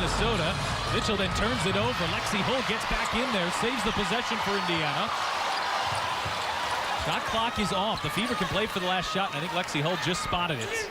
Minnesota. Mitchell then turns it over. Lexi Hull gets back in there, saves the possession for Indiana. Shot clock is off. The Fever can play for the last shot, and I think Lexi Hull just spotted it.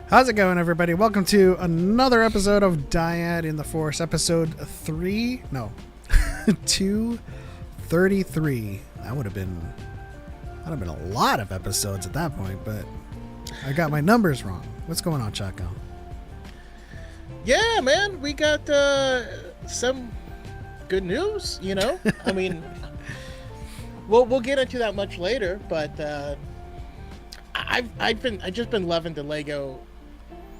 How's it going, everybody? Welcome to another episode of DYAD in the Force, episode 233. That would have been a lot of episodes at that point, but I got my numbers wrong. What's going on, Choco? Yeah, man, we got some good news, you know? I mean, we'll get into that much later, but I've just been loving the Lego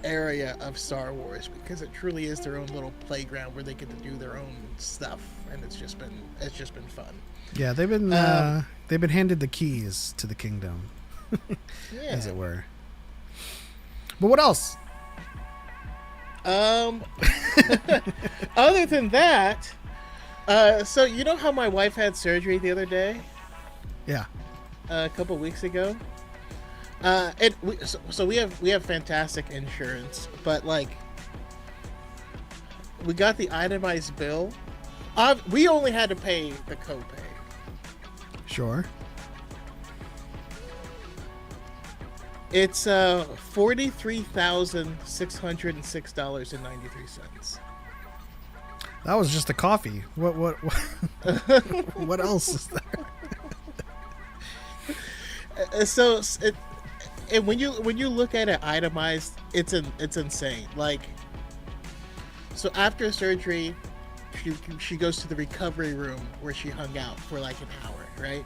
area of Star Wars because it truly is their own little playground where they get to do their own stuff, and it's just been fun. Yeah, they've been handed the keys to the kingdom, as it were. But what else? Other than that, so you know how my wife had surgery the other day? Yeah. A couple weeks ago. So we have fantastic insurance, but like we got the itemized bill We only had to pay the copay. Sure. It's $43,606.93. That was just a coffee. What what else is there? And when you look at it itemized, it's insane. Like, so after surgery, she goes to the recovery room where she hung out for like an hour, right?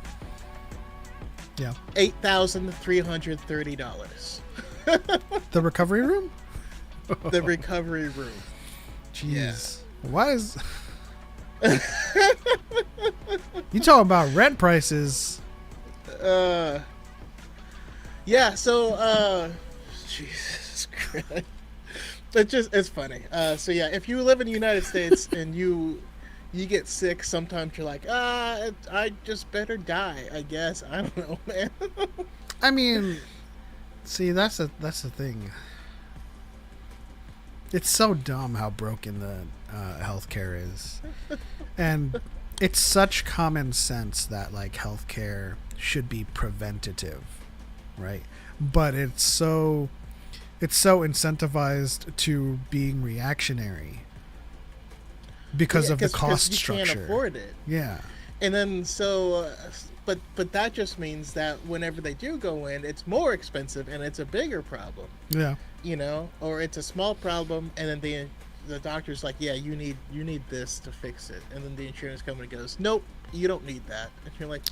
Yeah. $8,330. The recovery room? The recovery room. Jeez. Why is you talking about rent prices? Yeah, so Jesus Christ. It's funny. So yeah, if you live in the United States and you get sick, sometimes you're like, I just better die, I guess. I don't know, man. I mean, see, that's the thing. It's so dumb how broken the healthcare is, and it's such common sense that like healthcare should be preventative, right? But it's so incentivized to being reactionary because of the cost structure. You can't afford it. Yeah. And then but that just means that whenever they do go in, it's more expensive and it's a bigger problem. Yeah. You know, or it's a small problem, and then the doctor's like, yeah, you need this to fix it, and then the insurance company goes, nope, you don't need that, and you're like,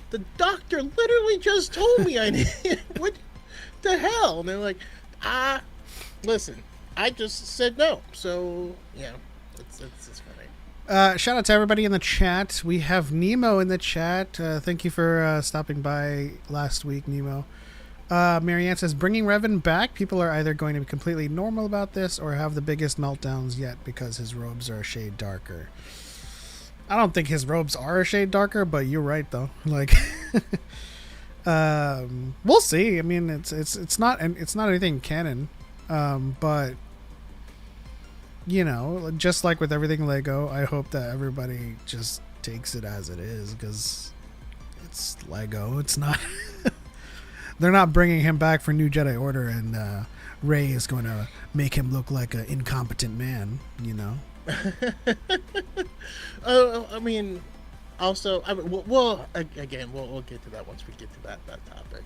the doctor literally just told me I need it. What the hell? And they're like, listen, I just said no. So yeah, it's funny. Shout out to everybody in the chat. We have Nemo in the chat. Thank you for stopping by last week, Nemo. Marianne says, bringing Revan back, people are either going to be completely normal about this or have the biggest meltdowns yet because his robes are a shade darker. I don't think his robes are a shade darker, but you're right though. Like, we'll see. I mean, it's not anything canon, but you know, just like with everything Lego, I hope that everybody just takes it as it is because it's Lego. It's not. They're not bringing him back for New Jedi Order, and Rey is going to make him look like an incompetent man, you know? I mean, also, we'll get to that once we get to that topic.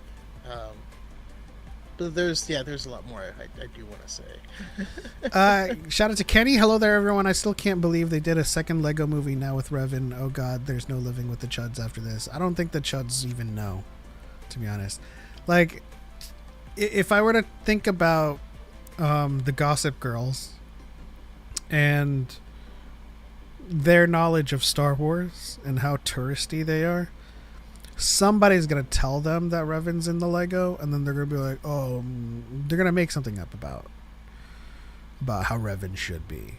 But there's a lot more I do want to say. Shout out to Kenny. Hello there, everyone. I still can't believe they did a second Lego movie now with Revan. Oh, God, there's no living with the Chuds after this. I don't think the Chuds even know, to be honest. Like, if I were to think about the Gossip Girls and their knowledge of Star Wars and how touristy they are, somebody's going to tell them that Revan's in the Lego, and then they're going to be like, oh, they're going to make something up about how Revan should be,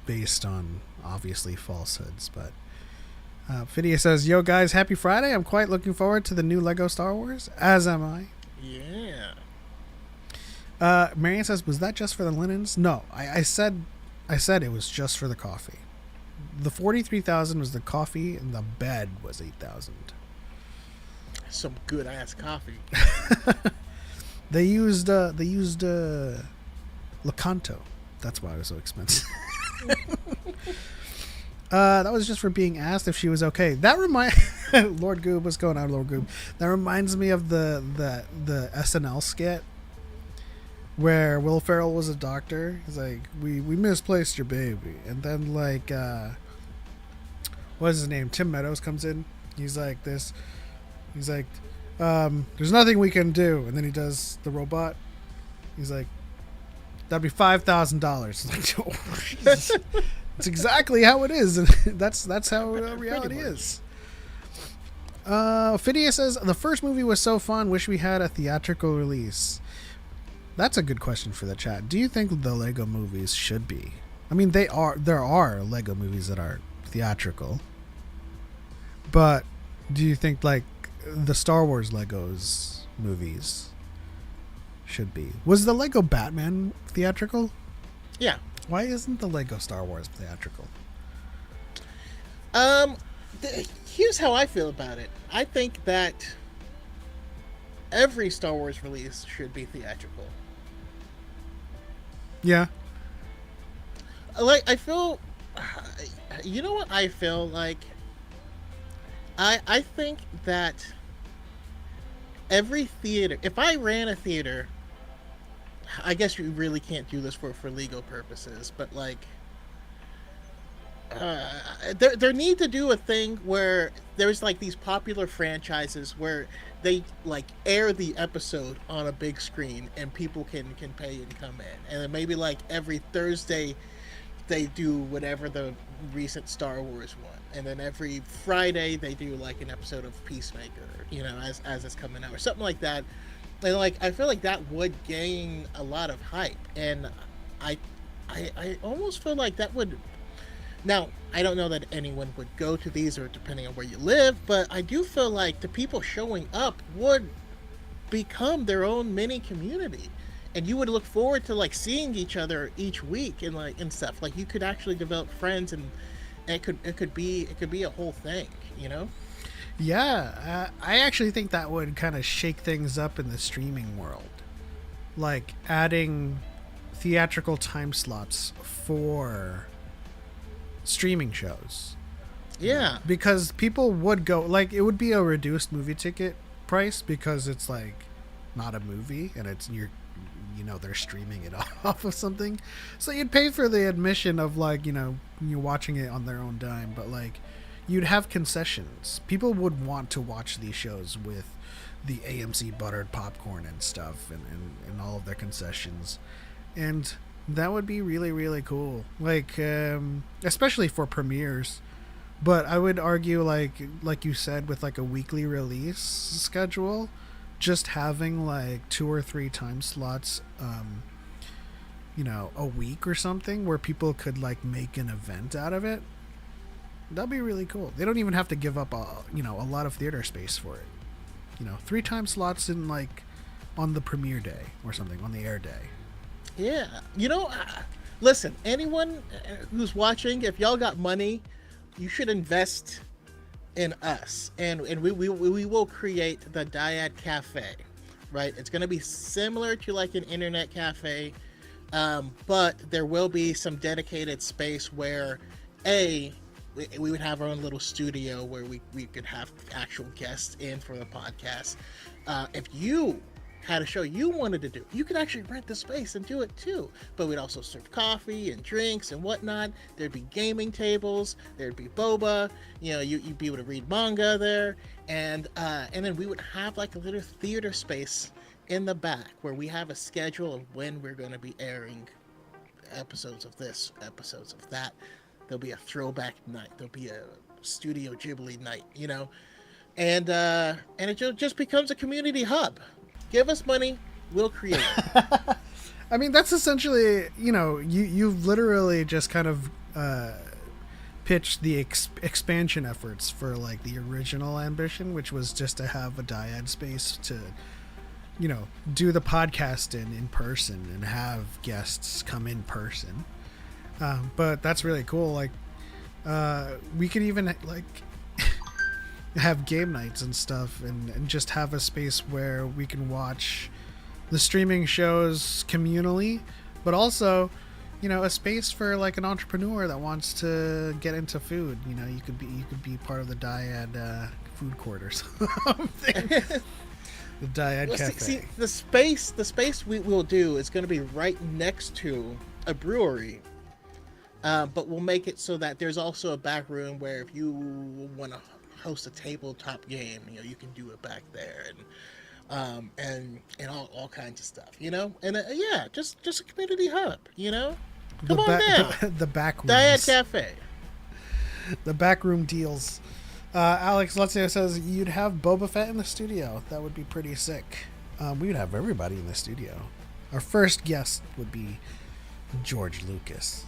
based on, obviously, falsehoods, but... Phidia says, yo guys, happy Friday. I'm quite looking forward to the new Lego Star Wars, as am I. Yeah. Marianne says, was that just for the linens? No, I said it was just for the coffee. The $43,000 was the coffee, and the bed was $8,000. Some good ass coffee. They used Lakanto. That's why it was so expensive. That was just for being asked if she was okay. That Lord Goob, what's going on, Lord Goob? That reminds me of the SNL skit where Will Ferrell was a doctor. He's like, we misplaced your baby, and then like, what is his name? Tim Meadows comes in. He's like, there's nothing we can do, and then he does the robot. He's like, that'd be $5,000. Like, it's exactly how it is. That's how reality is. Phidia says, the first movie was so fun. Wish we had a theatrical release. That's a good question for the chat. Do you think the Lego movies should be? I mean, there are Lego movies that are theatrical. But do you think like the Star Wars Legos movies should be? Was the Lego Batman theatrical? Yeah. Why isn't the Lego Star Wars theatrical? Um, Here's how I feel about it. I think that every Star Wars release should be theatrical. Yeah. Like, I feel, you know what I feel like? I think that every theater, if I ran a theater, I guess you really can't do this for legal purposes, but like, there need to do a thing where there's like these popular franchises where they like air the episode on a big screen and people can pay and come in, and then maybe like every Thursday they do whatever the recent Star Wars one, and then every Friday they do like an episode of Peacemaker, you know, as it's coming out or something like that. And like I feel like that would gain a lot of hype, and I I almost feel like that would. Now, I don't know that anyone would go to these or depending on where you live, but I do feel like the people showing up would become their own mini community. And you would look forward to like seeing each other each week and like and stuff. Like you could actually develop friends, and it could be a whole thing, you know? Yeah, I actually think that would kind of shake things up in the streaming world. Like adding theatrical time slots for streaming shows. Yeah. Because people would go, like, it would be a reduced movie ticket price because it's like not a movie and it's they're streaming it off of something. So you'd pay for the admission of like, you watching it on their own dime, but like you'd have concessions. People would want to watch these shows with the AMC buttered popcorn and stuff and all of their concessions. And that would be really, really cool. Like, especially for premieres. But I would argue, like you said, with like a weekly release schedule, just having like 2 or 3 time slots, a week or something where people could like make an event out of it. That'd be really cool. They don't even have to give up a lot of theater space for it. 3 time slots in like on the premiere day or something, on the air day. Yeah. Listen, anyone who's watching, if y'all got money, you should invest in us, and we will create the DYAD Cafe, right? It's going to be similar to like an internet cafe, but there will be some dedicated space where we would have our own little studio where we could have actual guests in for the podcast. If you had a show you wanted to do, you could actually rent the space and do it too. But we'd also serve coffee and drinks and whatnot. There'd be gaming tables, there'd be boba, you'd be able to read manga there, and then we would have like a little theater space in the back where we have a schedule of when we're going to be airing episodes of this, episodes of that. There'll be a throwback night, there'll be a Studio Ghibli night, and it just becomes a community hub. Give us money, we'll create it. I mean, that's essentially, you've literally just kind of pitched the expansion efforts for like the original ambition, which was just to have a dyad space to, do the podcast in person and have guests come in person. But that's really cool. Like, we could even like have game nights and stuff and just have a space where we can watch the streaming shows communally, but also, a space for like an entrepreneur that wants to get into food. You could be part of the dyad food court or something. The dyad cafe. See, the space we will do is going to be right next to a brewery. But we'll make it so that there's also a back room where if you want to host a tabletop game, you can do it back there, and all kinds of stuff, and just a community hub, Come on down. The back rooms. DYAD Cafe. The back room deals. Alex Lutio says you'd have Boba Fett in the studio. That would be pretty sick. We would have everybody in the studio. Our first guest would be George Lucas.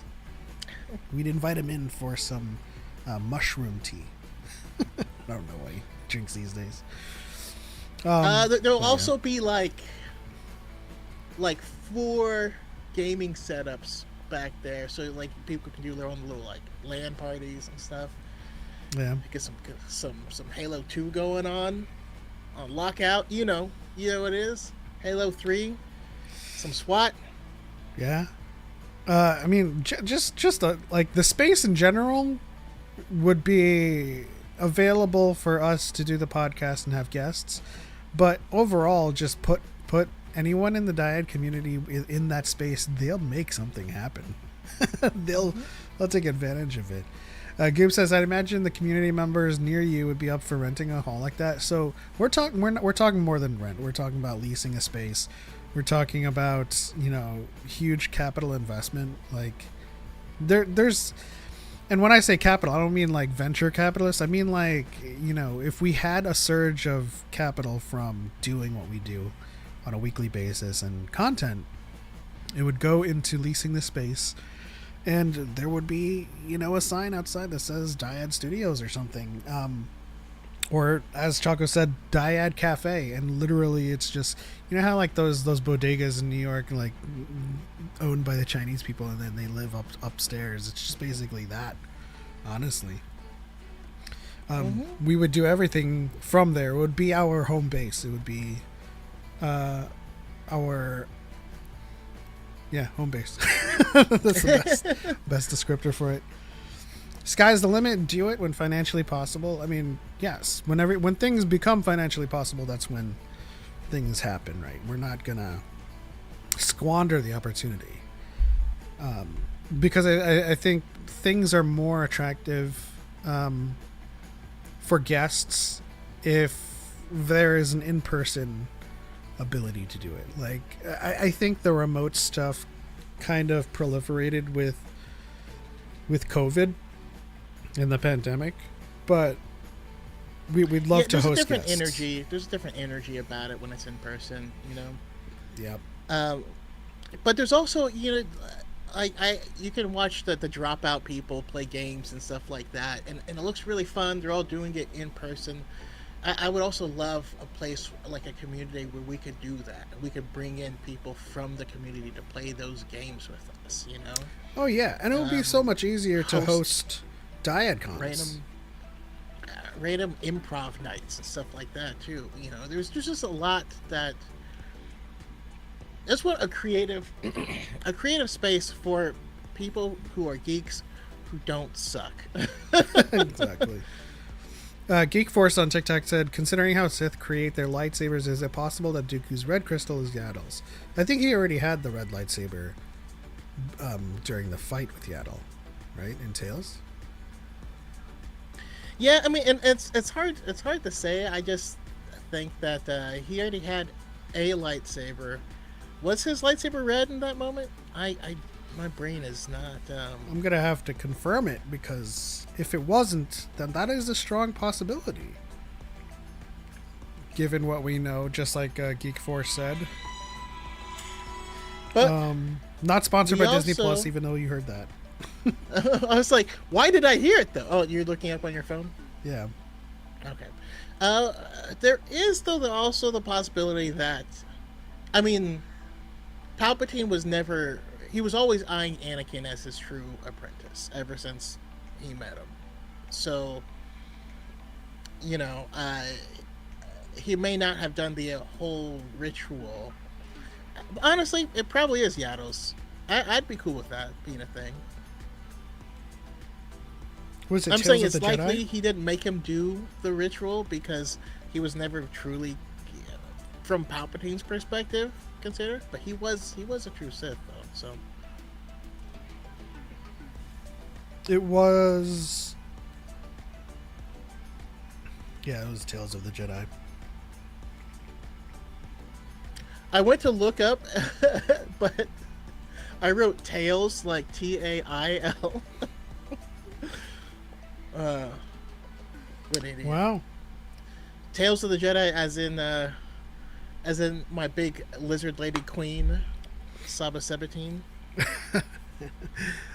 We'd invite him in for some mushroom tea. I don't know what he drinks these days. There'll also be like 4 gaming setups back there, so like people can do their own little like LAN parties and stuff. Yeah. Get some Halo 2 going on lockout. You know what it is. Halo 3, some SWAT. Yeah. I mean, just like the space in general would be available for us to do the podcast and have guests, but overall, just put anyone in the dyad community in that space, they'll make something happen. they'll take advantage of it. Goob says, I'd imagine the community members near you would be up for renting a hall like that. So we're talking more than rent. We're talking about leasing a space. We're talking about, huge capital investment. Like there's, and when I say capital, I don't mean like venture capitalists. I mean like, if we had a surge of capital from doing what we do on a weekly basis and content, it would go into leasing the space. And there would be, a sign outside that says Dyad Studios or something. Or, as Choco said, Dyad Cafe. And literally it's just, how like those bodegas in New York, like owned by the Chinese people and then they live upstairs. It's just basically that, honestly. We would do everything from there. It would be our home base. It would be our... Yeah, home base. That's the best descriptor for it. Sky's the limit. Do it when financially possible. I mean, yes. When things become financially possible, that's when things happen, right? We're not gonna squander the opportunity, because I think things are more attractive for guests if there is an in-person ability to do it. Like I think the remote stuff kind of proliferated with COVID and the pandemic, but we'd love to host guests. There's a different energy about it when it's in person, Yep. But there's also you can watch the dropout people play games and stuff like that, and it looks really fun. They're all doing it in person. I would also love a place like a community where we could do that. We could bring in people from the community to play those games with us, Oh, yeah. And it would be so much easier to host Dyad cons. Random improv nights and stuff like that, too. There's just a lot that... That's what a creative space for people who are geeks who don't suck. Exactly. Geek Force on TikTok said, considering how Sith create their lightsabers, is it possible that Dooku's red crystal is Yaddle's? I think he already had the red lightsaber during the fight with Yaddle, right? In Tales? Yeah, I mean, and it's hard to say. I just think that he already had a lightsaber. Was his lightsaber red in that moment? My brain is not... I'm going to have to confirm it, because if it wasn't, then that is a strong possibility. Given what we know, just like Geek Force said. But not sponsored by Disney Plus, even though you heard that. I was like, why did I hear it, though? Oh, you're looking up on your phone? Yeah. Okay. There is, though, also the possibility that... I mean, Palpatine was never... He was always eyeing Anakin as his true apprentice ever since he met him. So, he may not have done the whole ritual. Honestly, it probably is Yaddle's. I'd be cool with that being a thing. Was it I'm Tales saying of it's the likely Jedi? he didn't make him do the ritual because he was never truly, from Palpatine's perspective, considered. But he was a true Sith, though. So it was... Yeah, it was Tales of the Jedi. I went to look up, but I wrote Tails like Tail. What idiot. Wow. Tales of the Jedi, as in my big lizard lady queen, Saba Sabatine.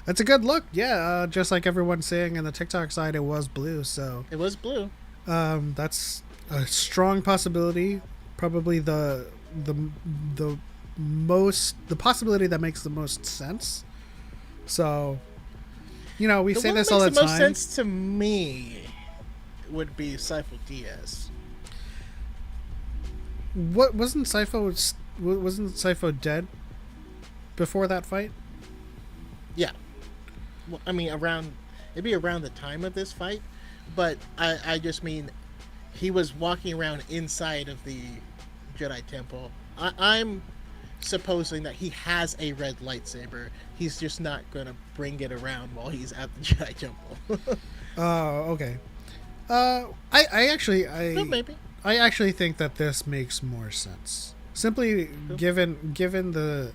That's a good look. Yeah, just like everyone's saying on the TikTok side, it was blue. So It was blue. that's a strong possibility. Probably the possibility that makes the most sense. So, we say this all the makes the most time. sense to me would be Sifo Dyas. What wasn't Sifo dead before that fight? Yeah. Well, I mean, it'd be around the time of this fight, but I just mean he was walking around inside of the Jedi Temple. I'm supposing that he has a red lightsaber. He's just not gonna bring it around while he's at the Jedi Temple. Oh, okay. No, maybe. I actually think that this makes more sense. Simply given the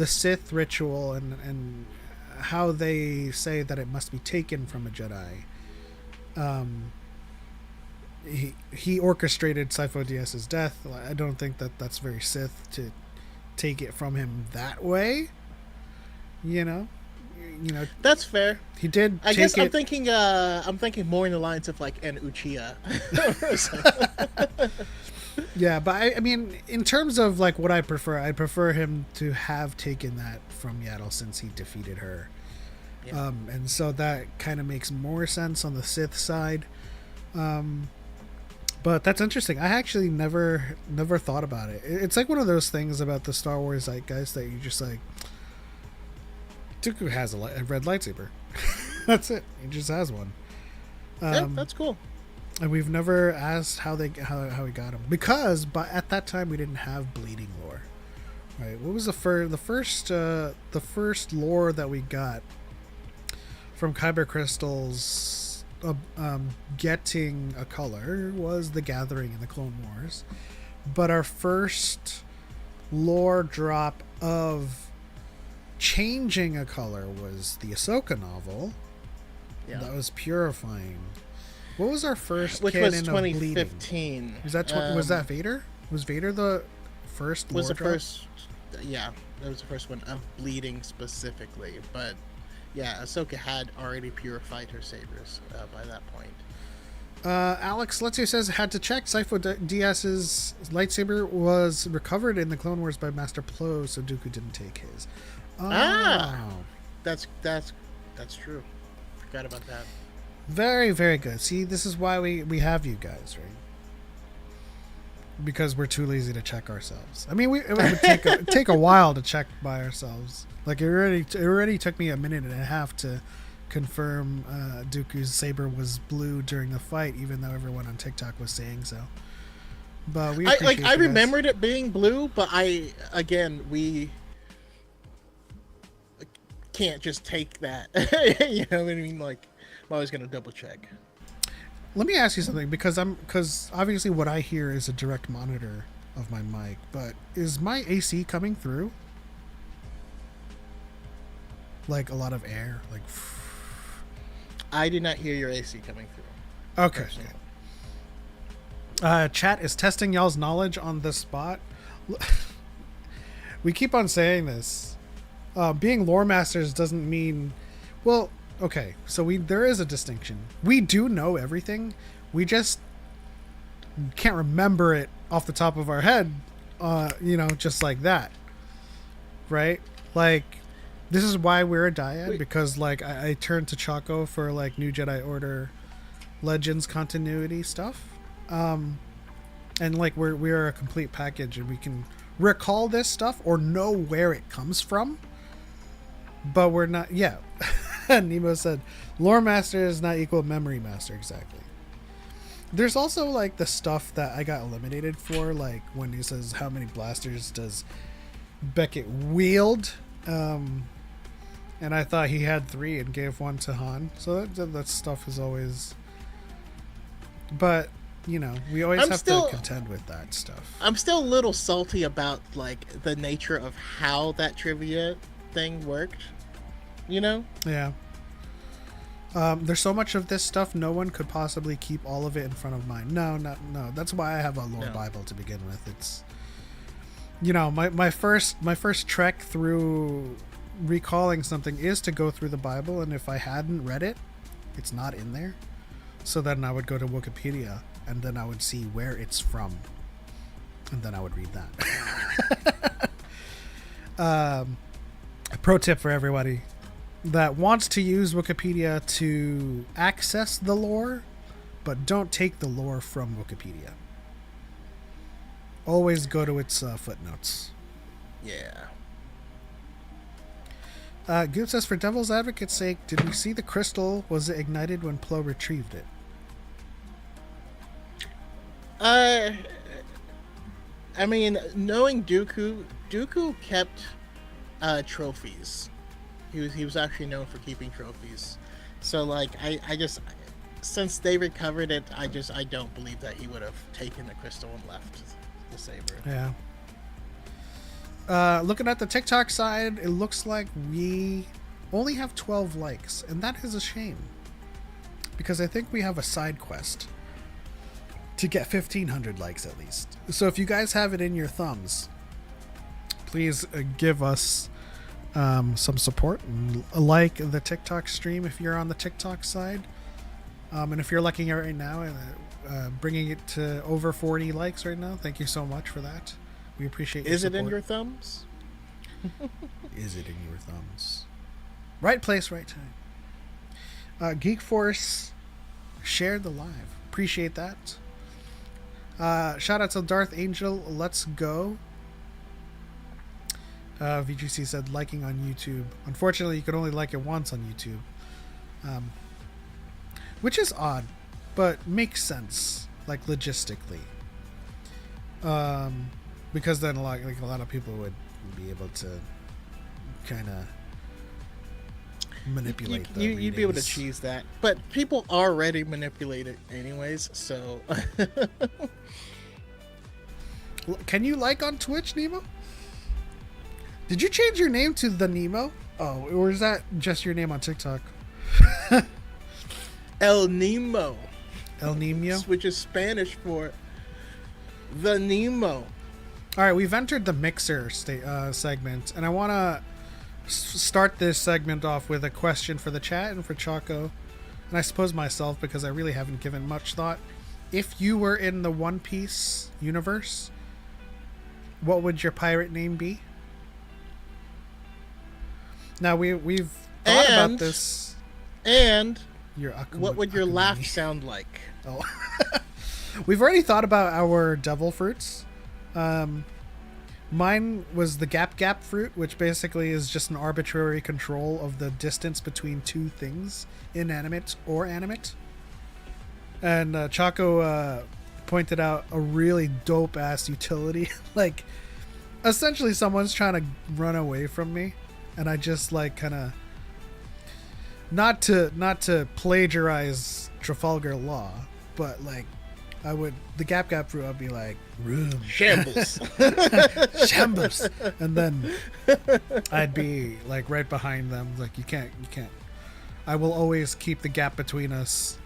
Sith ritual and how they say that it must be taken from a Jedi. He orchestrated Sifo Dyas's death. I don't think that that's very Sith to take it from him that way. You know, That's fair. he did. I guess I'm thinking more in the lines of like an Uchiha. Yeah, but I mean, in terms of like what I prefer him to have taken that from Yaddle since he defeated her. Yeah. And so that kind of makes more sense on the Sith side. But that's interesting. I actually never thought about it. It's like one of those things about the Star Wars zeitgeist that you just like, Dooku has a red lightsaber. That's it. He just has one. Yeah, that's cool. And we've never asked how he got him, because at that time we didn't have bleeding lore, right? What was the first lore that we got from Kyber crystals getting a color was the Gathering in the Clone Wars, but our first lore drop of changing a color was the Ahsoka novel. Yeah. That was Purifying. What was our first Which canon was of bleeding? 2015. Was that Vader? Was Vader the first lore Was the drop? first? Yeah, that was the first one of bleeding specifically. But yeah, Ahsoka had already purified her sabers by that point. Alex Letio says, had to check. Sifo Dyas's lightsaber was recovered in the Clone Wars by Master Plo, so Dooku didn't take his. That's true. Forgot about that. Very, very good. See, this is why we have you guys, right? Because we're too lazy to check ourselves. I mean, it would take a while to check by ourselves. Like it already took me a minute and a half to confirm Dooku's saber was blue during the fight, even though everyone on TikTok was saying so. But we I remembered it being blue, but we can't just take that. You know what I mean? Like, I'm always gonna double check. Let me ask you something, because obviously what I hear is a direct monitor of my mic, but is my AC coming through? Like a lot of air, like. I did not hear your AC coming through. Okay. Chat is testing y'all's knowledge on the spot. We keep on saying this. Being lore masters doesn't mean, well, okay. So there is a distinction. We do know everything. We just can't remember it off the top of our head. Just like that, right? Like, this is why we're a dyad, because like I turned to Choco for like New Jedi Order Legends continuity stuff. And like we're a complete package, and we can recall this stuff or know where it comes from, but we're not. Yeah. Nemo said lore master is not equal memory master. Exactly. There's also like the stuff that I got eliminated for, like when he says how many blasters does Beckett wield, and I thought he had 3 and gave 1 to Han. So that stuff is always, but we always have to contend with that stuff. I'm still a little salty about like the nature of how that trivia thing worked. Yeah. There's so much of this stuff, no one could possibly keep all of it in front of mine. No. That's why I have a lore Bible to begin with. It's, my first trek through recalling something is to go through the Bible, and if I hadn't read it, it's not in there. So then I would go to Wikipedia, and then I would see where it's from, and then I would read that. A pro tip for everybody that wants to use Wikipedia to access the lore, but don't take the lore from Wikipedia. Always go to its footnotes. Yeah. Goop says, for devil's advocate's sake, did we see the crystal? Was it ignited when Plo retrieved it? I mean, knowing Dooku kept trophies. He was actually known for keeping trophies. So like I just, since they recovered it, I don't believe that he would have taken the crystal and left the saber. Yeah. Looking at the TikTok side, it looks like we only have 12 likes, and that is a shame. Because I think we have a side quest to get 1,500 likes at least. So if you guys have it in your thumbs, please give us some support and like the TikTok stream if you're on the TikTok side. And if you're liking it right now, bringing it to over 40 likes right now, thank you so much for that. We appreciate your support. Is it in your thumbs? Is it in your thumbs? Right place, right time. Geek Force shared the live. Appreciate that. Shout out to Darth Angel. Let's go. VGC said liking on YouTube. Unfortunately, you could only like it once on YouTube, which is odd, but makes sense, like logistically. Because then a lot of people would be able to kind of manipulate the you'd be able to readings. cheese that, but people already manipulate it anyways. So Can you like on Twitch, Nemo? Did you change your name to the Nemo? Oh, or is that just your name on TikTok? El Nemo, El Nemo? which is Spanish for the Nemo. All right, we've entered the Mixer segment, and I want to start this segment off with a question for the chat and for Choco, and I suppose myself, because I really haven't given much thought. If you were in the One Piece universe, what would your pirate name be? Now, we've thought about this. And Your Akuma, what would your Akuma laugh Mi. sound like? Oh. We've already thought about our devil fruits. Mine was the Gap fruit, which basically is just an arbitrary control of the distance between two things, inanimate or animate. And Choco pointed out a really dope ass utility. Like, essentially someone's trying to run away from me, and I just like kind of not to plagiarize Trafalgar Law, but like I would, the Gap fruit, I'd be like, room Shambles. shambles, and then I'd be like right behind them, like you can't. I will always keep the gap between us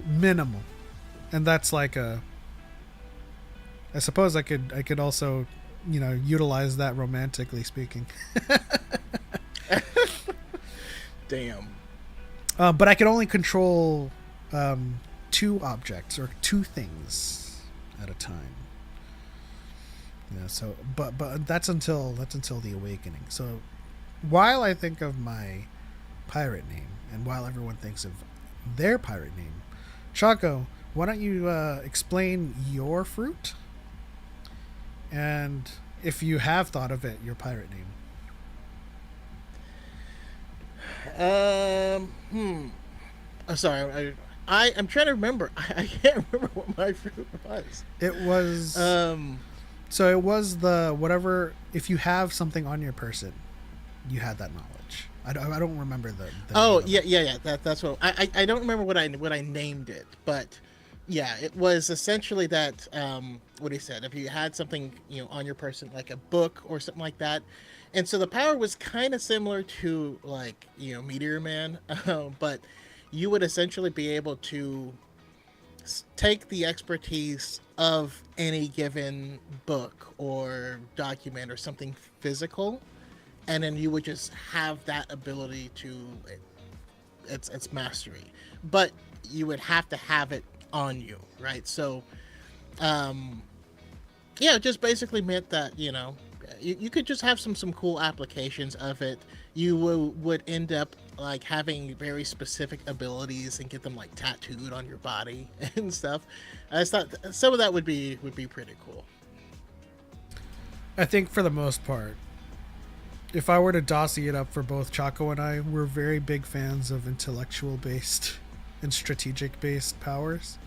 minimal, and that's like I suppose I could also, utilize that romantically speaking. Damn. But I could only control two objects or two things at a time. So but that's until the awakening. So while I think of my pirate name, and while everyone thinks of their pirate name, Choco, why don't you explain your fruit? And if you have thought of it, your pirate name. I'm sorry. I'm trying to remember. I can't remember what my fruit was. It was so it was the whatever. If you have something on your person, you had that knowledge. I don't remember the Oh name of it. yeah. That's what I don't remember what I named it, but yeah, it was essentially that. What he said. If you had something on your person, like a book or something like that. And so the power was kind of similar to like Meteor Man, but you would essentially be able to take the expertise of any given book or document or something physical, and then you would just have that ability to its mastery. But you would have to have it on you, right? So, it just basically meant that you could just have some cool applications of it. You would end up like having very specific abilities and get them like tattooed on your body and stuff. I just thought some of that would be pretty cool. I think for the most part, if I were to dossier it up for both Choco and I, we're very big fans of intellectual based and strategic based powers.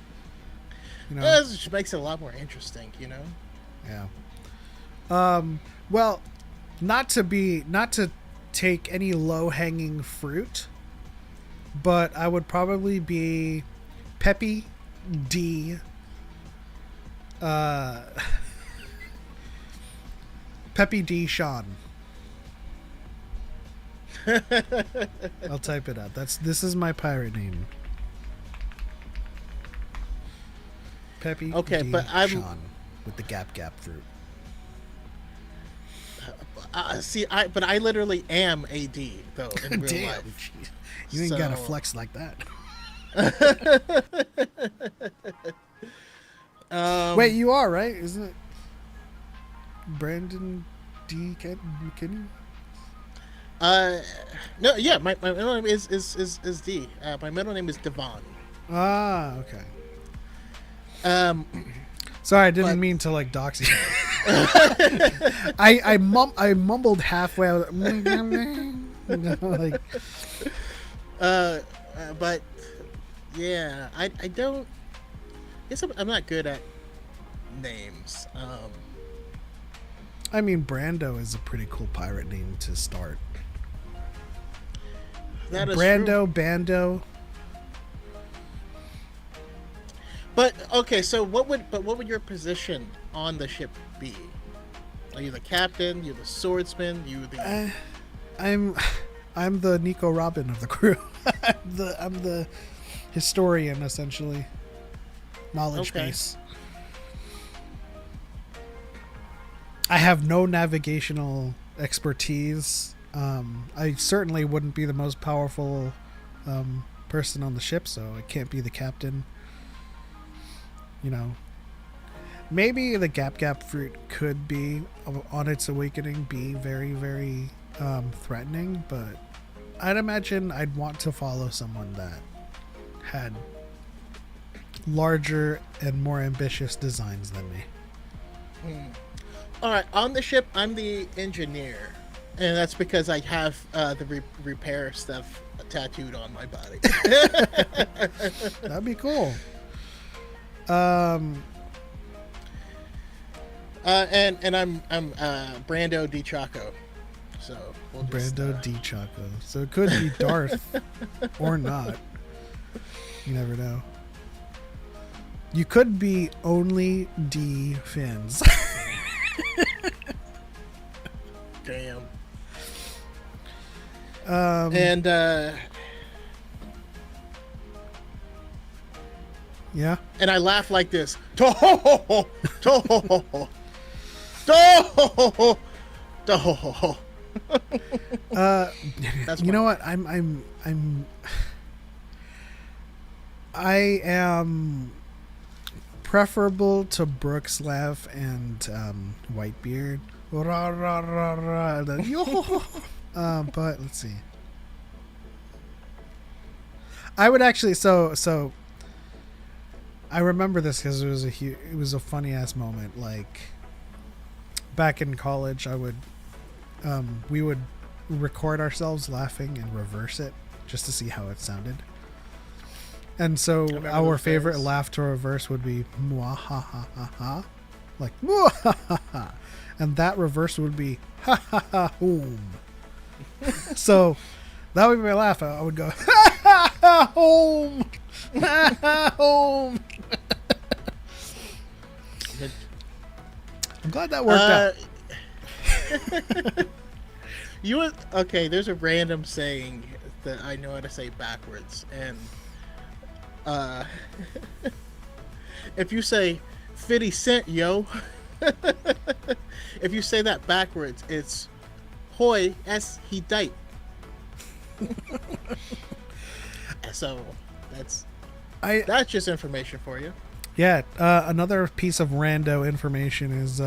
You know, Yeah, it just makes it a lot more interesting, you know. Yeah. Well, not to take any low hanging fruit, but I would probably be Peppy D. Peppy D. Sean. I'll type it out. This is my pirate name. Peppy Okay, D. but I'm Sean with the gap fruit. but I literally am AD though in real Damn, life. geez. You ain't gotta flex like that. Wait, you are, right? Isn't it Brandon D. McKinney? No, yeah, my middle name is D. My middle name is Devon. Ah, okay. Um, Sorry, I didn't mean to like dox you. I mumbled halfway. I was like, but yeah, I don't. Guess I'm not good at names. I mean, Brando is a pretty cool pirate name to start. That is Brando, true. Bando. But okay, so what would your position on the ship be? Are you the captain? You the swordsman? You the? I'm the Nico Robin of the crew. I'm the historian, essentially. Knowledge base. I have no navigational expertise. I certainly wouldn't be the most powerful person on the ship, so I can't be the captain. You know, maybe the gap fruit could be, on its awakening, be very, very threatening, but I'd imagine I'd want to follow someone that had larger and more ambitious designs than me. All right, on the ship, I'm the engineer, and that's because I have the repair stuff tattooed on my body. That'd be cool. And I'm Brando D. Choco. So we'll just, Brando D. Choco. So it could be Darth or not. You never know. You could be only D. Fins. Damn. And yeah. And I laugh like this. Toho, toho, toho, toho. That's you know what? I am preferable to Brooks laugh and Whitebeard. Rah, rah, rah, rah. But let's see. I would actually so I remember this because it was a funny ass moment. Like back in college, we would record ourselves laughing and reverse it just to see how it sounded. And so our favorite laugh to reverse would be mwah ha ha ha ha, like mwah ha ha ha, and that reverse would be ha ha ha hoom. So that would be my laugh. I would go ha ha ha home, ha ha home. I'm glad that worked out. Okay, there's a random saying that I know how to say backwards, and if you say 50 cent, yo, if you say that backwards, it's hoy s he died. So that's just information for you. Yeah, another piece of rando information is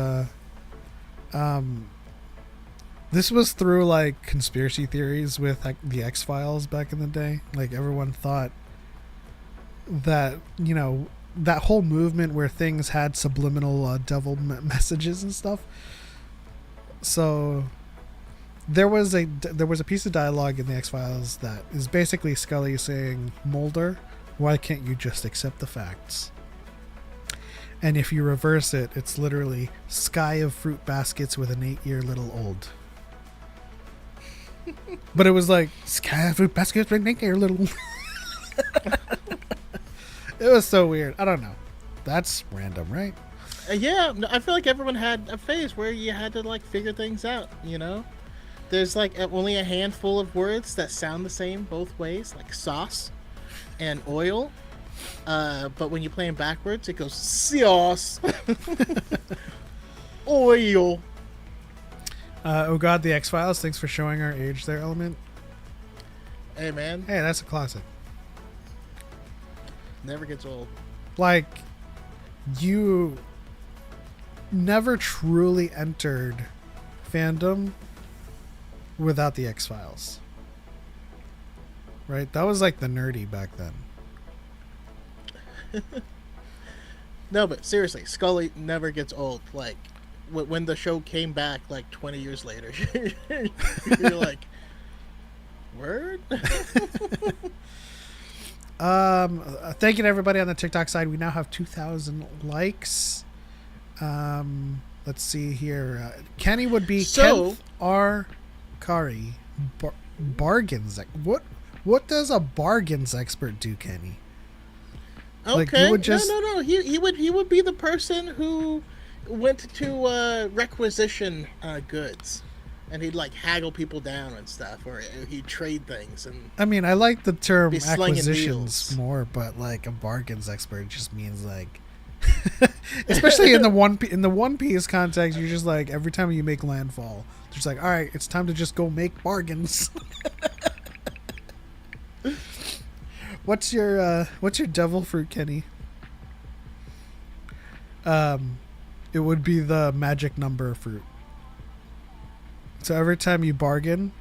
This was through like conspiracy theories with like, the X-Files back in the day. Like everyone thought that, you know, that whole movement where things had subliminal devil messages and stuff. So there was a piece of dialogue in the X-Files that is basically Scully saying, Mulder, why can't you just accept the facts? And if you reverse it, it's literally sky of fruit baskets with an 8-year little old. But it was like sky of fruit baskets with an 8-year little. It was so weird. I don't know. That's random, right? Yeah, I feel like everyone had a phase where you had to like figure things out. You know, there's like only a handful of words that sound the same both ways, like sauce and oil. But when you play them backwards, it goes sauce, oil. Oh God, the X-Files. Thanks for showing our age there, Element. Hey man, Hey, that's a classic. never gets old. Like, you never truly entered fandom without the X-Files. Right? That was like the nerdy back then. No, but seriously, Scully never gets old. Like, when the show came back, like 20 years later, you're like, word? Thank you to everybody on the TikTok side. We now have 2,000 likes. Let's see here. Kenny would be Kenneth R. Kari. Bargains. What does a bargains expert do, Kenny? Okay. Like, you would just... No. He would be the person who went to requisition goods, and he'd like haggle people down and stuff, or he'd trade things. And I mean, I like the term be slinging acquisitions deals. more, but like a bargains expert just means like, especially in the One Piece context, you're just like every time you make landfall, just like, all right, it's time to just go make bargains. What's your devil fruit, Kenny? It would be the magic number fruit. So every time you bargain,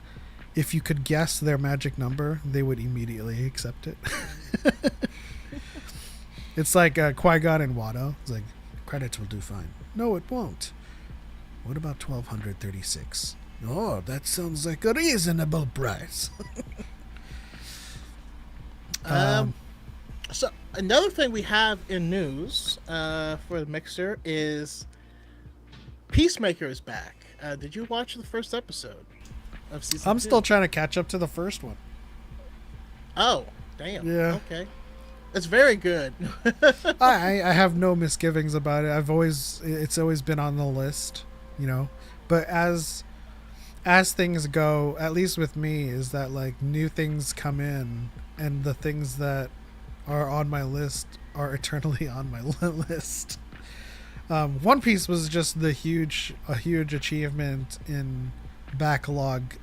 if you could guess their magic number, they would immediately accept it. It's like Qui-Gon and Watto. It's like, credits will do fine. No, it won't. What about 1,236? Oh, that sounds like a reasonable price. So another thing we have in news for the Mixer is Peacemaker is back. Did you watch the first episode of season 2? I'm still trying to catch up to the first one. Oh, damn. Yeah. Okay. It's very good. I have no misgivings about it. It's always been on the list, you know. But as things go, at least with me, is that like new things come in, and the things that are on my list are eternally on my list. One Piece was just a huge achievement in backlog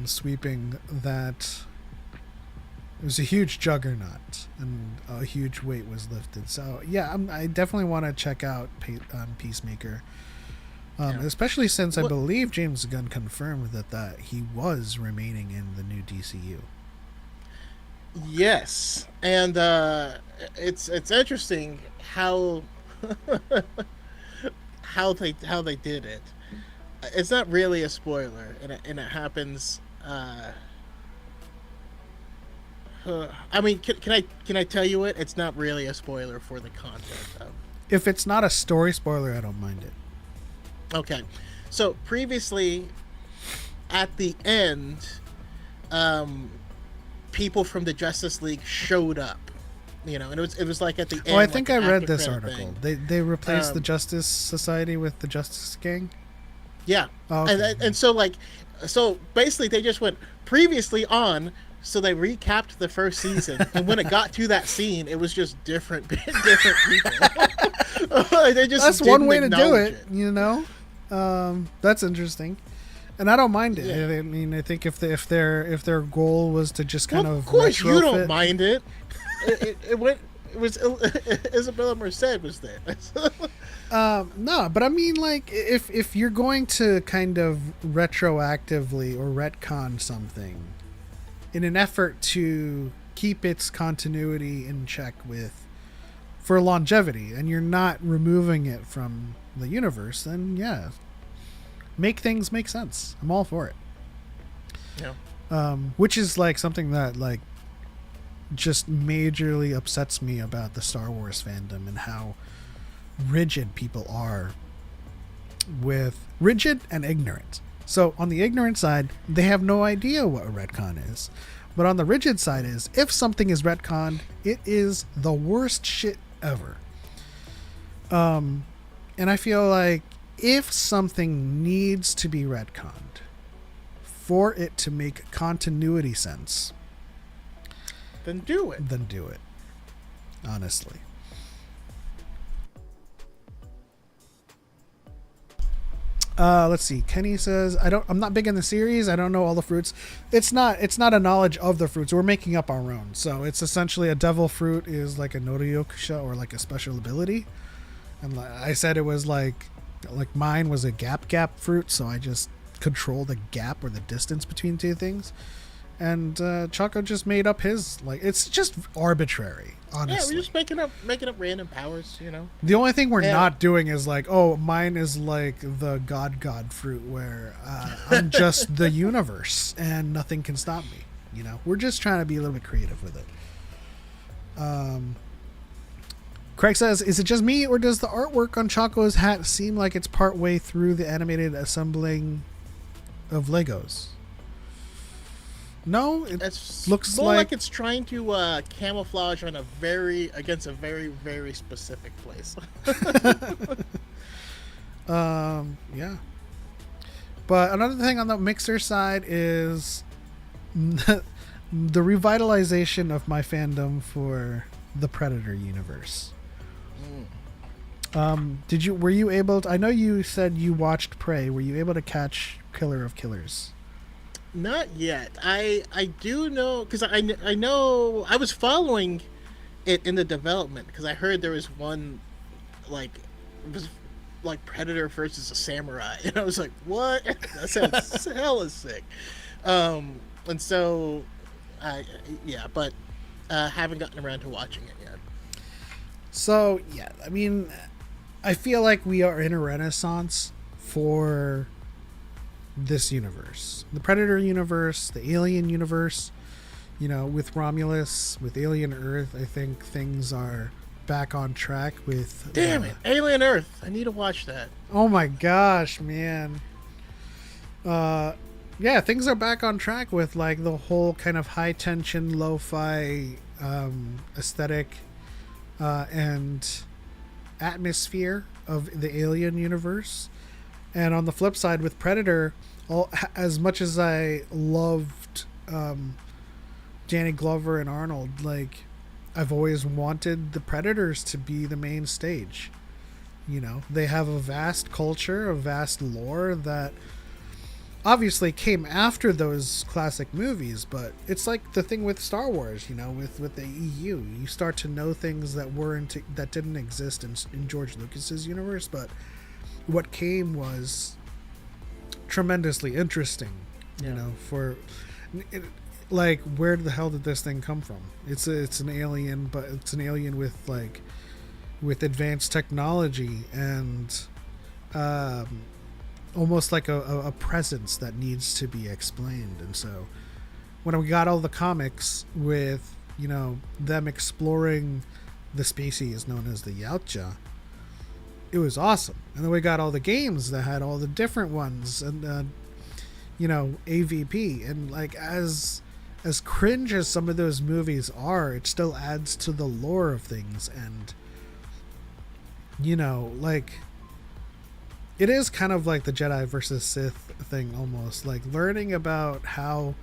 sweeping. That it was a huge juggernaut, and a huge weight was lifted. So yeah, I definitely want to check out Peacemaker, especially since I believe James Gunn confirmed that he was remaining in the new DCU. Yes, and it's interesting how how they did it. It's not really a spoiler, and it happens. I mean, can I tell you it? It's not really a spoiler for the content, though. If it's not a story spoiler, I don't mind it. Okay, so previously, at the end, people from the Justice League showed up, you know, and it was like at the end. Oh, I think like I read this article. Thing. They replaced the Justice Society with the Justice Gang. Yeah, oh, okay. and so basically they just went previously on. So they recapped the first season, and when it got to that scene, it was just different people. They just that's one way to do it, it, you know. That's interesting, and I don't mind it. Yeah. I mean, I think if their goal was to just kind of course you don't retrofit- mind it. It was Isabella Merced was there. No, but I mean, like, if you're going to kind of retroactively or retcon something in an effort to keep its continuity in check for longevity, and you're not removing it from the universe, then yeah, make things make sense. I'm all for it. Yeah. Which is like something that like just majorly upsets me about the Star Wars fandom and how rigid people are with rigid and ignorant. So on the ignorant side, they have no idea what a retcon is. But on the rigid side is, if something is retconned, it is the worst shit ever. And I feel like if something needs to be retconned for it to make continuity sense, then do it. Then do it. Honestly. Let's see. Kenny says, I'm not big in the series. I don't know all the fruits. It's not a knowledge of the fruits. We're making up our own. So it's essentially a devil fruit is like a Noryokusha or like a special ability. And I said it was like mine was a gap fruit. So I just control the gap or the distance between two things. And Choco just made up his, like, it's just arbitrary, honestly. Yeah, we're just making up random powers, you know. The only thing we're not doing is like, oh, mine is like the god fruit where I'm just the universe and nothing can stop me. You know, we're just trying to be a little bit creative with it. Craig says, is it just me or does the artwork on Choco's hat seem like it's part way through the animated assembling of Legos? No, it looks more like it's trying to camouflage on against a very, very specific place. Yeah. But another thing on the Mixer side is the revitalization of my fandom for the Predator universe. Were you able to, I know you said you watched Prey. Were you able to catch Killer of Killers? Not yet. I do know, because I know I was following it in the development, because I heard there was one like it was like Predator versus a samurai, and I was like, what? That sounds hella sick. And so but haven't gotten around to watching it yet. So yeah, I mean, I feel like we are in a renaissance for this universe, the Predator universe, the Alien universe. You know, with Romulus, with Alien Earth, I think things are back on track with Damn it, Alien Earth, I need to watch that. Oh my gosh, man. Yeah, things are back on track with like the whole kind of high tension lo-fi aesthetic and atmosphere of the Alien universe. And on the flip side with Predator, as much as I loved Danny Glover and Arnold, like, I've always wanted the Predators to be the main stage. You know, they have a vast culture, a vast lore that obviously came after those classic movies, but it's like the thing with Star Wars, you know, with the EU. You start to know things that didn't exist in George Lucas's universe, but what came was tremendously interesting, you know, for like, where the hell did this thing come from? It's an alien, but it's an alien with advanced technology and almost like a presence that needs to be explained. And so when we got all the comics with, you know, them exploring the species known as the Yautja, it was awesome. And then we got all the games that had all the different ones and you know, AVP, and like as cringe as some of those movies are, it still adds to the lore of things. And you know, like, it is kind of like the Jedi versus Sith thing, almost like learning about how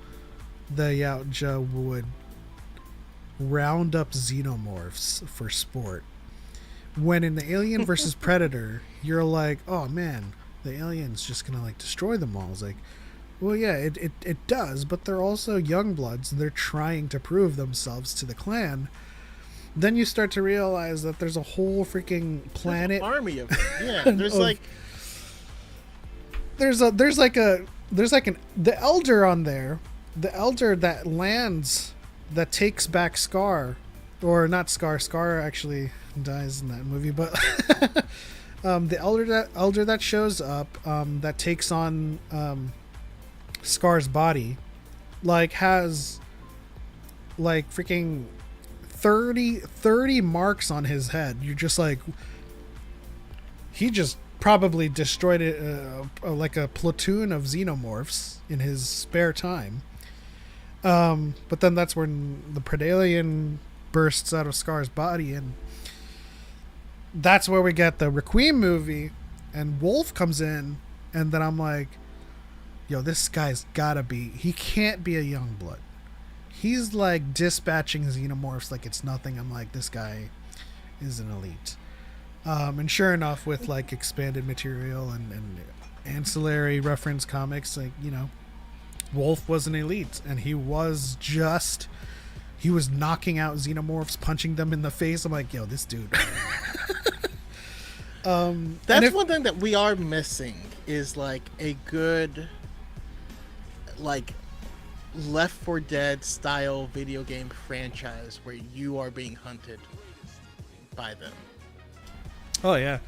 the Yautja would round up xenomorphs for sport. When in the Alien versus Predator, you're like, oh man, the alien's just gonna like destroy them all. It's like, well, yeah, it does, but they're also young bloods and they're trying to prove themselves to the clan. then you start to realize that there's a whole freaking planet. There's an army of them. Yeah, there's like the elder on there, the elder that lands, that takes back Scar, or not Scar. Scar actually dies in that movie, but the elder that shows up, that takes on Scar's body, like has like freaking 30 marks on his head. You're just like, he just probably destroyed it, like a platoon of xenomorphs in his spare time. But then that's when the Predalien bursts out of Scar's body, and that's where we get the Requiem movie, and Wolf comes in, and then I'm like, yo, this guy's gotta be, he can't be a Youngblood. He's like dispatching xenomorphs like it's nothing. I'm like, this guy is an elite. And sure enough, with like expanded material and ancillary reference comics, like, you know, Wolf was an elite, and he was knocking out xenomorphs, punching them in the face. I'm like, yo, this dude. That's one thing that we are missing, is like a good, like, Left 4 Dead style video game franchise where you are being hunted by them. Oh yeah,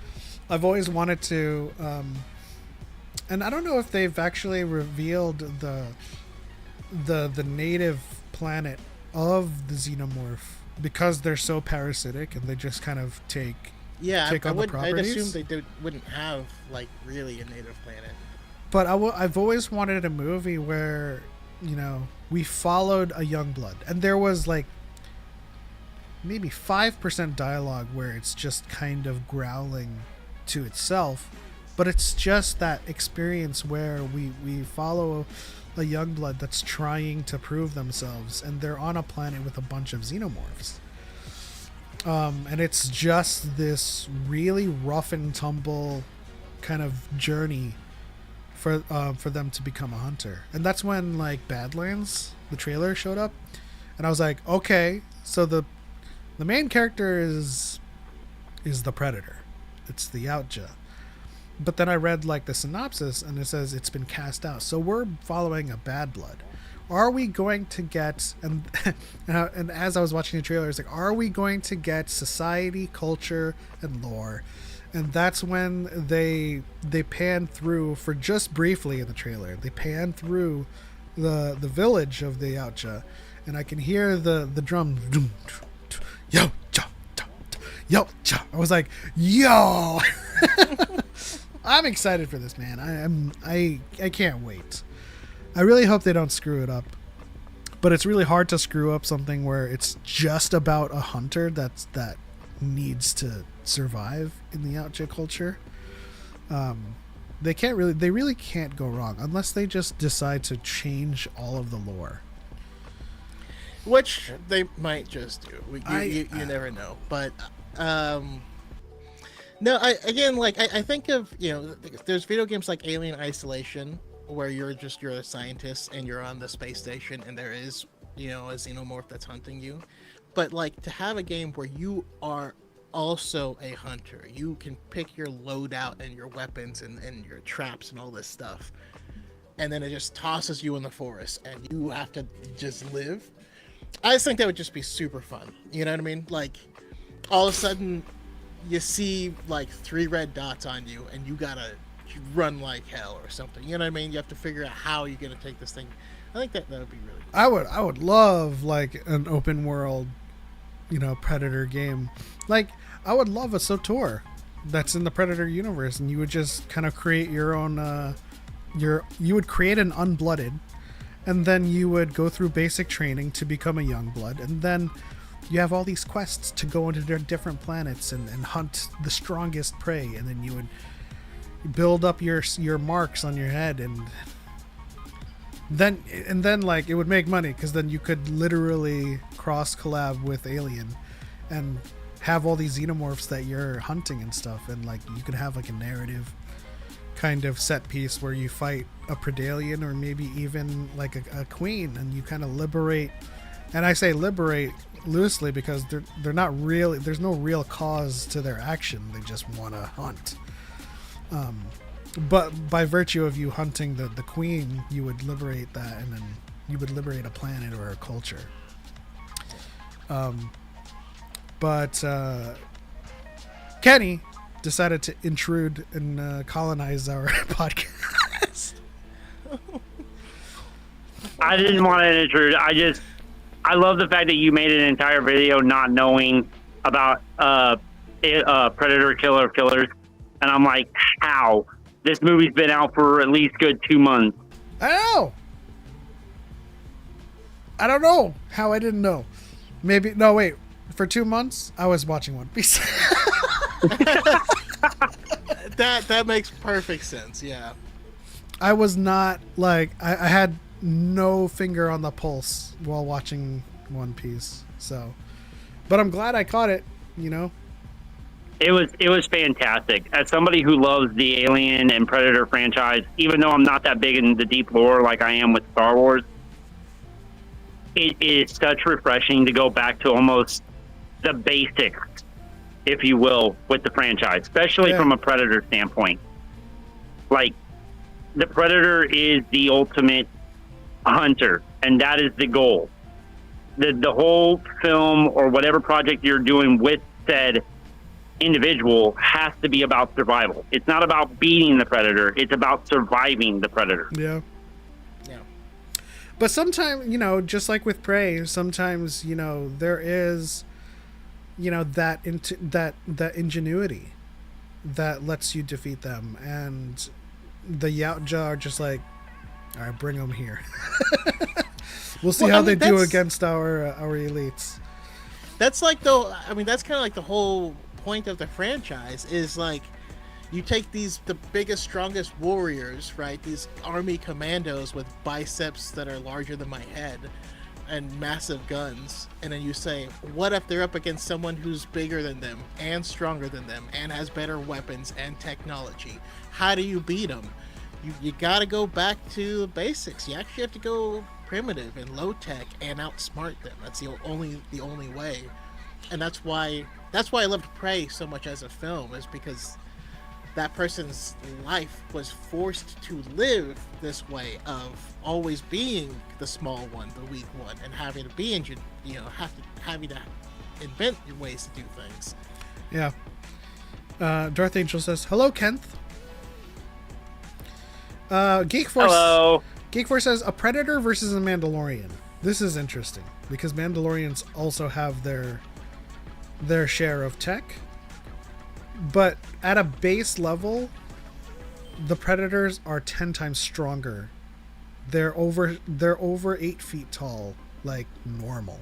I've always wanted to, and I don't know if they've actually revealed the native planet of the xenomorph, because they're so parasitic and they just kind of take on the properties. I'd assume they wouldn't have like really a native planet. But I've always wanted a movie where, you know, we followed a Youngblood, and there was like maybe 5% dialogue where it's just kind of growling to itself, but it's just that experience where we follow a Youngblood that's trying to prove themselves, and they're on a planet with a bunch of xenomorphs. And it's just this really rough and tumble kind of journey for them to become a hunter. And that's when like Badlands, the trailer, showed up, and I was like, okay, so the main character is the Predator. It's the Outja. But then I read like the synopsis, and it says it's been cast out. So we're following a Bad Blood. Are we going to get, and as I was watching the trailer, it's like, are we going to get society, culture, and lore? And that's when they pan through, for just briefly in the trailer, they pan through the village of the Outja, and I can hear the drum, yo, cha, cha, yo, cha. I was like, yo. I'm excited for this, man. I can't wait. I really hope they don't screw it up. But it's really hard to screw up something where it's just about a hunter that needs to survive in the Outja culture. They really can't go wrong unless they just decide to change all of the lore. Which they might just do. You never know. But no, I think of, you know, there's video games like Alien Isolation, where you're a scientist and you're on the space station and there is, you know, a xenomorph that's hunting you. But like, to have a game where you are also a hunter, you can pick your loadout and your weapons and your traps and all this stuff, and then it just tosses you in the forest and you have to just live. I just think that would just be super fun. You know what I mean? Like, all of a sudden you see like 3 red dots on you and you gotta run like hell or something. You know what I mean? You have to figure out how you're gonna take this thing. I think that would be really cool. I would love like an open world, you know, Predator game. Like, I would love a SOTOR that's in the Predator universe, and you would just kind of create your own you would create an Unblooded, and then you would go through basic training to become a Youngblood, and then you have all these quests to go into their different planets and hunt the strongest prey, and then you would build up your marks on your head, and then like it would make money, because then you could literally cross collab with Alien and have all these xenomorphs that you're hunting and stuff, and like you could have like a narrative kind of set piece where you fight a Predalien or maybe even like a queen, and you kind of liberate And I say liberate loosely because they're not really. There's no real cause to their action. They just want to hunt. But by virtue of you hunting the queen, you would liberate that, and then you would liberate a planet or a culture. But Kenny decided to intrude and colonize our podcast. I didn't want to intrude. I love the fact that you made an entire video not knowing about Predator Killer of Killers. And I'm like, how? This movie's been out for at least good 2 months. I don't know how I didn't know. Maybe, no, wait. For 2 months, I was watching One Piece. That makes perfect sense, yeah. I was not, like, I had no finger on the pulse while watching One Piece. So, but I'm glad I caught it, you know? It was fantastic. As somebody who loves the Alien and Predator franchise, even though I'm not that big in the deep lore like I am with Star Wars, it is such refreshing to go back to almost the basics, if you will, with the franchise, especially from a Predator standpoint. Like, the Predator is the ultimate hunter, and that is the goal. The whole film or whatever project you're doing with said individual has to be about survival. It's not about beating the Predator. It's about surviving the Predator. Yeah. But sometimes, you know, just like with Prey, sometimes, you know, there is, you know, that ingenuity that lets you defeat them, and the Yautja are just like, all right, bring them here. We'll see how they do against our elites. That's like, though, I mean, that's kind of like the whole point of the franchise is like, you take the biggest, strongest warriors, right? These army commandos with biceps that are larger than my head and massive guns. And then you say, what if they're up against someone who's bigger than them and stronger than them and has better weapons and technology? How do you beat them? You got to go back to the basics. You actually have to go primitive and low tech and outsmart them. That's the only way. And that's why I loved Prey so much as a film, is because that person's life was forced to live this way of always being the small one, the weak one, and having to be injured, you know, having to invent ways to do things. Yeah. Darth Angel says, hello, Kennth. Geek Force. Hello. Geek Force says, a Predator versus a Mandalorian. This is interesting because Mandalorians also have their share of tech. But at a base level, the Predators are 10 times stronger. They're over 8 feet tall, like normal.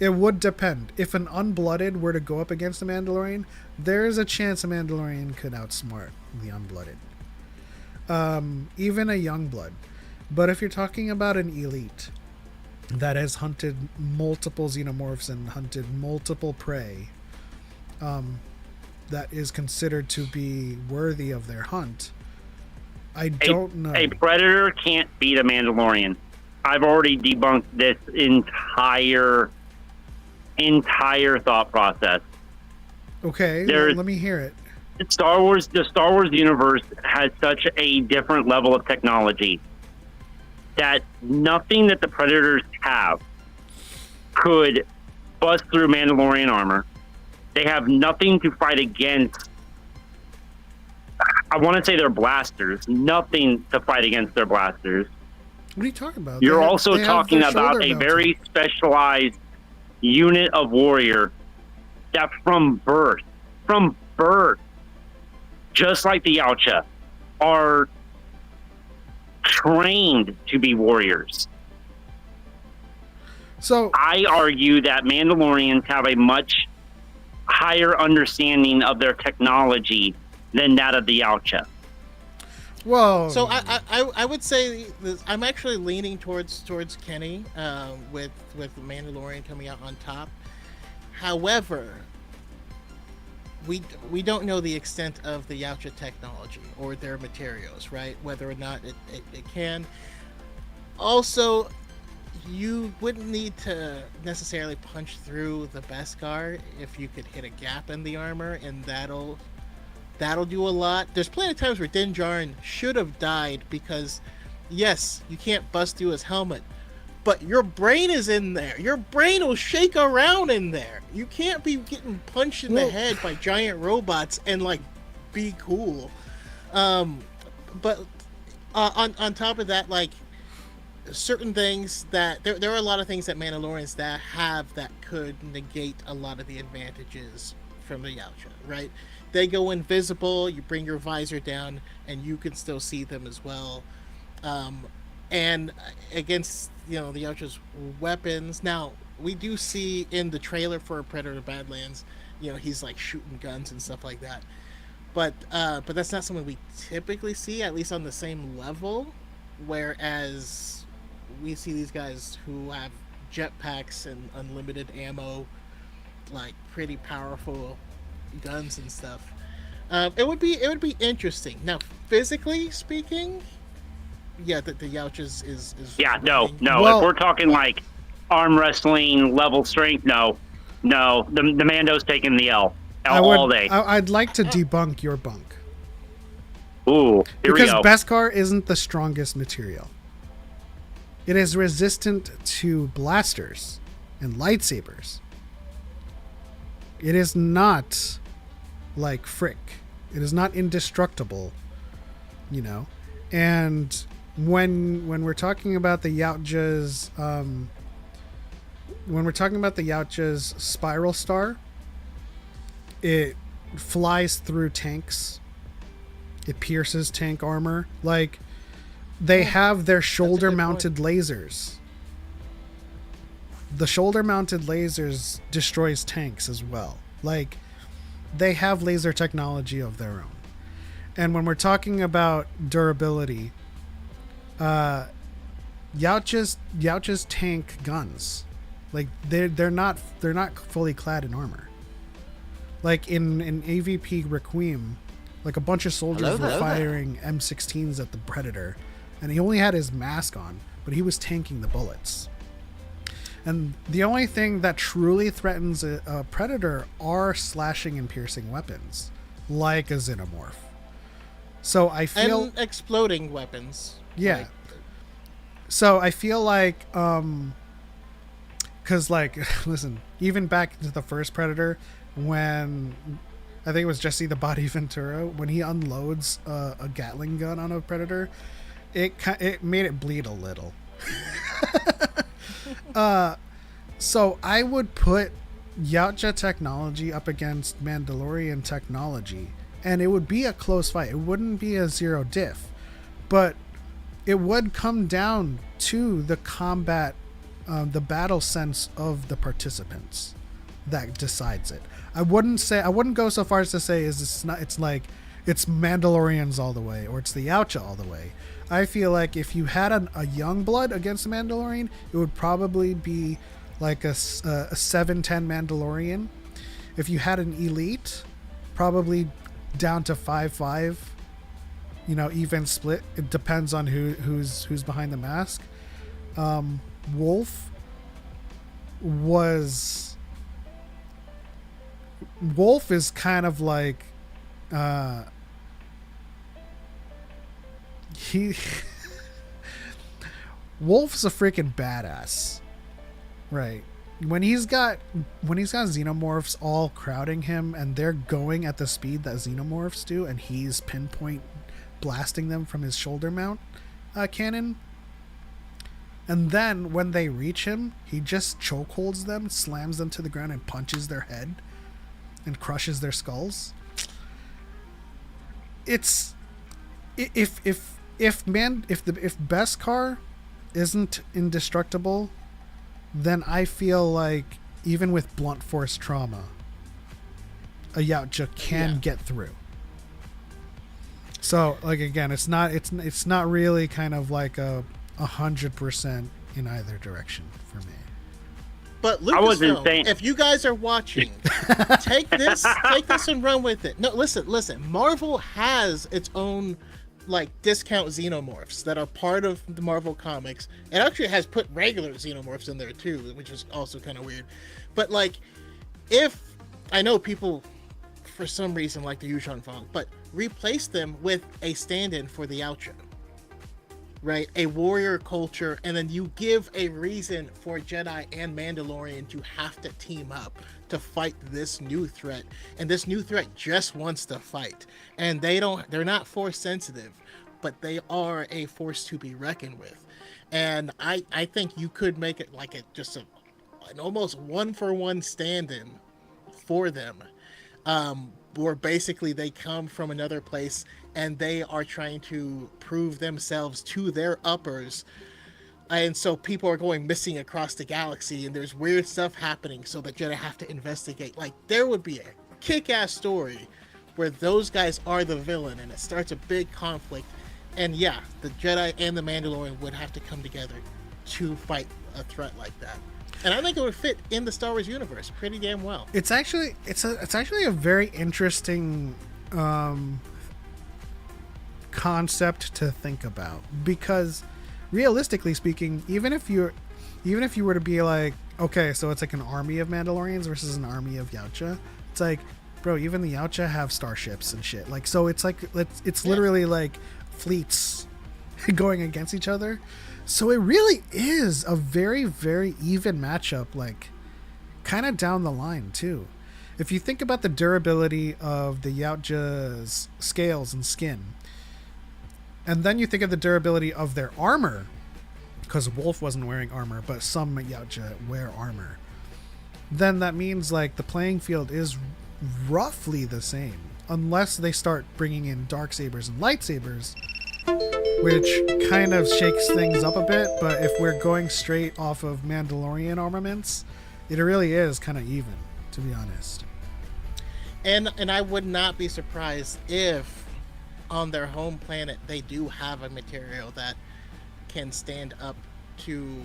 It would depend. If an unblooded were to go up against a Mandalorian, there is a chance a Mandalorian could outsmart the unblooded. Even a young blood. But if you're talking about an elite that has hunted multiple xenomorphs and hunted multiple prey, that is considered to be worthy of their hunt, I don't know. A Predator can't beat a Mandalorian. I've already debunked this entire thought process. Okay, let me hear it. The Star Wars universe has such a different level of technology that nothing that the Predators have could bust through Mandalorian armor. They have nothing to fight against. I want to say their blasters. Nothing to fight against their blasters. What are you talking about? You're also talking about a very specialized unit of warrior that from birth, just like the Yautja, are trained to be warriors. So I argue that Mandalorians have a much higher understanding of their technology than that of the Yautja. Whoa. So I would say this, I'm actually leaning towards Kenny with Mandalorian coming out on top. However, we don't know the extent of the Yautja technology or their materials, right? Whether or not it can. Also, you wouldn't need to necessarily punch through the Beskar if you could hit a gap in the armor, and that'll do a lot. There's plenty of times where Din Djarin should have died because, yes, you can't bust through his helmet, but your brain is in there. Your brain will shake around in there. You can't be getting punched in the head by giant robots and like be cool. But on top of that, like certain things that there are a lot of things that Mandalorians that have that could negate a lot of the advantages from the Yautja, right? They go invisible, you bring your visor down, and you can still see them as well. And against, you know, the Yautja's weapons, now we do see in the trailer for Predator Badlands, you know, he's like shooting guns and stuff like that. But that's not something we typically see, at least on the same level. Whereas we see these guys who have jetpacks and unlimited ammo, like pretty powerful guns and stuff. It would be interesting. Now, physically speaking, yeah, the Yautja is Yeah, no. Well, if we're talking like arm wrestling level strength, no. The Mando's taking the L all day. I'd like to debunk your bunk. Ooh, here we Because go. Beskar isn't the strongest material. It is resistant to blasters and lightsabers. It is not like Frick. It is not indestructible, you know. And when we're talking about the Yautja's spiral star, it flies through tanks. It pierces tank armor. Like, they have their shoulder-mounted lasers. The shoulder-mounted lasers destroys tanks as well. Like, they have laser technology of their own. And when we're talking about durability, Yautja's tank guns, like they're not fully clad in armor. Like in AVP Requiem, like a bunch of soldiers were firing M16s at the Predator, and he only had his mask on, but he was tanking the bullets. And the only thing that truly threatens a Predator are slashing and piercing weapons, like a Xenomorph. So I feel... And exploding weapons. Yeah. Like, so I feel like... Because, like, listen, even back into the first Predator, when... I think it was Jesse the Body Ventura, when he unloads a Gatling gun on a Predator, it made it bleed a little. So I would put Yautja technology up against Mandalorian technology, and it would be a close fight. It wouldn't be a zero diff, but it would come down to the combat, the battle sense of the participants that decides it. I wouldn't go so far as to say it's Mandalorians all the way, or it's the Yautja all the way. I feel like if you had a young blood against a Mandalorian, it would probably be like a 7-10 Mandalorian. If you had an elite, probably down to 5-5. You know, even split. It depends on who's behind the mask. Wolf is kind of like Wolf's a freaking badass, right? When he's got xenomorphs all crowding him and they're going at the speed that xenomorphs do, and he's pinpoint blasting them from his shoulder mount cannon, and then when they reach him, he just chokeholds them, slams them to the ground, and punches their head and crushes their skulls. It's if Beskar isn't indestructible, then I feel like even with blunt force trauma, a Yautja can get through. So, like, again, it's not really kind of like 100% in either direction for me. But I wasn't Lucasfilm, saying- if you guys are watching, take this and run with it. No, listen. Marvel has its own like discount xenomorphs that are part of the Marvel comics. It actually has put regular xenomorphs in there too, which is also kind of weird. But like, if I know people for some reason like the Yushan Fong, but replace them with a stand-in for the Yautja, right? A warrior culture, and then you give a reason for Jedi and Mandalorian to have to team up to fight this new threat, and this new threat just wants to fight, and they're not force sensitive, but they are a force to be reckoned with. And I think you could make it like an almost 1-for-1 stand-in for them, where basically they come from another place and they are trying to prove themselves to their uppers. And so people are going missing across the galaxy, and there's weird stuff happening, so the Jedi have to investigate. Like, there would be a kick-ass story where those guys are the villain, and it starts a big conflict. And yeah, the Jedi and the Mandalorian would have to come together to fight a threat like that. And I think it would fit in the Star Wars universe pretty damn well. It's actually a very interesting concept to think about, because realistically speaking, even if you were to be like, okay, so it's like an army of Mandalorians versus an army of Yautja, it's like, bro, even the Yautja have starships and shit. Like, so it's like it's literally like fleets going against each other. So it really is a very, very even matchup, like kind of down the line too. If you think about the durability of the Yautja's scales and skin, and then you think of the durability of their armor, because Wolf wasn't wearing armor, but some Yautja wear armor, then that means like the playing field is roughly the same, unless they start bringing in darksabers and lightsabers, which kind of shakes things up a bit. But if we're going straight off of Mandalorian armaments, it really is kind of even, to be honest. And I would not be surprised if on their home planet they do have a material that can stand up to,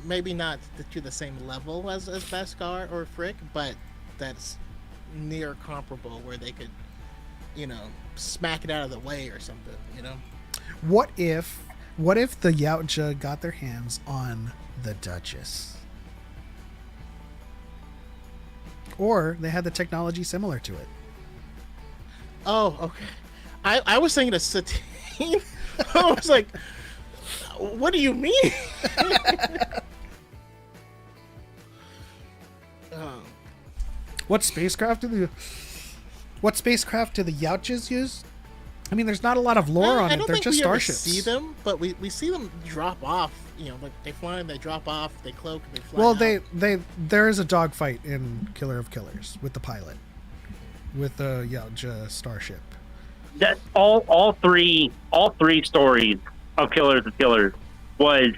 maybe not to the same level as Beskar or Frick, but that's near comparable, where they could, smack it out of the way or something, What if the Yautja got their hands on the Duchess? Or they had the technology similar to it. Oh, okay. I was thinking of Satine. I was like, what do you mean? What spacecraft do the Yautjas use? I mean, there's not a lot of lore on it. They're just starships. We see them, but we see them drop off. Like they fly and they drop off. They cloak and they fly. Well, there is a dogfight in Killer of Killers with the pilot, with the Yautja starship. That all three stories of Killers of Killers was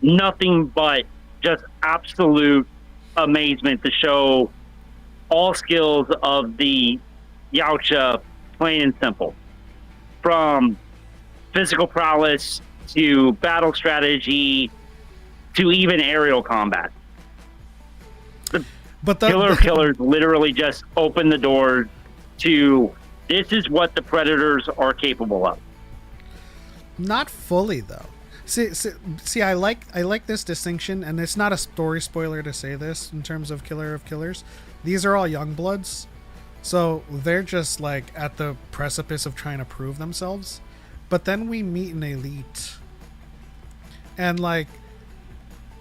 nothing but just absolute amazement to show all skills of the Yautja, plain and simple, from physical prowess to battle strategy to even aerial combat. But the Killer of Killers literally just opened the doors to, this is what the Predators are capable of. Not fully, though. See, I like this distinction, and it's not a story spoiler to say this in terms of Killer of Killers. These are all young bloods, so they're just like at the precipice of trying to prove themselves. But then we meet an elite, and like,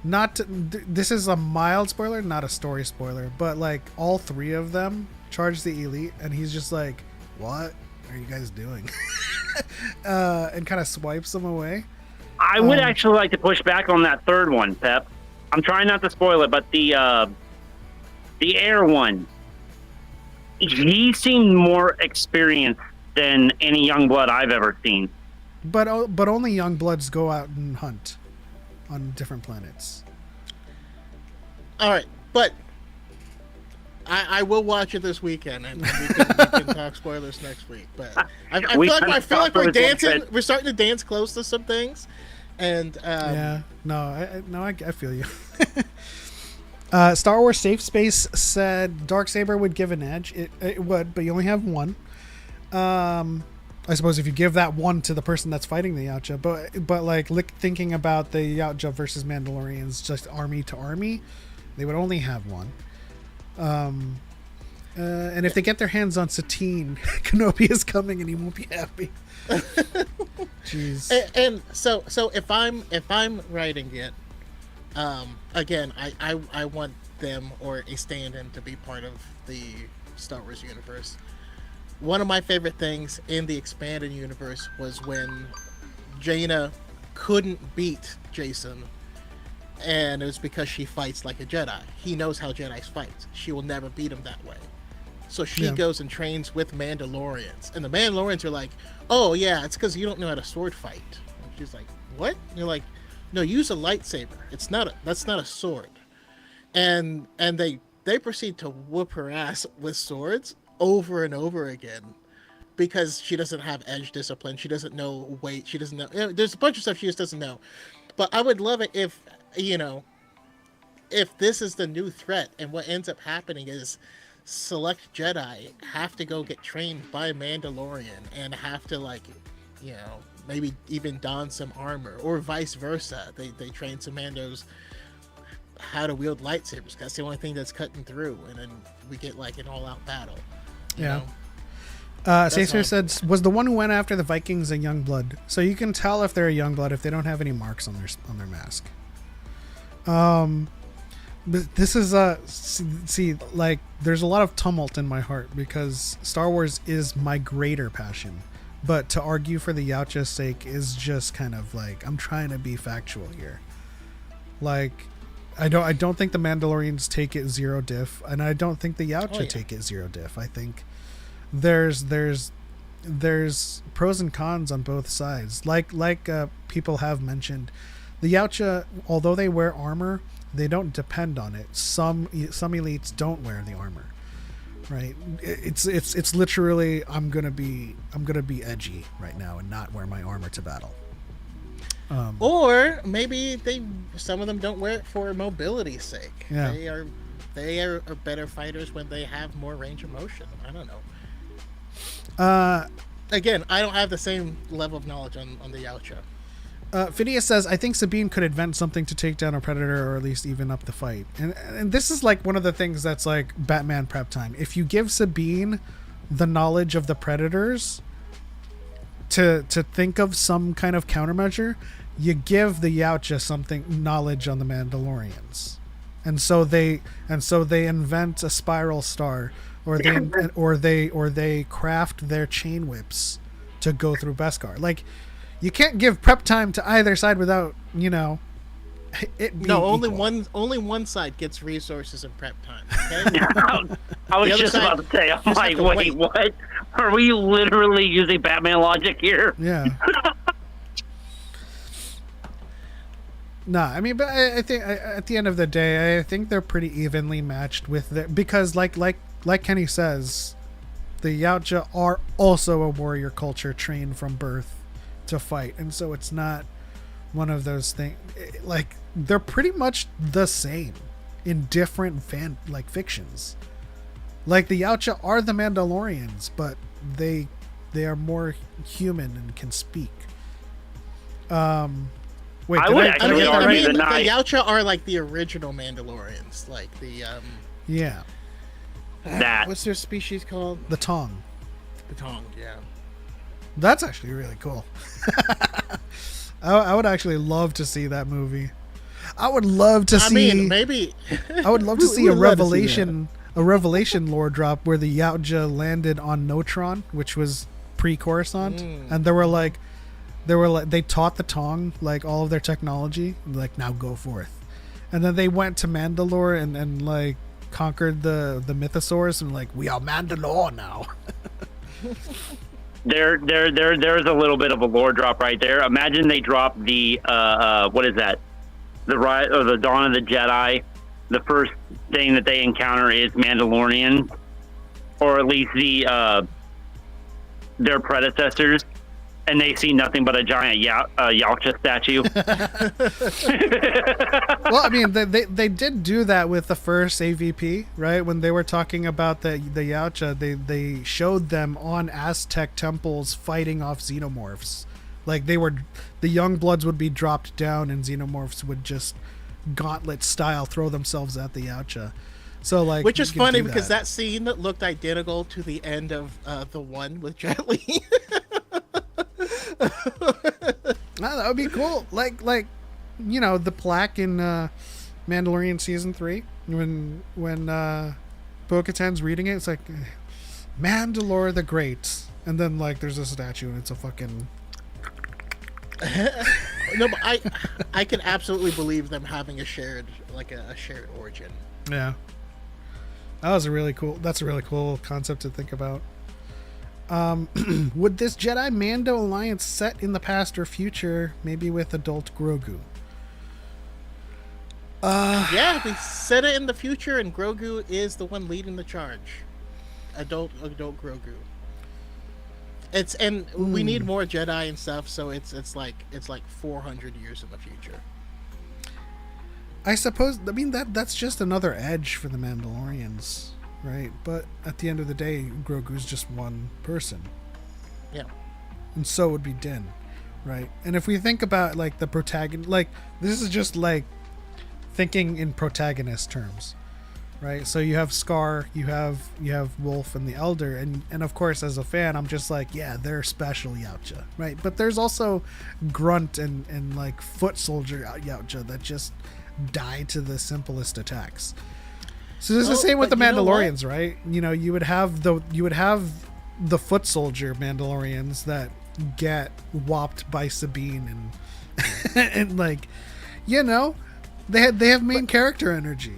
this is a mild spoiler, not a story spoiler, but like all three of them charge the elite, and he's just like, "What are you guys doing?" And kind of swipes them away. I would actually like to push back on that third one, Pep. I'm trying not to spoil it, but the air one, he seemed more experienced than any young blood I've ever seen. But only young bloods go out and hunt on different planets. All right, but I will watch it this weekend, and we can talk spoilers next week. But I feel like we're dancing. We're starting to dance close to some things, and yeah, I feel you. Star Wars Safe Space said Darksaber would give an edge. It would, but you only have one. I suppose if you give that one to the person that's fighting the Yautja, but like thinking about the Yautja versus Mandalorians, just army to army, they would only have one. And if they get their hands on Satine, Kenobi is coming and he won't be happy. Jeez. And so if I'm writing it, again, I want them or a stand-in to be part of the Star Wars universe. One of my favorite things in the expanded universe was when Jaina couldn't beat Jason, and it was because she fights like a Jedi. He knows how Jedis fight. She will never beat him that way. So she goes and trains with Mandalorians, and the Mandalorians are like, "Oh yeah, it's because you don't know how to sword fight." And she's like, "What?" And you're like, "No, use a lightsaber. That's not a sword." And they proceed to whoop her ass with swords over and over again because she doesn't have edge discipline. She doesn't know weight. She doesn't know. There's a bunch of stuff she just doesn't know. But I would love it if this is the new threat, and what ends up happening is select Jedi have to go get trained by Mandalorian and have to maybe even don some armor, or vice versa. They train some Mandos how to wield lightsabers. That's the only thing that's cutting through, and then we get like an all-out battle. You know? Caesar said, was the one who went after the Vikings a Youngblood? So you can tell if they're a Youngblood if they don't have any marks on their mask. But this is like there's a lot of tumult in my heart because Star Wars is my greater passion, but to argue for the Yautja's sake is just kind of like I'm trying to be factual here. Like I don't think the Mandalorians take it zero diff, and I don't think the Yautja take it zero diff. I think there's pros and cons on both sides. Like people have mentioned, the Yautja, although they wear armor, they don't depend on it. Some elites don't wear the armor, right? It's literally I'm gonna be edgy right now and not wear my armor to battle. Or maybe some of them don't wear it for mobility's sake. Yeah. They are better fighters when they have more range of motion. I don't know. Again, I don't have the same level of knowledge on the Yautja. Phineas says, I think Sabine could invent something to take down a predator or at least even up the fight. And this is like one of the things that's like Batman prep time. If you give Sabine the knowledge of the predators to think of some kind of countermeasure, you give the Yautja something knowledge on the Mandalorians. And so they invent a spiral star, or they craft their chain whips to go through Beskar. Like, you can't give prep time to either side without, it being only equal. only one side gets resources and prep time. Okay? I was just about to say, I'm like, wait, what? Are we literally using Batman logic here? Yeah. Nah, I mean, but I think at the end of the day, I think they're pretty evenly matched with because like Kenny says, the Yautja are also a warrior culture trained from birth to fight, and so it's not one of those things. Like, they're pretty much the same in different fictions. Like, the Yautja are the Mandalorians, but they are more human and can speak. Wait, I would actually argue the Yautja are like the original Mandalorians, like the yeah. What's their species called? The Tong. The Tong, yeah. That's actually really cool. I would actually love to see that movie. I would love to see. I mean, maybe. I would love to see a revelation lore drop where the Yautja landed on Notron, which was pre-Coruscant, and they taught the Tong like all of their technology, like, now go forth, and then they went to Mandalore and like conquered the mythosaurs and like, we are Mandalore now. There's a little bit of a lore drop right there. Imagine they drop the what is that? The rise or the Dawn of the Jedi. The first thing that they encounter is Mandalorian, or at least their predecessors, and they see nothing but a giant Yautja statue. Well, I mean, they did do that with the first AVP, right? When they were talking about the Yautja, they showed them on Aztec temples fighting off xenomorphs. Like the young bloods would be dropped down, and xenomorphs would just gauntlet style throw themselves at the Yautja. So like, which is funny because that scene looked identical to the end of the one with Jet Li. That would be cool. Like the plaque in Mandalorian season 3 when Bo-Katan's reading it, it's like Mandalore the Great, and then like there's a statue and it's a fucking. No, but I can absolutely believe them having a shared origin. Yeah, that's a really cool concept to think about. Would this Jedi Mando alliance set in the past or future, maybe with adult Grogu? Yeah, they set it in the future, and Grogu is the one leading the charge. Adult Grogu. We need more Jedi and stuff, so it's like 400 years in the future. I suppose. I mean that's just another edge for the Mandalorians, right? But at the end of the day, Grogu's just one person. Yeah. And so would be Din, right? And if we think about like the protagonist, like this is just like thinking in protagonist terms, right? So you have Scar, you have Wolf and the Elder, and of course as a fan I'm just like, yeah, they're special Yautja, right? But there's also Grunt and like foot soldier Yautja that just die to the simplest attacks. So it's the same with the Mandalorians, right? You would have the foot soldier Mandalorians that get whopped by Sabine and like, they have main character energy.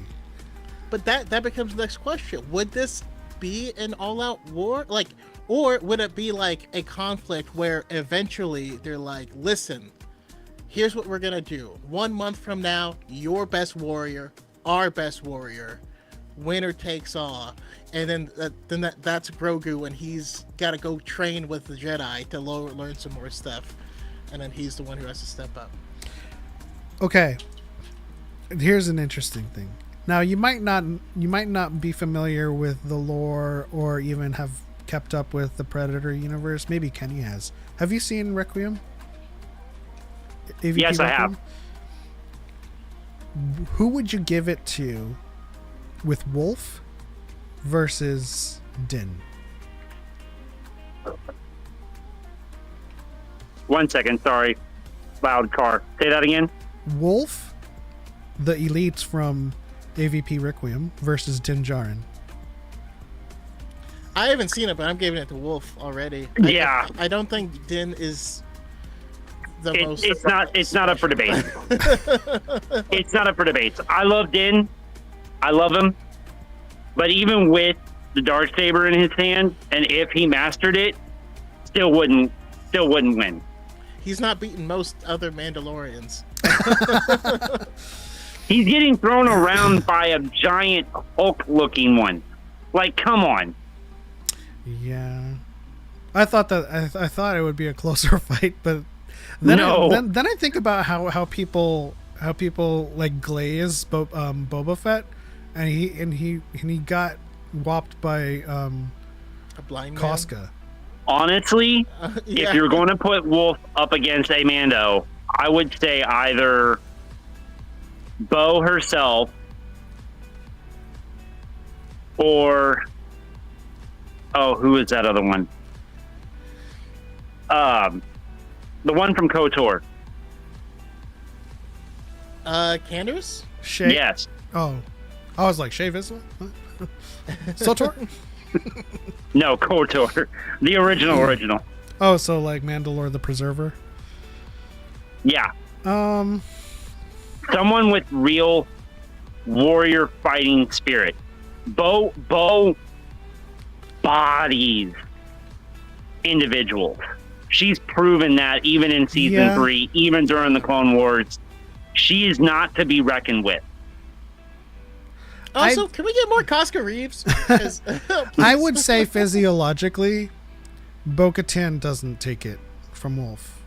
But that becomes the next question. Would this be an all-out war? Like, or would it be like a conflict where eventually they're like, listen, here's what we're gonna do. 1 month from now, your best warrior, our best warrior, winner takes all. And then that's Grogu, and he's got to go train with the Jedi to learn some more stuff. And then he's the one who has to step up. Okay. Here's an interesting thing. Now you might not be familiar with the lore or even have kept up with the Predator universe. Maybe Kenny has. Have you seen Requiem? AVP yes, Requiem? I have. Who would you give it to with Wolf versus Din? 1 second, sorry. Loud car. Say that again. Wolf, the elites from AVP Requiem versus Din Djarin. I haven't seen it, but I'm giving it to Wolf already. Yeah. I don't think Din is the most. It's not up for debate. It's not up for debate. I love Din. I love him. But even with the Darksaber in his hand, and if he mastered it, still wouldn't win. He's not beating most other Mandalorians. He's getting thrown around by a giant Hulk-looking one. Like, come on. Yeah, I thought it would be a closer fight, but then I think about how people like glaze Boba Fett, and he got whopped by A blind man? Koska. Honestly, yeah. if you're going to put Wolf up against a Mando, I would say either Bo herself or who is that other one? The one from KOTOR. Candace? Shay? Yes. Oh, I was like Shay Vizsla? Sotor? No, KOTOR. The original. Oh, so like Mandalore the Preserver? Yeah. Um, Someone with real warrior fighting spirit. Bo bodies individuals. She's proven that even in season 3, even during the Clone Wars. She is not to be reckoned with. Also, can we get more Koska Reeves? I would say physiologically, Bo-Katan doesn't take it from Wolf,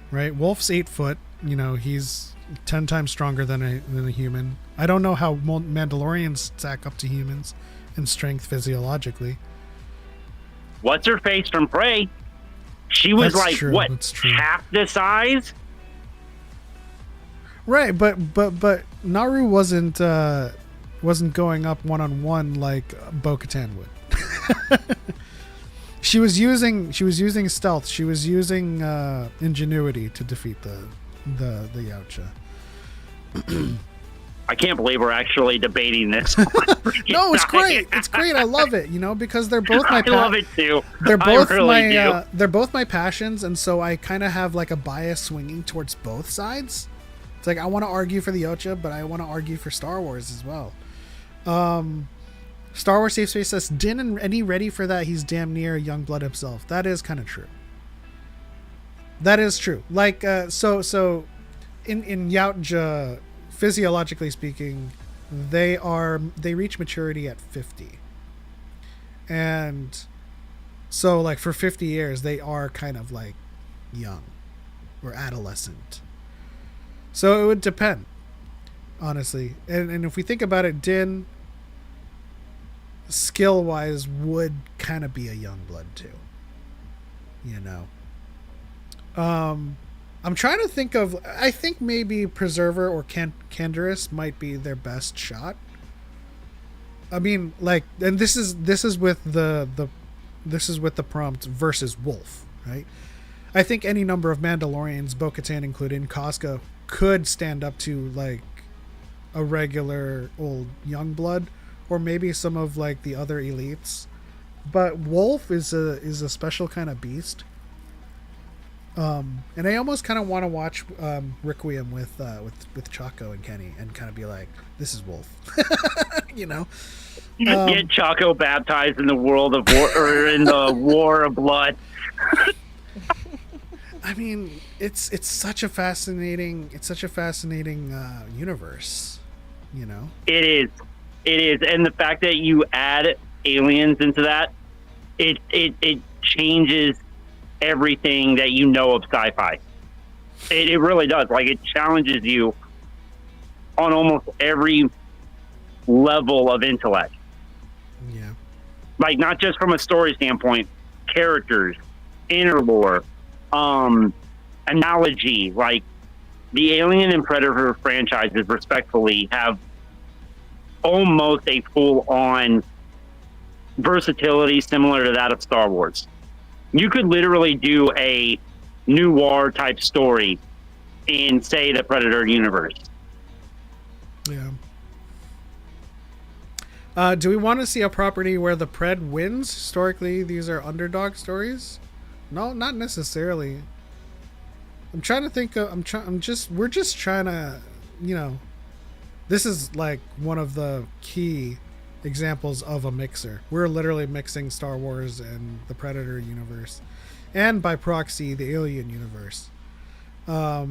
right? Wolf's 8 foot. You know, he's 10 times stronger than a human. I don't know how Mandalorians stack up to humans in strength physiologically. What's her face from Prey? She was That's like true, what, that's true. half the size? Right, but Naru wasn't going up one-on-one like Bo-Katan would. She was using stealth. She was using ingenuity to defeat the Yautja. I can't believe we're actually debating this. No, it's great. It's great. I love it. You know, because they're both my. I love it too. They're both I really my. do. They're both my passions, and so I kind of have like a bias swinging towards both sides. It's like I want to argue for the Yautja, but I want to argue for Star Wars as well. Star Wars Safe Space says Din and he ready for that. He's damn near Youngblood himself. That is kind of true. That is true. Like so in Yautja, physiologically speaking, they reach maturity at 50. And so like for 50 years they are kind of like young or adolescent. So it would depend, honestly. And if we think about it, Din skill wise would kind of be a young blood too, you know. I'm trying to think of, I think maybe Preserver or Canderous might be their best shot. I mean, like, and this is with the prompt versus Wolf, right? I think any number of Mandalorians, Bo-Katan included, Costco, could stand up to like a regular old young blood, or maybe some of like the other elites. But Wolf is a special kind of beast. And I almost kind of want to watch Requiem with Choco and Kenny and kind of be like, this is Wolf. You know? Get Choco baptized in the world of war, or in the war of blood. I mean, it's such a fascinating universe, you know? It is, and the fact that you add aliens into that, it changes everything that you know of sci-fi. It really does. Like, it challenges you on almost every level of intellect. Yeah. Like, not just from a story standpoint, characters, inner lore, analogy. Like, the Alien and Predator franchises, respectfully, have almost a full-on versatility similar to that of Star Wars. You could literally do a noir type story in, say, the Predator universe. Yeah. Do we want to see a property where the Pred wins? Historically, these are underdog stories. No, not necessarily. I'm trying to think of. We're just trying to, you know. This is like one of the key examples of a mixer. We're literally mixing Star Wars and the Predator universe, and by proxy the Alien universe. Because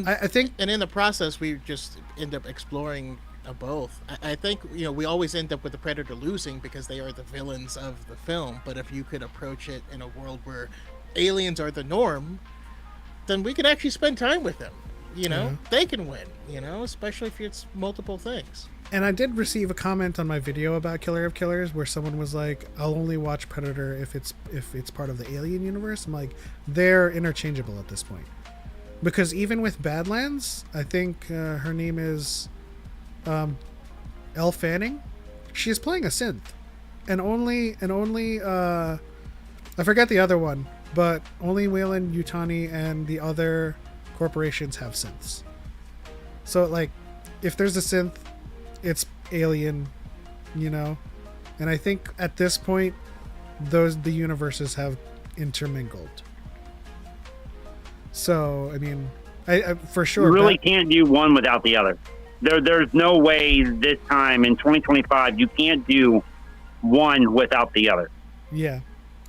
I think, and in the process, we just end up exploring both. I think, you know, we always end up with the Predator losing because they are the villains of the film. But if you could approach it in a world where aliens are the norm, then we could actually spend time with them. You know, Yeah. They can win. You know, especially if it's multiple things. and I did receive a comment on my video about Killer of Killers where someone was like, "I'll only watch Predator if it's part of the Alien universe." I'm like, they're interchangeable at this point, because even with Badlands, I think her name is Elle Fanning. She is playing a synth, and only I forget the other one, but only Wayland Yutani and the other corporations have synths. So like, if there's a synth, it's Alien, you know. And I think at this point, the universes have intermingled. So I mean, I for sure You really can't do one without the other. There's no way this time in 2025 you can't do one without the other. Yeah,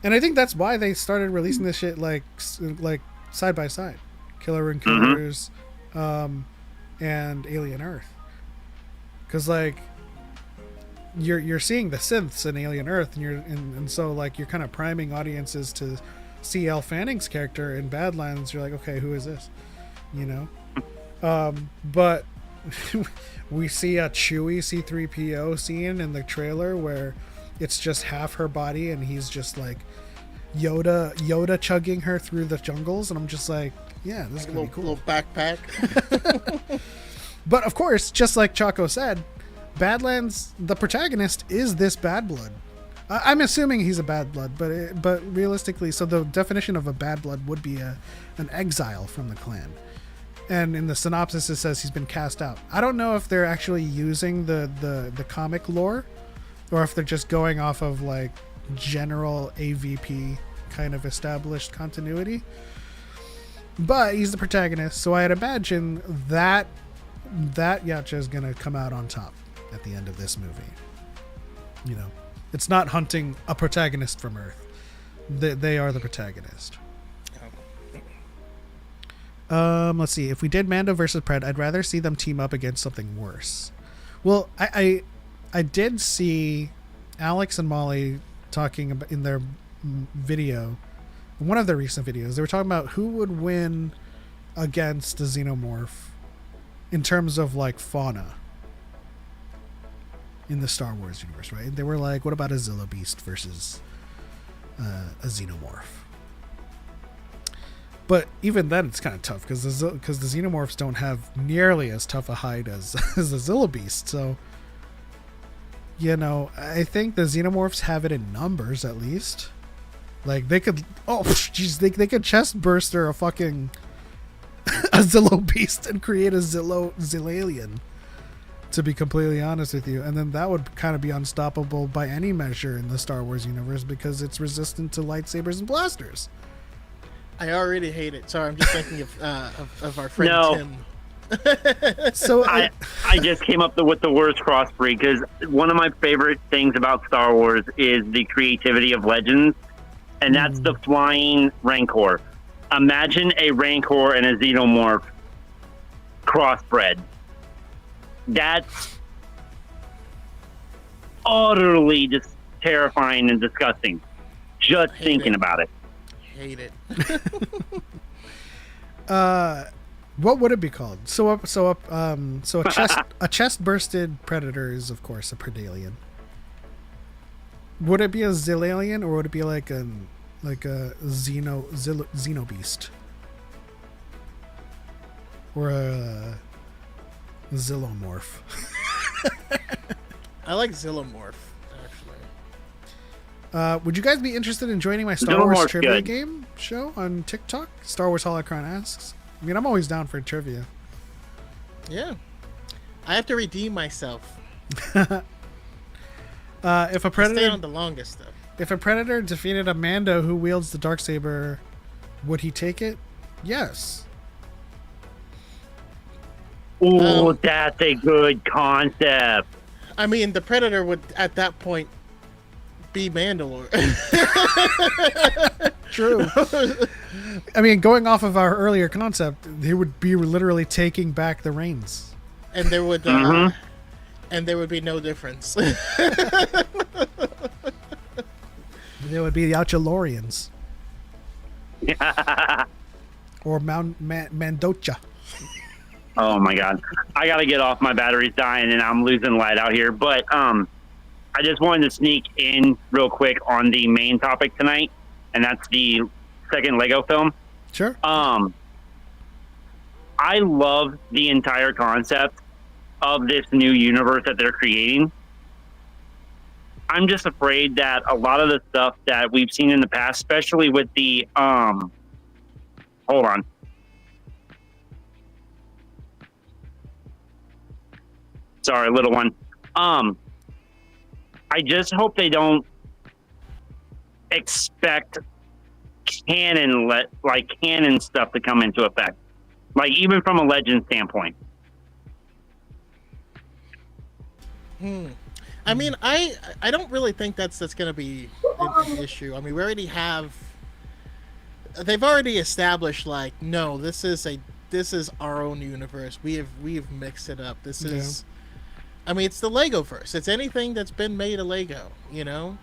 and I think that's why they started releasing this shit like side by side, Killer and Killers, and Alien Earth, because like you're seeing the synths in Alien Earth, and so like you're kind of priming audiences to see Elle Fanning's character in Badlands, you're like, okay, who is this? You know? But we see a Chewie C-3PO scene in the trailer where it's just half her body and he's just like Yoda chugging her through the jungles, and I'm just like, yeah, this is gonna be cool. Little backpack. But of course, just like Choco said, Badlands, the protagonist is this bad blood. I'm assuming he's a bad blood, but realistically, so the definition of a bad blood would be an exile from the clan. And in the synopsis, it says he's been cast out. I don't know if they're actually using the comic lore, or if they're just going off of like general AVP kind of established continuity. But he's the protagonist, so I'd imagine that Yacha is gonna come out on top at the end of this movie. You know, it's not hunting a protagonist from Earth. They are the protagonist. Let's see. If we did Mando versus Pred, I'd rather see them team up against something worse. Well, I did see Alex and Molly talking about in their video, one of their recent videos. They were talking about who would win against the Xenomorph in terms of like fauna in the Star Wars universe, right? They were like, what about a Zilla Beast versus a Xenomorph? But even then, it's kind of tough because the Xenomorphs don't have nearly as tough a hide as the Zilla Beast. So, you know, I think the Xenomorphs have it in numbers at least. Like they could, they could chest burster a fucking a Zillo Beast and create a Zillalian. To be completely honest with you, and then that would kind of be unstoppable by any measure in the Star Wars universe because it's resistant to lightsabers and blasters. I already hate it. Sorry, I'm just thinking of our friend Tim. So I just came up with the worst crossbreed because one of my favorite things about Star Wars is the creativity of legends, and that's the flying Rancor. Imagine a Rancor and a Xenomorph crossbred. That's utterly just terrifying and disgusting. Just thinking about it. Hate it. What would it be called? So a chest bursted predator is of course a Predalien. Would it be a Zillalian or would it be like a Xeno Beast? Or a Zillomorph? I like Zillomorph, actually. Would you guys be interested in joining my Star Wars trivia good. game show on TikTok? Star Wars Holocron asks. I mean, I'm always down for trivia. Yeah. I have to redeem myself. If a Stay predator, on the longest, though. if a predator defeated a Mando who wields the darksaber, would he take it? Yes. Ooh, that's a good concept. I mean, the Predator would, at that point, be Mandalore. True. I mean, going off of our earlier concept, he would be literally taking back the reins. And there would be no difference. There would be the Outchalorians. Or Mandocha. Oh my god. I gotta get off, my battery's dying and I'm losing light out here. But I just wanted to sneak in real quick on the main topic tonight, and that's the second Lego film. Sure. I love the entire concept of this new universe that they're creating. I'm just afraid that a lot of the stuff that we've seen in the past, especially with the hold on. Sorry, little one. I just hope they don't expect canon stuff to come into effect. Like, even from a legend standpoint. I mean, I don't really think that's going to be an issue. I mean, they've already established, like, no, this is our own universe. We've mixed it up. This is, I mean, it's the Lego verse. It's anything that's been made of Lego, you know?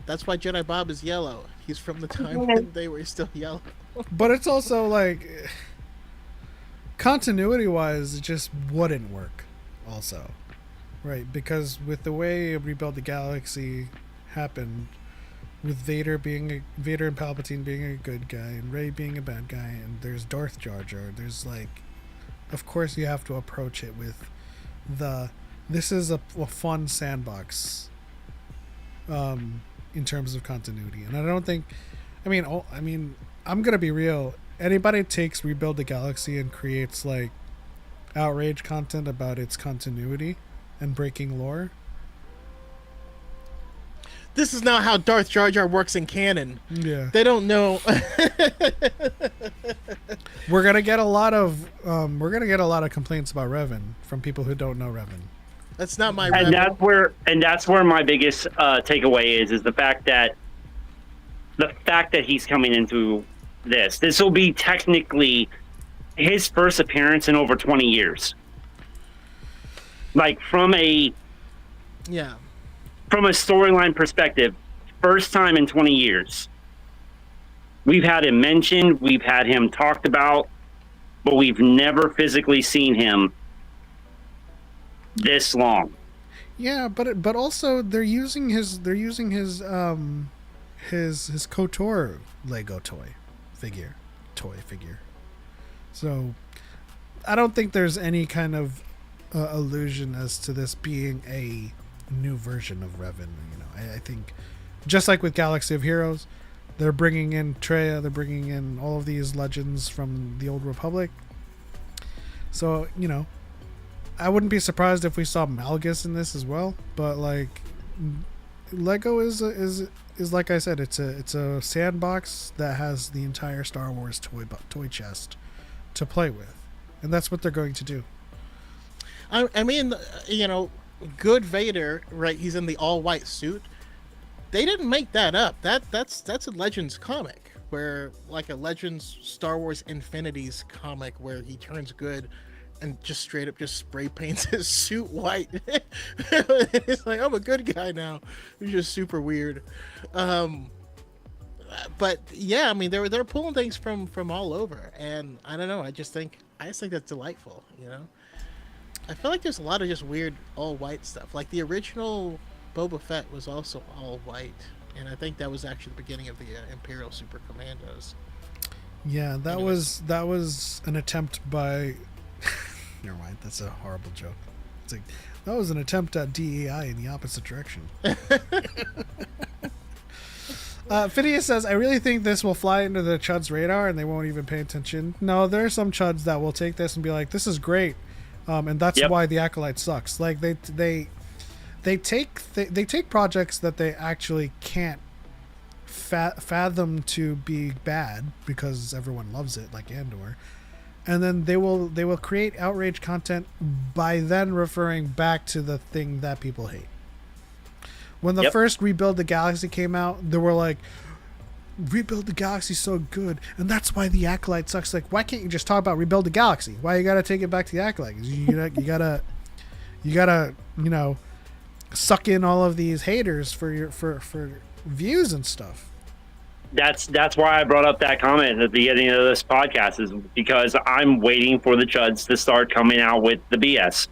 That's why Jedi Bob is yellow. He's from the time when they were still yellow. But it's also like continuity wise, it just wouldn't work. Also, right? Because with the way Rebuild the Galaxy happened, with Vader and Palpatine being a good guy and Rey being a bad guy, and there's Darth Jar Jar. There's like, of course, you have to approach it with this is a fun sandbox. In terms of continuity, and I don't think, I'm gonna be real. Anybody takes Rebuild the Galaxy and creates like outrage content about its continuity and breaking lore. This is not how Darth Jar Jar works in canon. Yeah, They don't know. we're gonna get a lot of complaints about Revan from people who don't know Revan. That's not my. And that's where my biggest takeaway is the fact that he's coming into this. This will be technically his first appearance in over 20 years. Like from a storyline perspective, first time in 20 years. We've had him mentioned, we've had him talked about, but we've never physically seen him this long. Yeah, but also they're using his KOTOR Lego toy figure. So I don't think there's any kind of illusion as to this being a new version of Revan. I think just like with Galaxy of Heroes, they're bringing in Traya, they're bringing in all of these legends from the Old Republic. So I wouldn't be surprised if we saw Malgus in this as well. But like, Lego is like I said, it's a sandbox that has the entire Star Wars toy chest to play with, and that's what they're going to do. I mean, good Vader, right? He's in the all-white suit. They didn't make that up. That's a Legends comic, where like a Legends Star Wars Infinities comic where he turns good and just straight up just spray paints his suit white. It's like, I'm a good guy now. It's just super weird. But yeah, I mean, they're pulling things from all over, and I don't know. I just think that's delightful. I feel like there's a lot of just weird all white stuff. Like the original Boba Fett was also all white, and I think that was actually the beginning of the Imperial Super Commandos. Yeah, that was an attempt by. Never mind, that's a horrible joke. It's like that was an attempt at DEI in the opposite direction. Phineas says, I really think this will fly into the Chud's radar and they won't even pay attention. No, there are some Chuds that will take this and be like, this is great. And that's why the Acolyte sucks. Like they take projects that they actually can't fathom to be bad because everyone loves it, like Andor. And then they will create outrage content by then referring back to the thing that people hate. When the first Rebuild the Galaxy came out, they were like, Rebuild the Galaxy so good, and that's why the Acolyte sucks. Like, why can't you just talk about Rebuild the Galaxy? Why you gotta take it back to the Acolyte? You gotta suck in all of these haters for views and stuff. That's why I brought up that comment at the beginning of this podcast, is because I'm waiting for the Chuds to start coming out with the BS.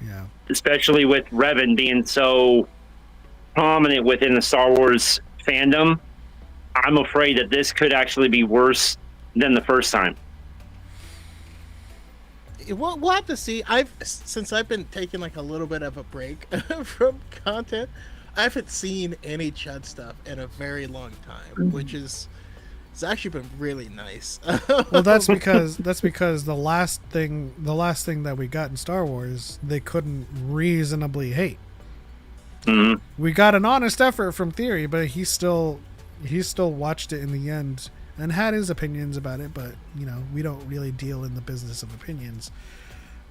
Yeah. Especially with Revan being so prominent within the Star Wars fandom, I'm afraid that this could actually be worse than the first time. We'll have to see. Since I've been taking like a little bit of a break from content, I haven't seen any Chud stuff in a very long time, which it's actually been really nice. Well, that's because the last thing that we got in Star Wars, they couldn't reasonably hate. Mm-hmm. We got an honest effort from Theory, but he still watched it in the end and had his opinions about it. But we don't really deal in the business of opinions.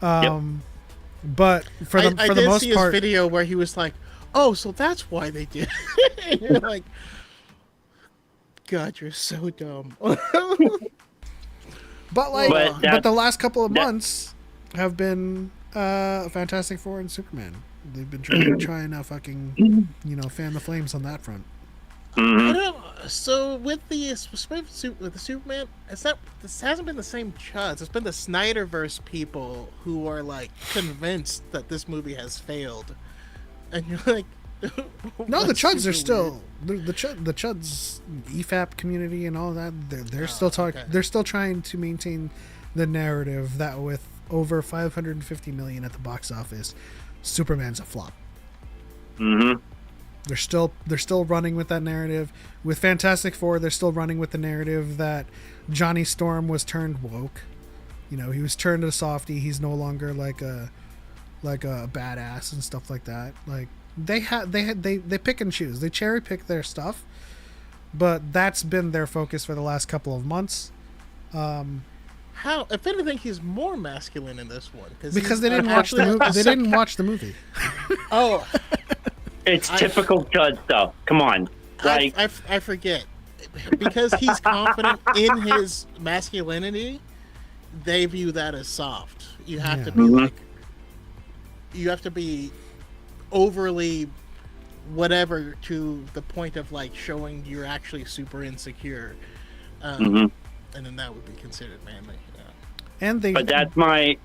But for the most part, I did see his video where he was like, "Oh, so that's why they did." And you're like, God, you're so dumb. But the last couple of months have been Fantastic Four and Superman. They've been trying to fucking fan the flames on that front. I don't. So with the Superman, this hasn't been the same chuds. It's been the Snyderverse people who are like convinced that this movie has failed, and you're like, No, the that's chuds are super still the chuds EFAP community and all that. They're Oh, still talking. okay. They're still trying to maintain the narrative that with over 550 million at the box office, Superman's a flop. Mm-hmm. They're still running with that narrative. With Fantastic Four, they're still running with the narrative that Johnny Storm was turned woke. You know, he was turned a softie. He's no longer like a badass and stuff like that. Like they pick and choose. They cherry pick their stuff, but that's been their focus for the last couple of months. How, if anything, he's more masculine in this one Because they didn't watch the movie. They didn't watch the movie. Oh, It's typical Chud stuff. Come on. Like, I forget, because he's confident in his masculinity. They view that as soft. You have to be like, you have to be overly whatever to the point of like showing you're actually super insecure, and then that would be considered manly. Yeah. And they. but that's my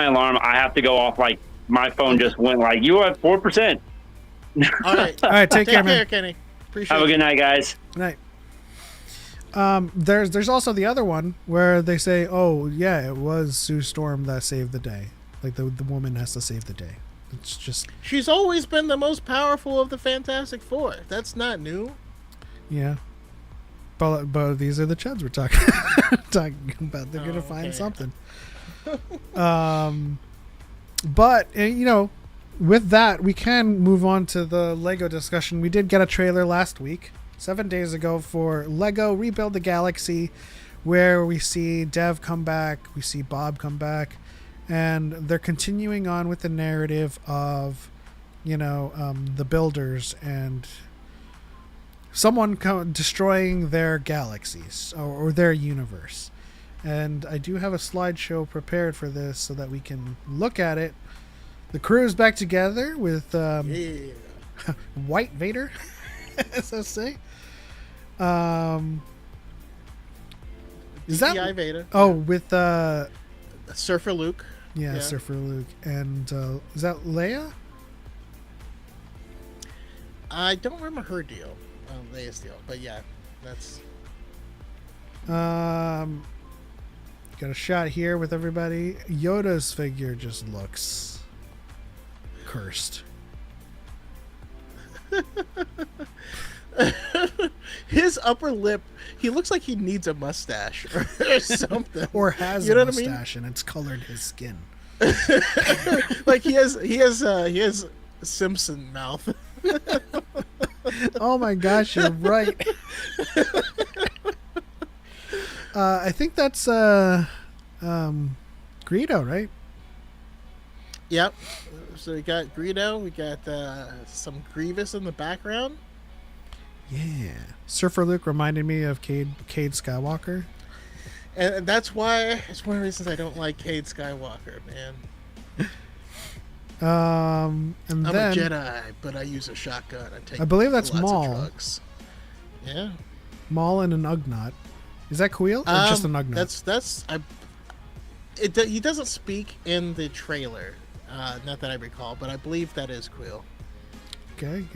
alarm. I have to go off. Like my phone just went like you have 4%. All right, All right, take care, man. Kenny. Appreciate Have a it. good night, guys. Right. There's also the other one where they say, oh yeah, it was Sue Storm that saved the day. Like the woman has to save the day. It's just She's always been the most powerful of the Fantastic Four. That's not new. yeah. But these are the chuds we're talking talking about. They're gonna find okay. something. But you know, with that, we can move on to the Lego discussion. We did get a trailer last week, 7 days ago, for Lego Rebuild the Galaxy, where we see Dev come back, we see Bob come back, and they're continuing on with the narrative of, you know, the builders and someone destroying their galaxies or their universe. And I do have a slideshow prepared for this so that we can look at it. The crew is back together with Yeah. White Vader, as I say. Is that DI Vader. Oh, with Surfer Luke. yeah, Yeah. Surfer Luke, and is that Leia? I don't remember her deal, Leia's deal, but yeah, that's. Got a shot here with everybody. Yoda's figure just looks cursed. His upper lip, he looks like he needs a mustache or something. Or has You know a what I mean? mustache and it's colored his skin. Like he has Simpson mouth. Oh my gosh, you're right. I think that's Greedo, right? Yep. So we got Greedo, we got some Grievous in the background. Yeah. Surfer Luke reminded me of Cade Skywalker. And that's why it's one of the reasons I don't like Cade Skywalker, man. And I'm then a Jedi, but I use a shotgun. I believe that's lots Maul. of drugs. Yeah. Maul and an Ugnaught. Is that Quill or just an Ugnaught? He doesn't speak in the trailer, not that I recall, but I believe that is Quill. Okay.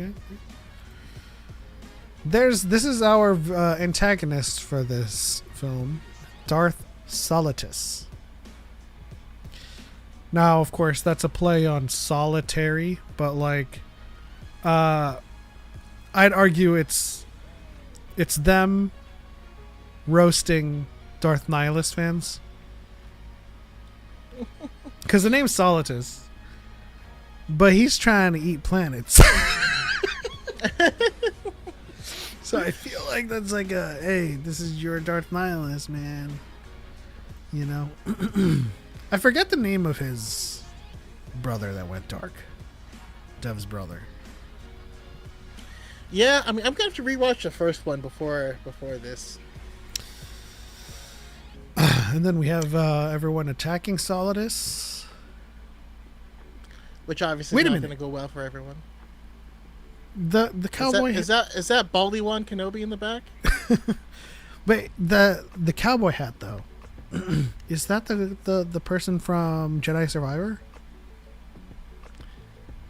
This is our antagonist for this film, Darth Solitus. Now, of course, that's a play on solitary, but like, I'd argue it's them roasting Darth Nihilist fans, because the name's Solitus, but he's trying to eat planets. So I feel like that's like hey, this is your Darth Nihilist, man. You know? I forget the name of his brother that went dark. Dev's brother. Yeah, I mean, I'm gonna have to rewatch the first one before this. And then we have everyone attacking Solidus. Which obviously Wait a is not minute. gonna go well for everyone. The cowboy Is that Baldy-Wan Kenobi in the back? But the cowboy hat though, is that the person from Jedi Survivor?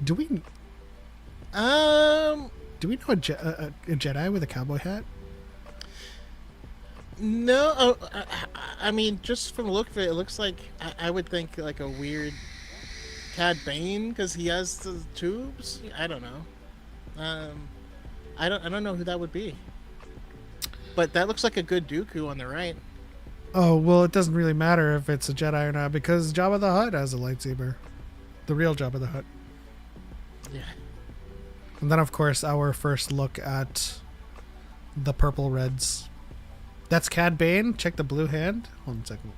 Do we know a Jedi with a cowboy hat? No, I mean, just from the look of it, it looks like I would think like a weird Cad Bane because he has the tubes. I don't know. I don't know who that would be. But that looks like a good Dooku on the right. Oh well, it doesn't really matter if it's a Jedi or not because Jabba the Hutt has a lightsaber, the real Jabba the Hutt. Yeah. And then of course our first look at the purple reds. That's Cad Bane. Check the blue hand. Hold on a second.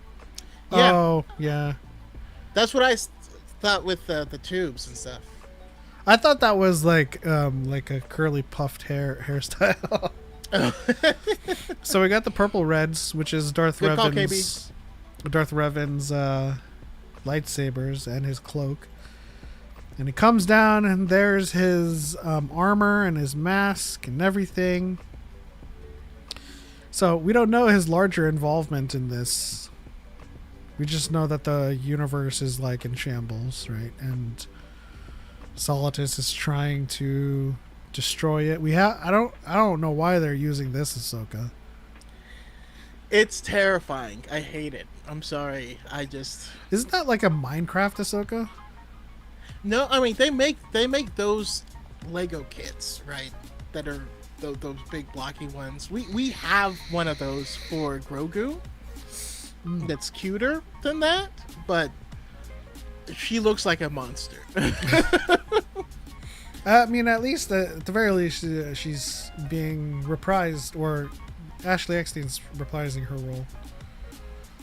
Yeah. Oh yeah. That's what I thought with the tubes and stuff. I thought that was like a curly puffed hairstyle. So we got the purple reds, which is Darth Good call, Revan's lightsabers and his cloak. And he comes down and there's his armor and his mask and everything. So we don't know his larger involvement in this. We just know that the universe is like in shambles, right? And Solidus is trying to destroy it. I don't know why they're using this Ahsoka. It's terrifying. I hate it. I'm sorry. Isn't that like a Minecraft Ahsoka? No, I mean they make those Lego kits, right? That are those big blocky ones. We have one of those for Grogu. That's cuter than that, but she looks like a monster. I mean, at least at the very least, she's being reprised, or Ashley Eckstein's reprising her role.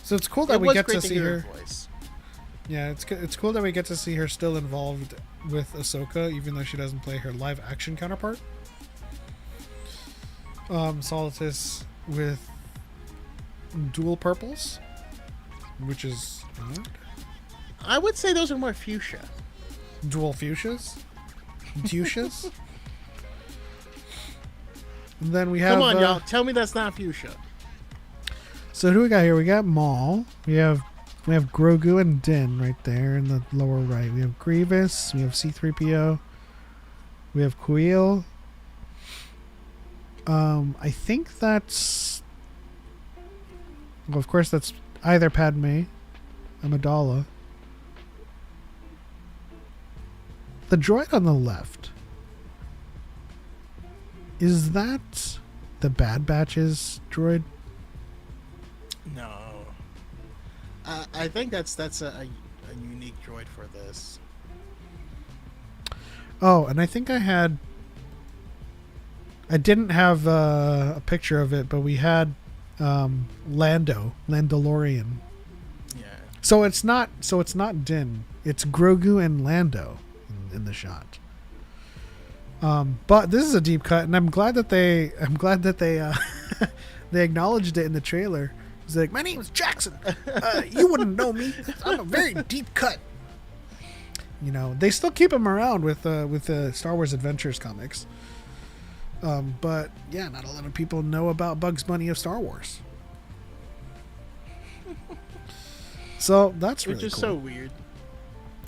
So it's cool that we get to see her. Voice. Yeah, it's cool that we get to see her still involved with Ahsoka, even though she doesn't play her live action counterpart. Solidus with dual purples, which is I would say those are more fuchsia. dual fuchsias. Fuchsias. And then we have. Come on, y'all! Tell me that's not fuchsia. So who we got here? We got Maul. We have Grogu and Din right there in the lower right. We have Grievous. We have C-3PO. We have Kuiil. I think that's. Well, of course, that's either Padme, Amidala. The droid on the left. Is that the Bad Batch's droid? No. I think that's a unique droid for this. Oh, and I think I didn't have a picture of it, but we had Landalorian. Yeah. So it's not Din. It's Grogu and Lando in the shot. But this is a deep cut, and I'm glad that they they acknowledged it in the trailer. It's like, my name is Jackson. You wouldn't know me. I'm a very deep cut. You know, they still keep him around with the Star Wars Adventures comics. But yeah, not a lot of people know about Bugs Bunny of Star Wars. So that's really cool. Which is so weird.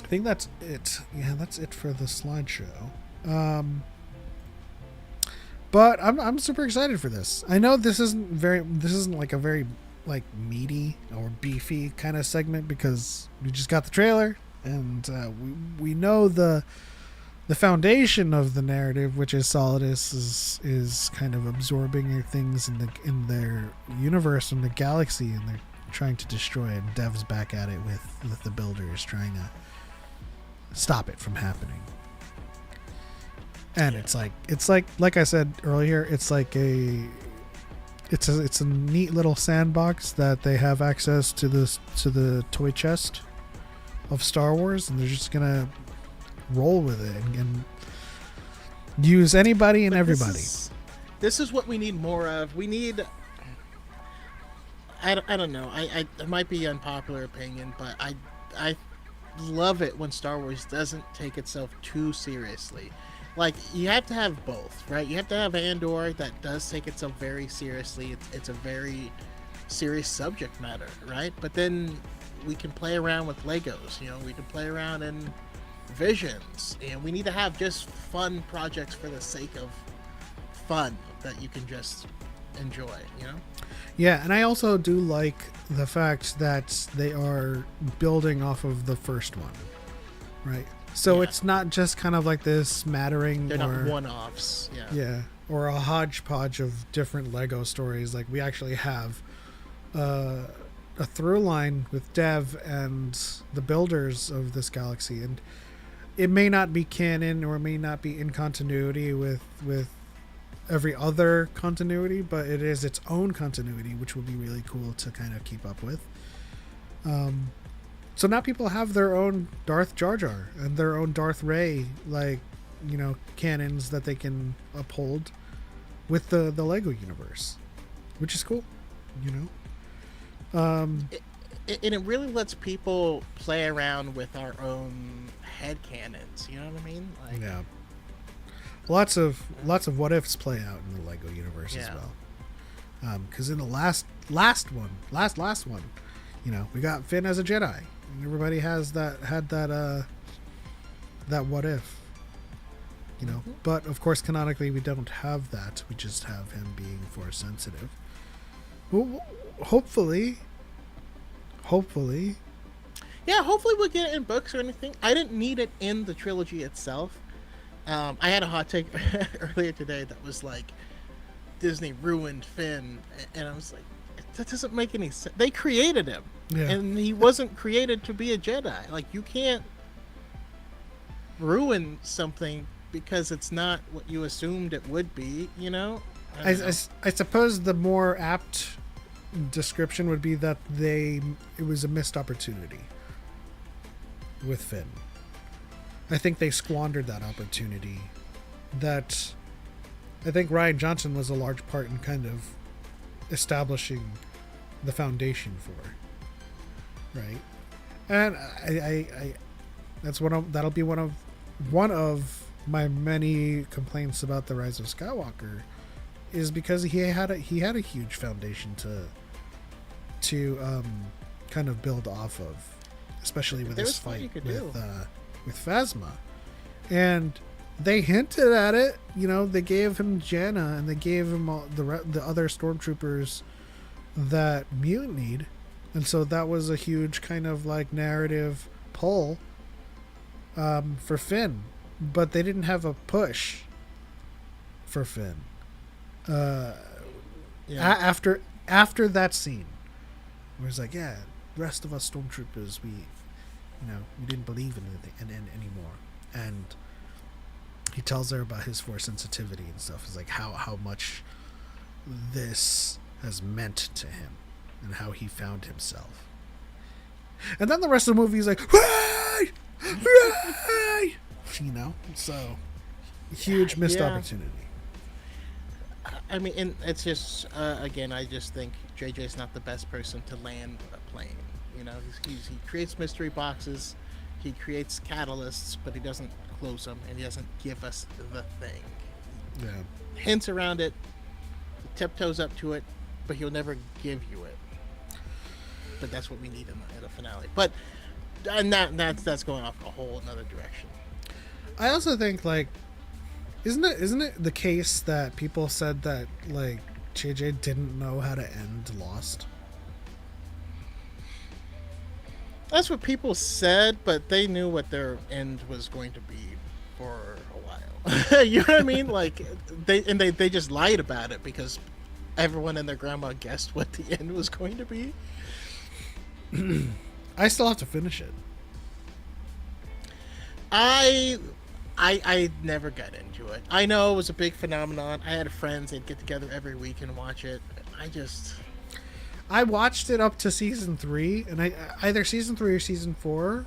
I think that's it. Yeah, that's it for the slideshow. But I'm super excited for this. I know this isn't like a very like meaty or beefy kind of segment because we just got the trailer and we know the foundation of the narrative, which is Solidus is kind of absorbing things in their universe and the galaxy, and they're trying to destroy it. And Dev's back at it with the builders trying to stop it from happening. And it's like I said earlier, it's a neat little sandbox that they have access to the toy chest of Star Wars, and they're just gonna roll with it and use anybody and everybody. This is what we need more of. We need. I don't know. It might be unpopular opinion, but I love it when Star Wars doesn't take itself too seriously. like you have to have both, right? You have to have Andor that does take itself very seriously. It's a very serious subject matter, right? But then we can play around with Legos, you know, we can play around in Visions, and we need to have just fun projects for the sake of fun that you can just enjoy, you know? Yeah, and I also do like the fact that they are building off of the first one, right? So it's not just kind of like this smattering. They're not one-offs. Yeah. Yeah, or a hodgepodge of different Lego stories. Like we actually have a through line with Dev and the builders of this galaxy, and it may not be canon or it may not be in continuity with every other continuity, but it is its own continuity, which will be really cool to kind of keep up with. So now people have their own Darth Jar Jar and their own Darth Ray, like, you know, canons that they can uphold with the Lego universe, which is cool, you know. And it really lets people play around with our own head canons. You know what I mean? Like, yeah. Lots of what ifs play out in the Lego universe as well. Because in the last one, you know, we got Finn as a Jedi, and everybody had that what if, you know. But of course, canonically, we don't have that. We just have him being Force sensitive. Well, hopefully. Yeah, hopefully we'll get it in books or anything. I didn't need it in the trilogy itself. I had a hot take earlier today that was like, Disney ruined Finn, and I was like, that doesn't make any sense. They created him, and he wasn't created to be a Jedi. Like, you can't ruin something because it's not what you assumed it would be, you know? I suppose the more apt description would be that it was a missed opportunity with Finn. I think they squandered that opportunity that I think Rian Johnson was a large part in kind of establishing the foundation for, right? And I that'll be one of my many complaints about The Rise of Skywalker, is because he had a huge foundation to kind of build off of, especially with this fight with Phasma. And they hinted at it, you know. They gave him Janna, and they gave him all the other stormtroopers that mutinied, and so that was a huge kind of like narrative pull for Finn. But they didn't have a push for Finn. After that scene, where it's like, yeah, the rest of us stormtroopers, we didn't believe in anything anymore. And he tells her about his Force sensitivity and stuff. It's like how much this has meant to him and how he found himself. And then the rest of the movie is like, Ray! Ray! You know, so huge missed opportunity. I mean, and it's just again, I just think JJ's not the best person to land a plane. You know, he creates mystery boxes, he creates catalysts, but he doesn't close them, and he doesn't give us the thing. Yeah. Hints around it, he tiptoes up to it, but he'll never give you it. But that's what we need in a finale. But and that's going off a whole another direction. I also think, like, isn't it the case that people said that, like, JJ didn't know how to end Lost? That's what people said, but they knew what their end was going to be for a while. You know what I mean? Like, they just lied about it because everyone and their grandma guessed what the end was going to be. I still have to finish it. I never got into it. I know it was a big phenomenon. I had friends, they'd get together every week and watch it. I watched it up to season 3, and either season 3 or season 4.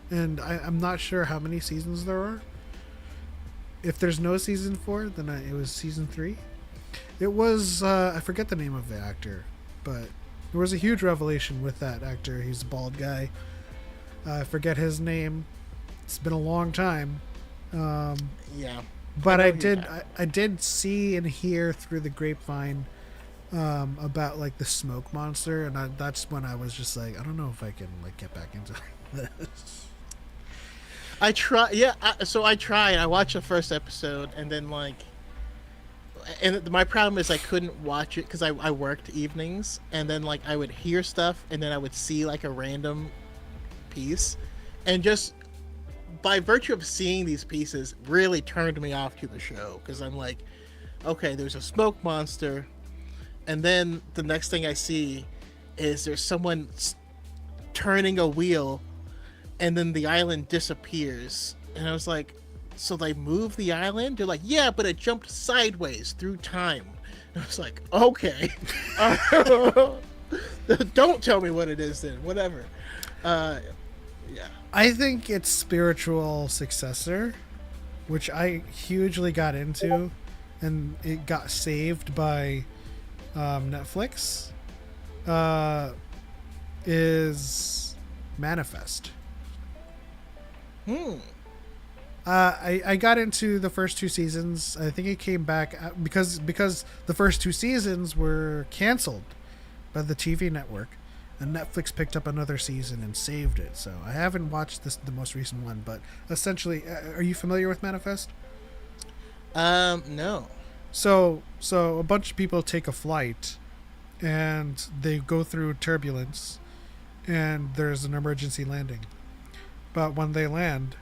And I'm not sure how many seasons there are. If there's no season 4, then it was season 3. It was, I forget the name of the actor, but there was a huge revelation with that actor. He's a bald guy. I forget his name. It's been a long time. Yeah. But I I know did you- I did see and hear through the grapevine about like the smoke monster, and that's when I was just like, I don't know if I can like get back into this. I try. Yeah. So I tried. I watched the first episode, and then like, and my problem is I couldn't watch it because I worked evenings, and then like I would hear stuff, and then I would see like a random piece, and just by virtue of seeing these pieces, really turned me off to the show because I'm like, okay, there's a smoke monster, and then the next thing I see is there's someone turning a wheel, and then the island disappears, and I was like, so they moved the island? They're like, yeah, but it jumped sideways through time. And I was like, okay. Don't tell me what it is then. Whatever. Yeah. I think its spiritual successor, which I hugely got into, and it got saved by Netflix, is Manifest. I got into the first two seasons. I think it came back because the first two seasons were canceled by the TV network, and Netflix picked up another season and saved it. So I haven't watched the most recent one, but essentially, are you familiar with Manifest? No. So a bunch of people take a flight, and they go through turbulence, and there's an emergency landing. But when they land,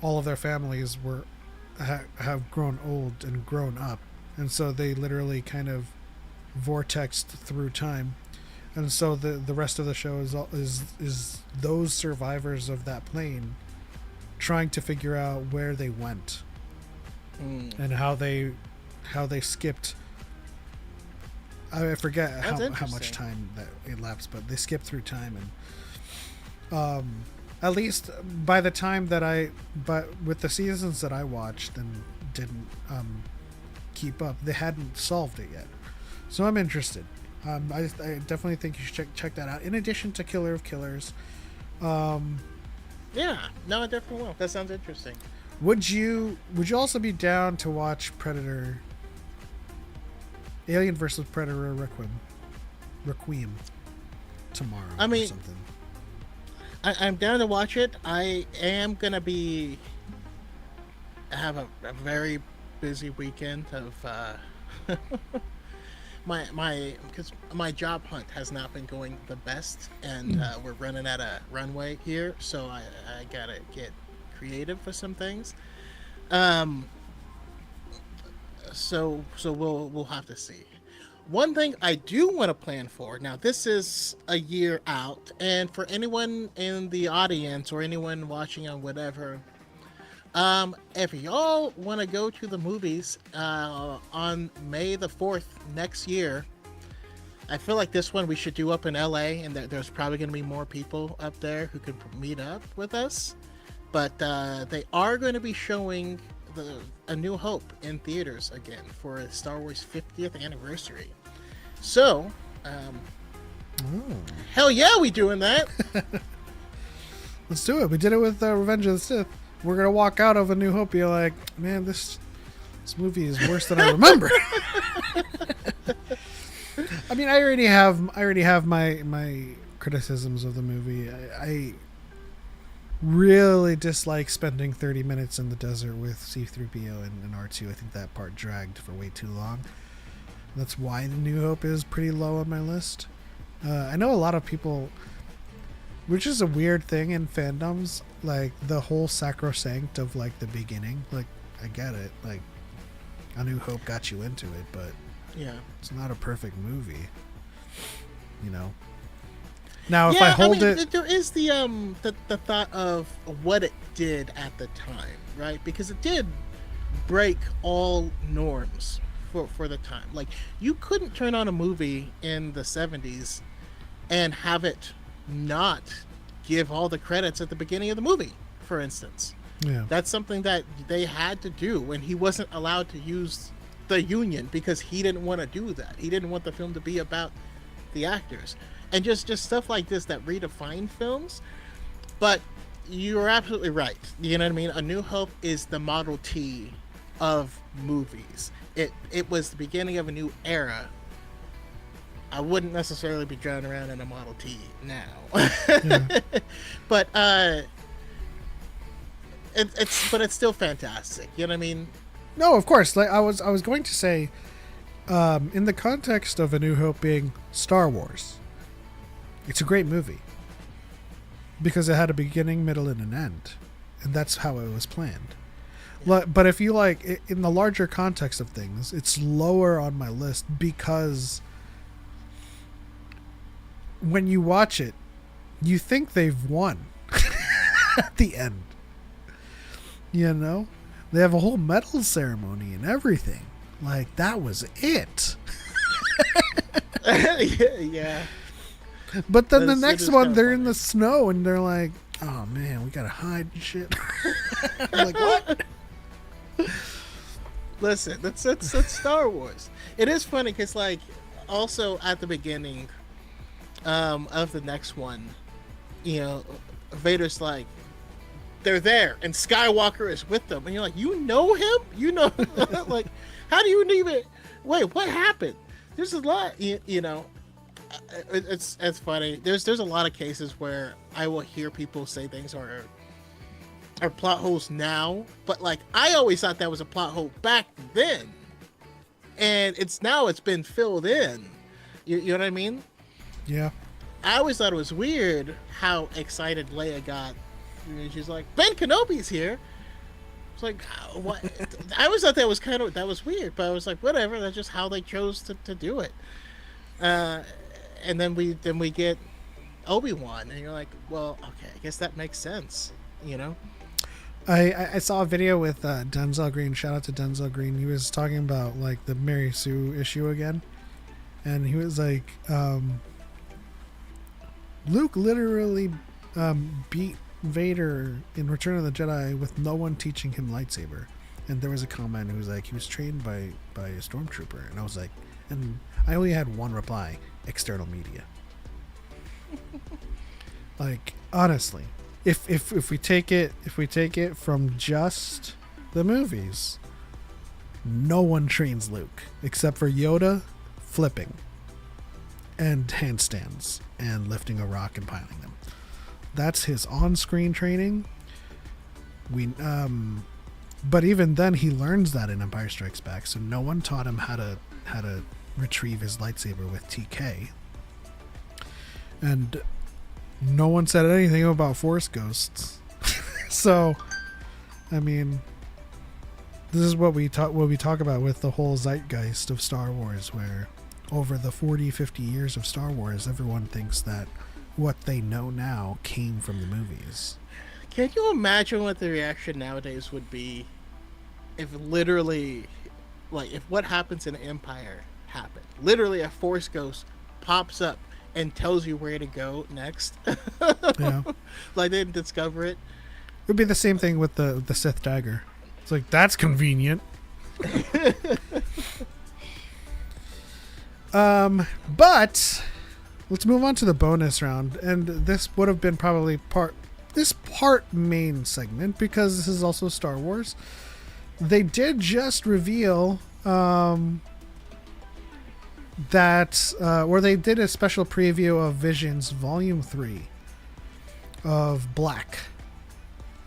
all of their families have grown old and grown up, and so they literally kind of vortexed through time. And so the rest of the show is those survivors of that plane trying to figure out where they went and how they skipped. I forget how much time that elapsed, but they skipped through time, and at least by the time that but with the seasons that I watched and didn't keep up, they hadn't solved it yet. So I'm interested. I definitely think you should check that out. In addition to Killer of Killers, Yeah. No, I definitely will. That sounds interesting. would you also be down to watch Predator, Alien versus Predator Requiem tomorrow? I mean, or something. I'm down to watch it. I am gonna have a very busy weekend of because my job hunt has not been going the best, and we're running out of runway here, so I gotta get creative for some things. So we'll have to see. One thing I do want to plan for, now this is a year out, and for anyone in the audience or anyone watching on whatever, if y'all want to go to the movies on May the 4th next year, I feel like this one we should do up in LA, and there's probably going to be more people up there who could meet up with us. But they are going to be showing A New Hope in theaters again for Star Wars 50th anniversary. So, hell yeah, we doing that. Let's do it. We did it with Revenge of the Sith. We're gonna walk out of A New Hope, be like, man, this movie is worse than I remember. I mean, I already have my criticisms of the movie. I really dislike spending 30 minutes in the desert with C-3PO and R2. I think that part dragged for way too long. That's why The New Hope is pretty low on my list. I know a lot of people, which is a weird thing in fandoms, like the whole sacrosanct of like the beginning. Like, I get it. Like, A New Hope got you into it, but Yeah. it's not a perfect movie. You know? Now, if I hold it... there is the thought of what it did at the time, right? Because it did break all norms for the time. Like, you couldn't turn on a movie in the 70s and have it not give all the credits at the beginning of the movie, for instance. Yeah. That's something that they had to do when he wasn't allowed to use the Union because he didn't want to do that. He didn't want the film to be about the actors. And just stuff like this that redefine films. But you're absolutely right. You know what I mean? A New Hope is the Model T of movies. It was the beginning of a new era. I wouldn't necessarily be driving around in a Model T now. Yeah. But it's still fantastic. You know what I mean? No, of course. Like I was going to say, in the context of A New Hope being Star Wars, it's a great movie because it had a beginning, middle, and an end, and that's how it was planned. But if you like, in the larger context of things, it's lower on my list because when you watch it, you think they've won at the end. You know? They have a whole medal ceremony and everything. Like, that was it. Yeah. But then the next one, they're in the snow and they're like, oh man, we gotta hide and shit. I'm like, what? Listen, that's Star Wars. It is funny because, like, also at the beginning of the next one, you know, Vader's like, they're there, and Skywalker is with them, and you're like, you know him? You know, like, how do you even? Wait, what happened? There's a lot, you know. It's funny. There's a lot of cases where I will hear people say things are plot holes now, but like I always thought that was a plot hole back then, and it's been filled in. You know what I mean? Yeah. I always thought it was weird how excited Leia got. She's like, Ben Kenobi's here. It's like, what? I always thought that was weird, but I was like, whatever. That's just how they chose to do it. And then we get Obi-Wan, and you're like, well, okay, I guess that makes sense, you know. I saw a video with Denzel Green. Shout out to Denzel Green. He was talking about like the Mary Sue issue again, and he was like, Luke literally beat Vader in Return of the Jedi with no one teaching him lightsaber. And there was a comment who was like, he was trained by a stormtrooper, and I was like, and I only had one reply: external media. Like, honestly, if we take it from just the movies, no one trains Luke except for Yoda flipping and handstands and lifting a rock and piling them. That's his on-screen training. But even then, he learns that in Empire Strikes Back. So no one taught him how to retrieve his lightsaber with TK, and no one said anything about Force ghosts. So, I mean, this is what we talk about with the whole zeitgeist of Star Wars, where over the 40, 50 years of Star Wars, everyone thinks that what they know now came from the movies. Can you imagine what the reaction nowadays would be if literally, like, if what happens in Empire happened? Literally a Force ghost pops up and tells you where to go next. Yeah. Like, they didn't discover it. It would be the same thing with the Sith dagger. It's like, that's convenient. But let's move on to the bonus round, and this would have been probably part main segment because this is also Star Wars. They did just reveal that or they did a special preview of Visions Volume 3 of Black,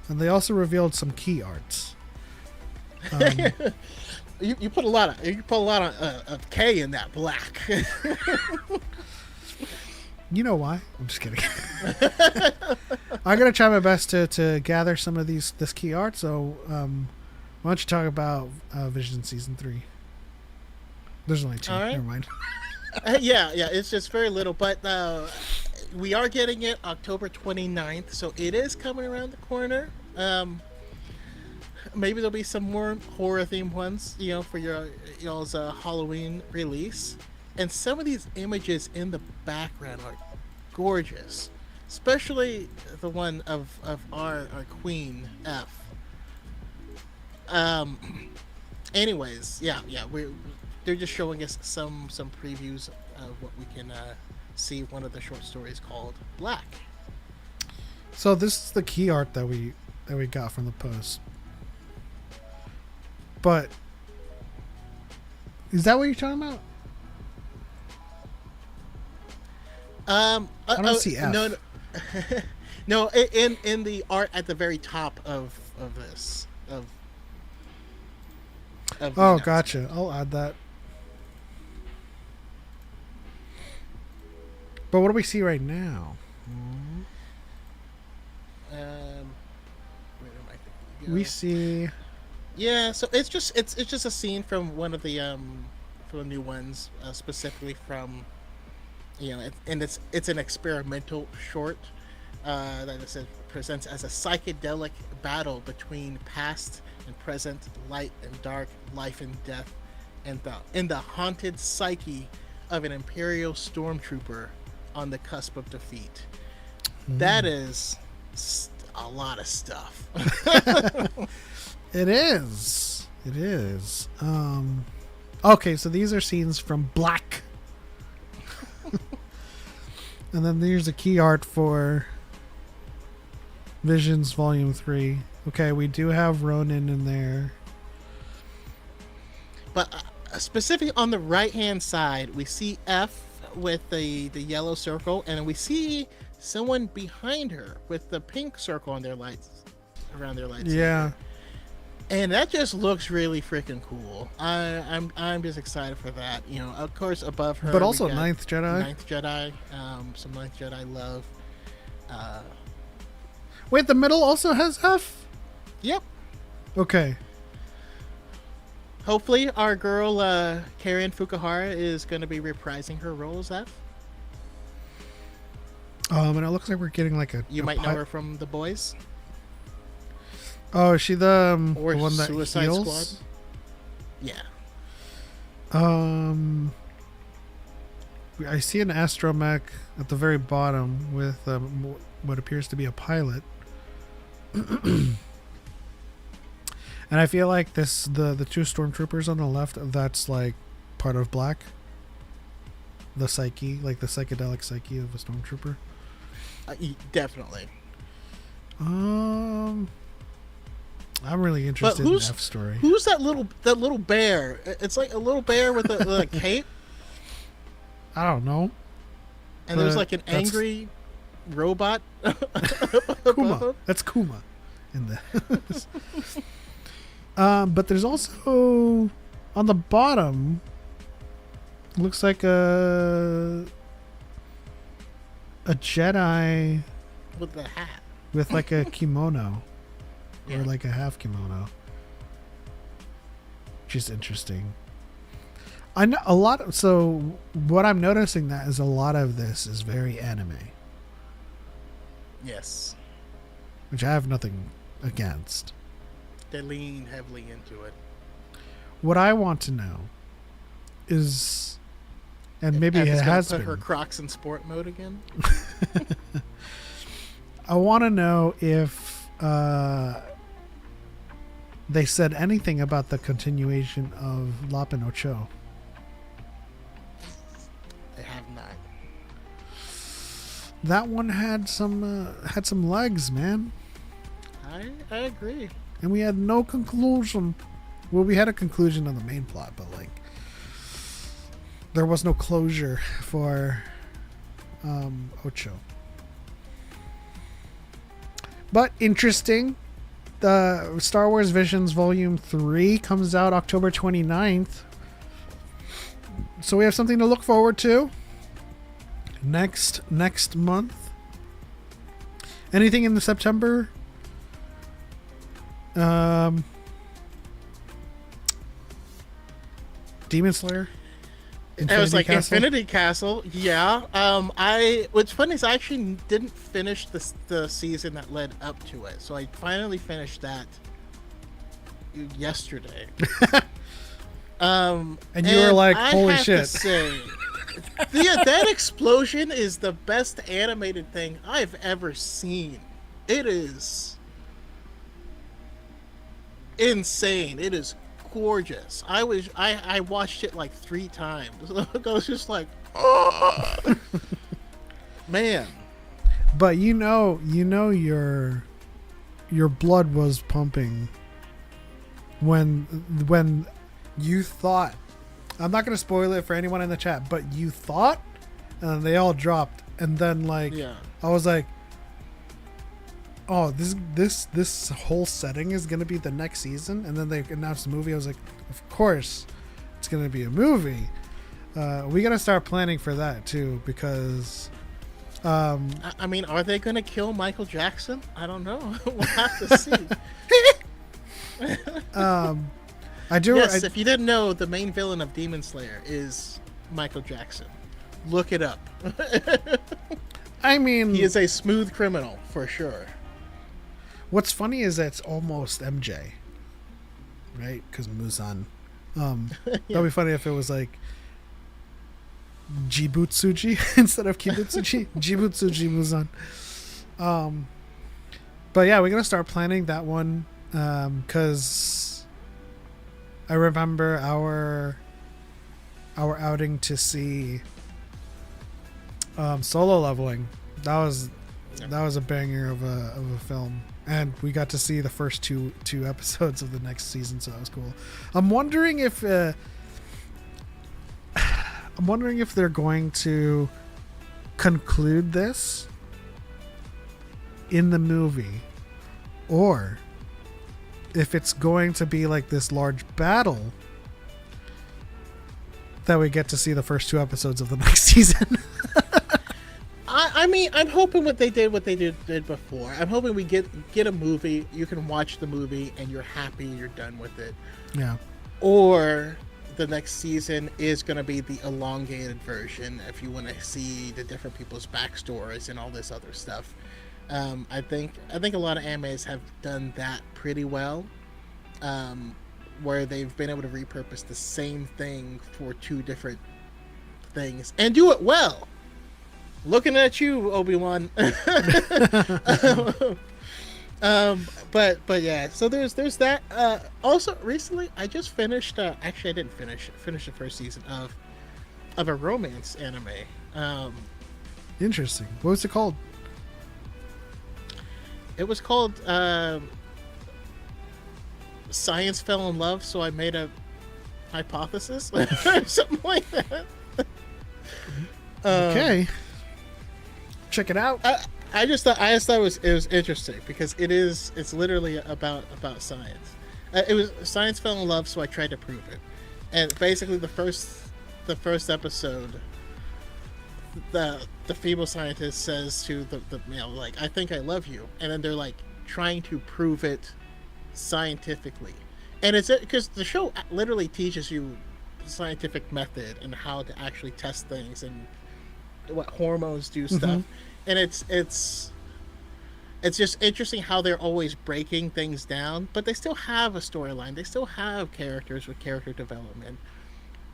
and they also revealed some key arts. You put a lot of K in that Black. You know why? I'm just kidding. I'm gonna try my best to gather some of this key art. So, why don't you talk about Vision Season 3? There's only 2. Right. Never mind. Yeah, it's just very little, but we are getting it October 29th, so it is coming around the corner. Maybe there'll be some more horror themed ones, you know, for y'all's Halloween release. And some of these images in the background are gorgeous, especially the one of our Queen F. Anyways, yeah, they're just showing us some previews of what we can see. One of the short stories called Black. So this is the key art that we got from the post. But is that what you're talking about? I don't see F. No, no. In the art at the very top of this of the Oh, announcement. gotcha. I'll add that. But what do we see right now? Where am I thinking? We see. Yeah, so it's just a scene from one of the from the new ones, specifically from, and it's an experimental short that it says presents as a psychedelic battle between past and present, light and dark, life and death, and in the haunted psyche of an Imperial stormtrooper on the cusp of defeat. That is a lot of stuff. It is. It is. Okay, so these are scenes from Black. And then there's a key art for Visions Volume 3. Okay, we do have Ronin in there. But specifically on the right-hand side, we see F with the yellow circle, and we see someone behind her with the pink circle on their lights, around their lights. Yeah. And that just looks really freaking cool. I'm just excited for that. Of course, above her. But we also got Ninth Jedi. Ninth Jedi. Some Ninth Jedi love. Wait, the middle also has F? Yep. Okay. Hopefully, our girl Karen Fukuhara is going to be reprising her role as F. And it looks like we're getting like You might know her from The Boys. Oh, is she the Or one that Suicide heals? Squad. Yeah. I see an astromech at the very bottom with what appears to be a pilot. And I feel like the two stormtroopers on the left, that's like part of Black. The psyche, like the psychedelic psyche of a stormtrooper. Definitely. I'm really interested in F story. Who's that little bear? It's like a little bear with a cape. I don't know. And there's like an angry robot. Kuma. That's Kuma in the. But there's also on the bottom. Looks like a Jedi With the hat. with like a kimono. Yeah. Or like a half kimono. Which is interesting. I know a lot. So what I'm noticing that is a lot of this is very anime, Yes. which I have nothing against. They lean heavily into it. What I want to know is, and maybe F it is gonna has put been. her Crocs in sport mode again. I want to know if they said anything about the continuation of Lapin Ocho. They have not. That one had some legs, man, I agree. and we had no conclusion. Well, we had a conclusion on the main plot, but like there was no closure for Ocho. But interesting. The Star Wars Visions Volume 3 comes out October 29th. So we have something to look forward to next month. Anything in the September? Demon Slayer? It was like Castle? Infinity Castle, yeah. What's funny is I actually didn't finish the season that led up to it, so I finally finished that yesterday. And you were like, holy I have shit. to say, that explosion is the best animated thing I've ever seen. It is insane. It is gorgeous. I watched it like 3 times. I was just like, oh man. But your blood was pumping when you thought, I'm not going to spoil it for anyone in the chat, but you thought, and they all dropped, and then like I was like, oh, this whole setting is going to be the next season, and then they announced the movie. I was like, of course it's going to be a movie. We got to start planning for that too, because I mean, are they going to kill Michael Jackson? I don't know. We'll have to see. I do. Yes, if you didn't know, the main villain of Demon Slayer is Michael Jackson. Look it up. I mean, he is a smooth criminal for sure. What's funny is that it's almost MJ, right? Because Muzan. That'd be funny if it was like Jibutsuji instead of Kibutsuji. Jibutsuji Muzan. But yeah, we're gonna start planning that one because I remember our outing to see Solo Leveling. That was a banger of a film, and we got to see the first two episodes of the next season, so that was cool. I'm wondering if they're going to conclude this in the movie, or if it's going to be like this large battle that we get to see the first 2 episodes of the next season. I mean, I'm hoping what they did before. I'm hoping we get a movie, you can watch the movie, and you're happy, you're done with it. Yeah. Or the next season is going to be the elongated version if you want to see the different people's backstories and all this other stuff. I think a lot of animes have done that pretty well, where they've been able to repurpose the same thing for 2 different things and do it well. Looking at you, Obi-Wan. But yeah, so there's that. Also, recently I just finished. Actually, I didn't finish the first season of a romance anime. Interesting. What was it called? It was called Science Fell in Love, so I made a hypothesis or something like that. Okay. Check it out. I just thought it was interesting because it's literally about science. It was Science Fell in Love, so I tried to prove it. And basically the first episode, the female scientist says to the male, like, I think I love you, and then they're like trying to prove it scientifically. And it's because the show literally teaches you the scientific method and how to actually test things and what hormones do stuff. And it's just interesting how they're always breaking things down, but they still have a storyline, they still have characters with character development,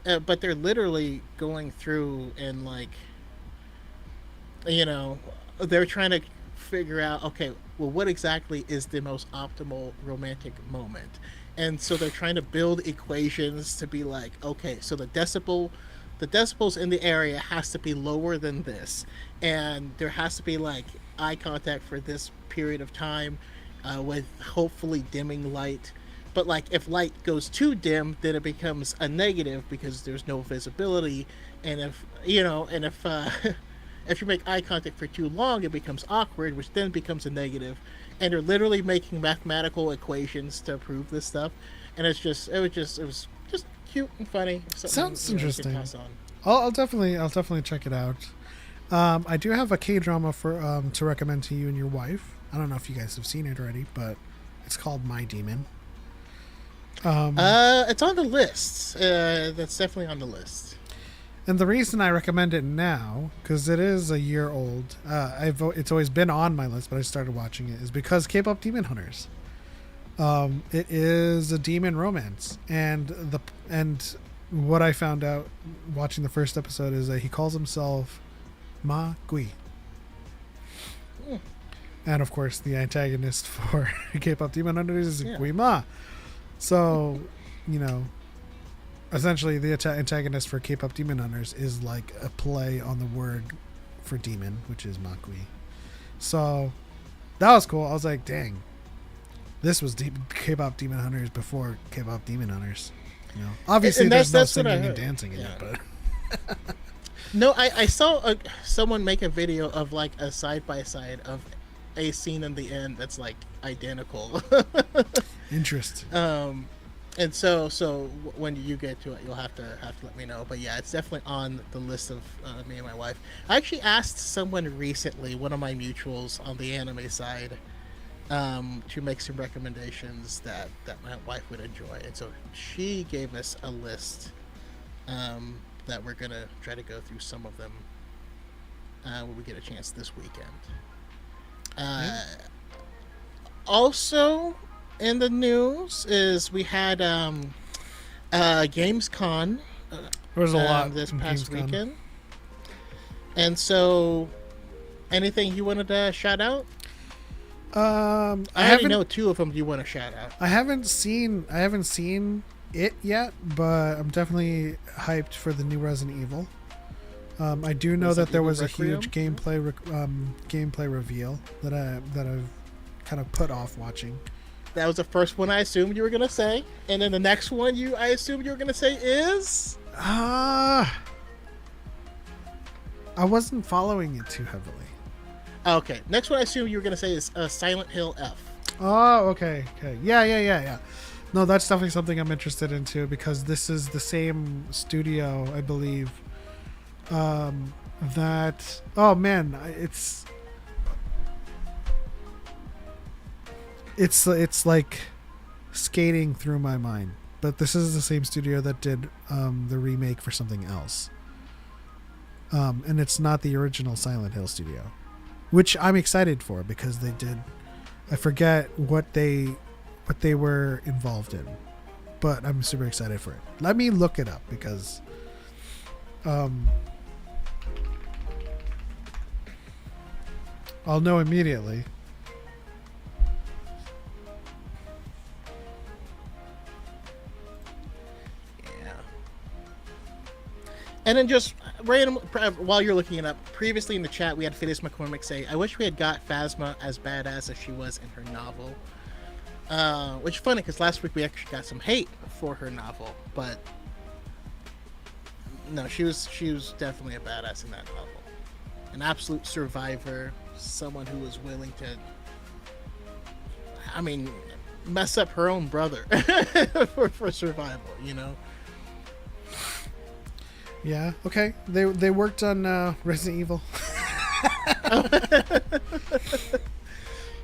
but they're literally going through and, like, you know, they're trying to figure out, okay, well, what exactly is the most optimal romantic moment? And so they're trying to build equations to be like, okay, so the decibels in the area has to be lower than this, and there has to be like eye contact for this period of time, with hopefully dimming light. But like if light goes too dim, then it becomes a negative because there's no visibility. And if if you make eye contact for too long, it becomes awkward, which then becomes a negative. And they're literally making mathematical equations to prove this stuff. And it was just cute and funny. Sounds interesting. Pass on. I'll definitely check it out. I do have a K-drama for to recommend to you and your wife. I don't know if you guys have seen it already, but it's called My Demon. It's on the list. That's definitely on the list. And the reason I recommend it now, because it is a year old, it's always been on my list, but I started watching it, is because K-pop Demon Hunters. It is a demon romance, and what I found out watching the first episode is that he calls himself Ma Gui. And of course, the antagonist for K-pop Demon Hunters is Gui Ma. So, you know, essentially the antagonist for K-pop Demon Hunters is like a play on the word for demon, which is Ma Gui. So that was cool. I was like, dang, this was K-pop Demon Hunters before K-pop Demon Hunters. You know, obviously And there's no that's what I singing and heard. dancing in Yeah. it, but No, I saw someone make a video of like a side by side of a scene in the end that's like identical. interest. And so when you get to it, you'll have to let me know. But yeah, it's definitely on the list of me and my wife. I actually asked someone recently, one of my mutuals on the anime side, to make some recommendations that my wife would enjoy, and so she gave us a list that we're gonna try to go through some of them when we get a chance this weekend. Also, in the news is we had Gamescom There was a lot this in past Gamescom. weekend, and so anything you wanted to shout out? I I already haven't know two of them you want to shout out. I haven't seen it yet, but I'm definitely hyped for the new Resident Evil. I do know Resident that there Evil was a Requiem? huge gameplay reveal that I've kind of put off watching. That was the first one I assumed you were gonna say, and then the next one I assumed you were gonna say is. I wasn't following it too heavily. Okay, next one I assumed you were gonna say is Silent Hill F. Oh, okay. Yeah. No, that's definitely something I'm interested in too, because this is the same studio, I believe. That oh man, it's like skating through my mind. But this is the same studio that did the remake for something else. And it's not the original Silent Hill studio, which I'm excited for because they did. I forget what they were involved in, but I'm super excited for it. Let me look it up because I'll know immediately. Yeah. And then just random while you're looking it up, previously in the chat we had Phineas McCormick say, "I wish we had got Phasma as badass as she was in her novel." Which is funny because last week we actually got some hate for her novel, but no, she was definitely a badass in that novel. An absolute survivor, someone who was willing to, I mean, mess up her own brother for survival, you know. Yeah. Okay. They worked on Resident Evil.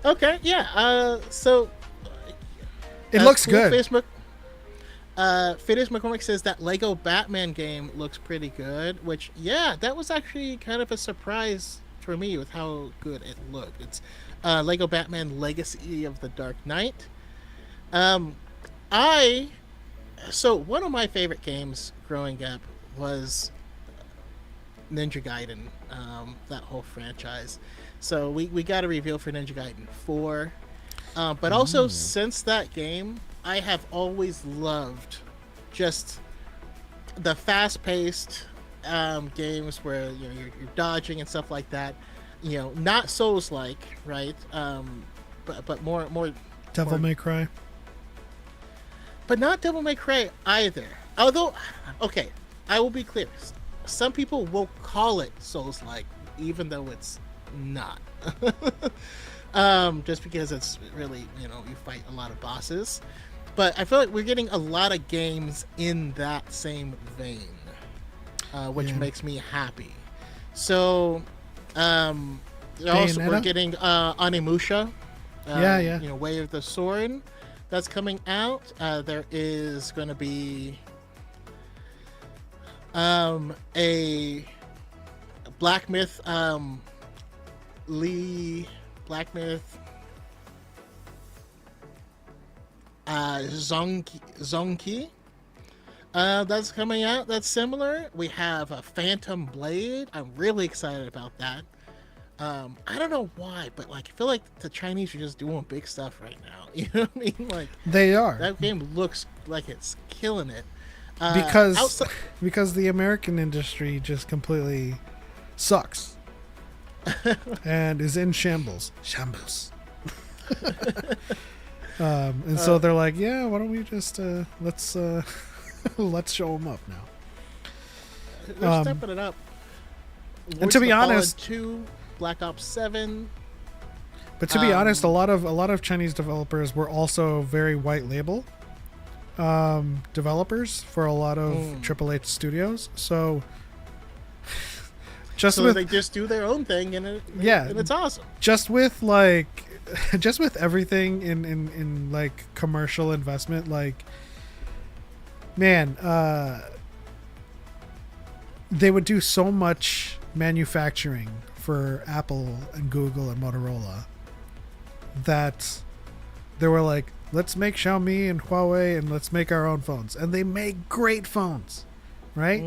Okay. Yeah. So It looks cool. good. Phineas McCormick says that Lego Batman game looks pretty good, which, yeah, that was actually kind of a surprise for me with how good it looked. It's Lego Batman Legacy of the Dark Knight. So one of my favorite games growing up was Ninja Gaiden, that whole franchise. So we got a reveal for Ninja Gaiden 4. But also, since that game, I have always loved just the fast-paced games where you're dodging and stuff like that. Not Souls-like, right? But more Devil May Cry. but not Devil May Cry either. Although, okay, I will be clear. Some people will call it Souls-like, even though it's not. Just because it's really, you fight a lot of bosses. But I feel like we're getting a lot of games in that same vein, which makes me happy. So, also Bayonetta? we're getting Onimusha. Yeah. Way of the Sword that's coming out. There is going to be a Black Myth Black Myth Zonki. That's coming out. That's similar. We have a Phantom Blade. I'm really excited about that. I don't know why, but I feel like the Chinese are just doing big stuff right now. You know what I mean? They are. That game looks like it's killing it. Because the American industry just completely sucks. and is in shambles. Shambles. And so they're like, yeah, why don't we just let's let's show them up now. They're stepping it up. And to be honest, 2, Black Ops 7. but to be honest, a lot of Chinese developers were also very white label developers for a lot of AAA studios. So they just do their own thing, and it's awesome. Just with everything in like commercial investment, like, man, they would do so much manufacturing for Apple and Google and Motorola that they were like, let's make Xiaomi and Huawei and let's make our own phones, and they make great phones, right?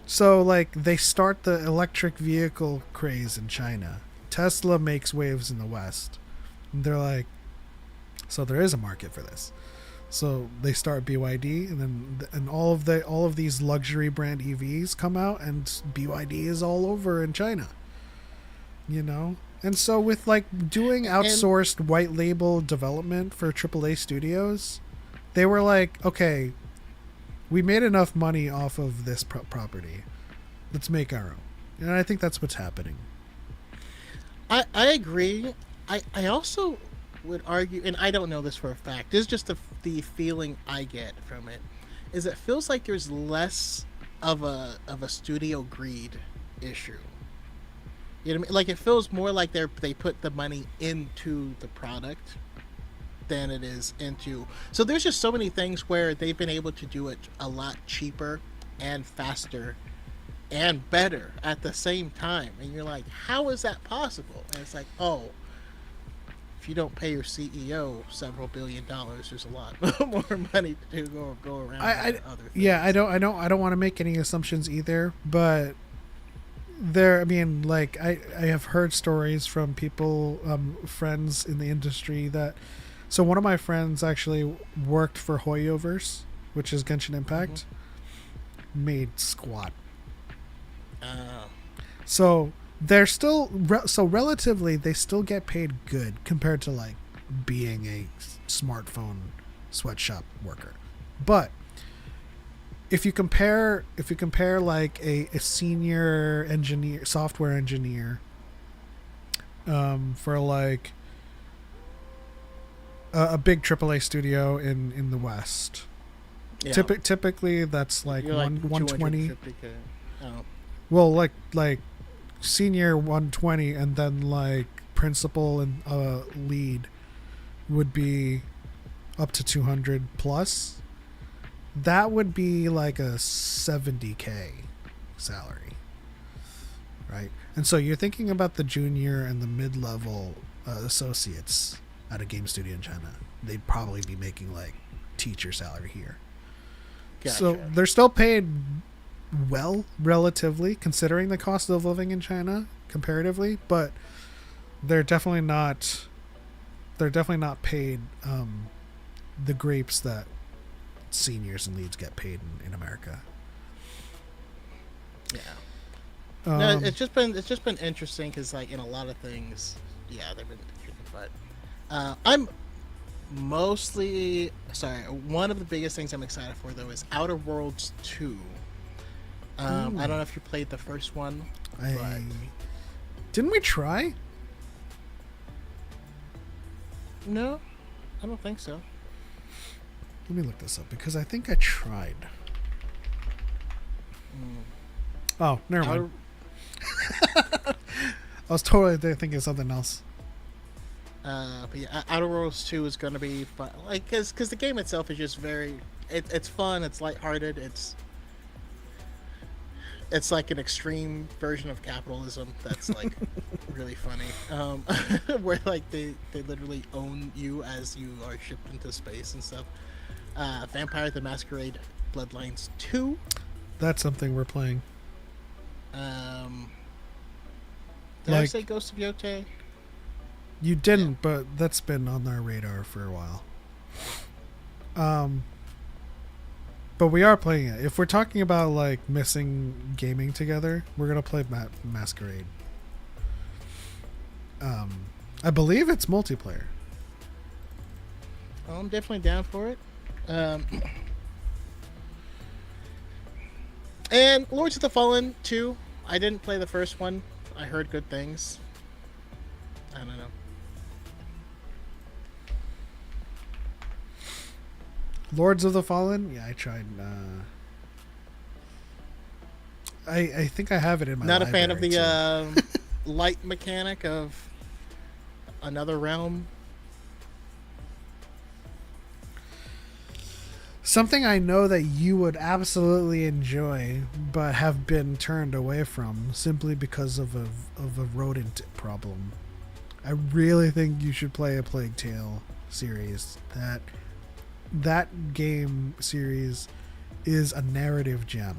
So like they start the electric vehicle craze in China. Tesla makes waves in the West. And they're like, so there is a market for this. So they start BYD, and all of these luxury brand EVs come out, and BYD is all over in China. You know? And so with like doing outsourced white label development for AAA studios, they were like, okay, we made enough money off of this property. Let's make our own. And I think that's what's happening. I agree. I also would argue, and I don't know this for a fact, this is just the feeling I get from it, is it feels like there's less of a studio greed issue. You know what I mean? Like, it feels more like they put the money into the product than it is into. So there's just so many things where they've been able to do it a lot cheaper and faster and better at the same time. And you're like, how is that possible? And it's like, oh, if you don't pay your CEO several $1 billion, there's a lot more money to go around. Other things. Yeah, I don't want to make any assumptions either, but I have heard stories from people, friends in the industry that. So one of my friends actually worked for Hoyoverse, which is Genshin Impact. Made squat. So they're still relatively they still get paid good compared to like being a smartphone sweatshop worker. But if you compare like a senior engineer, software engineer, for like a big AAA studio in the West, typically that's like 120. Oh. Well, like senior 120, and then like principal and lead would be up to 200 plus. That would be like a 70K salary, right? And so you're thinking about the junior and the mid-level associates at a game studio in China. They'd probably be making like teacher salary here. Gotcha. So they're still paid well, relatively, considering the cost of living in China comparatively, but they're definitely not paid the grapes that seniors and leads get paid in America. Yeah. No, it's just been interesting because like in a lot of things, yeah, they've been interesting, but I'm mostly sorry. One of the biggest things I'm excited for though is Outer Worlds 2. I don't know if you played the first one. Didn't we try? No, I don't think so. Let me look this up because I think I tried. Oh, never mind. I was totally thinking of something else. But yeah, Outer Worlds 2 is going to be fun. Like, because the game itself is just very... It's fun, it's lighthearted, it's like an extreme version of capitalism that's like really funny. Where like they literally own you as you are shipped into space and stuff. Vampire the Masquerade Bloodlines 2. That's something we're playing. Did I say Ghost of Yotei? You didn't, but that's been on our radar for a while. But we are playing it. If we're talking about like missing gaming together, we're gonna play Masquerade. I believe it's multiplayer. Well, I'm definitely down for it. And Lords of the Fallen 2. I didn't play the first one. I heard good things. I don't know. Lords of the Fallen? Yeah, I tried. I think I have it in my Not a fan of library, the light mechanic of Another Realm. Something I know that you would absolutely enjoy, but have been turned away from simply because of a rodent problem. I really think you should play a Plague Tale series. That game series is a narrative gem.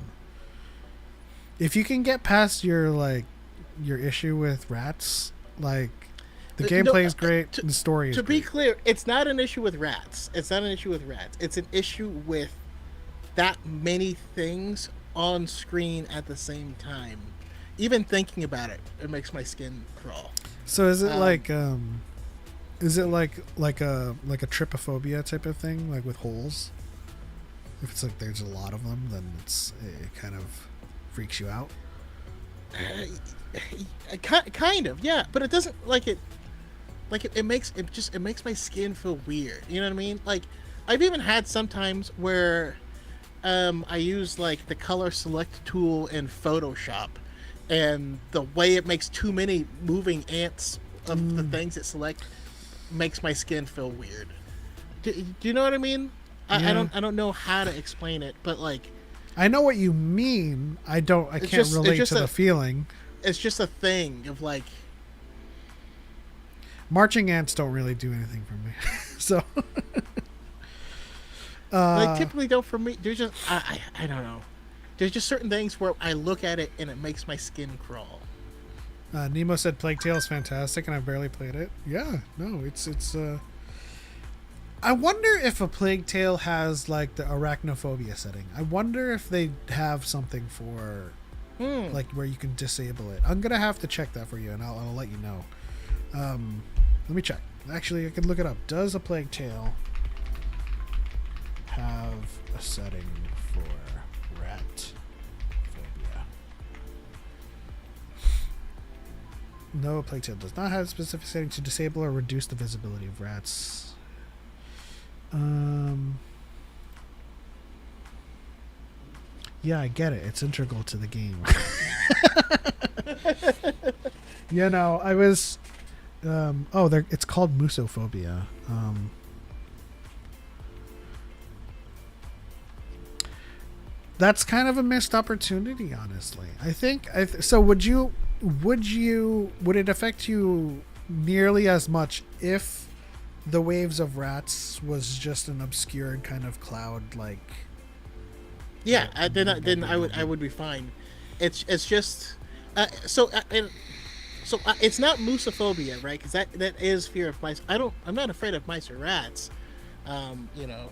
If you can get past your issue with rats, like the gameplay is great, the story is To great. be clear, it's not an issue with rats. It's not an issue with rats. It's an issue with that many things on screen at the same time. Even thinking about it, it makes my skin crawl. So is it like a trypophobia type of thing, like with holes? If it's like there's a lot of them, then it kind of freaks you out. Kind of, yeah, but it doesn't it makes my skin feel weird. You know what I mean? Like, I've even had sometimes where I use like the color select tool in Photoshop, and the way it makes too many moving ants of the things it select makes my skin feel weird. Do you know what I mean? Yeah. I don't know how to explain it, but like, I know what you mean. I can't relate to the feeling. It's just a thing of like, marching ants don't really do anything for me. So they typically don't for me. There's just I don't know. There's just certain things where I look at it and it makes my skin crawl. Nemo said Plague Tale is fantastic, and I've barely played it. Yeah, no, it's. I wonder if a Plague Tale has like the arachnophobia setting. I wonder if they have something for like where you can disable it. I'm gonna have to check that for you, and I'll let you know. Let me check. Actually, I can look it up. Does a Plague Tale have a setting for rat phobia? No, Plague Tale does not have a specific setting to disable or reduce the visibility of rats. Yeah, I get it. It's integral to the game. You know, I was it's called musophobia. That's kind of a missed opportunity, honestly. I think so would it affect you nearly as much if the waves of rats was just an obscured kind of cloud, like? Yeah, then I would be fine. It's just so it's not musophobia, right? Because that is fear of mice. I'm not afraid of mice or rats. You know,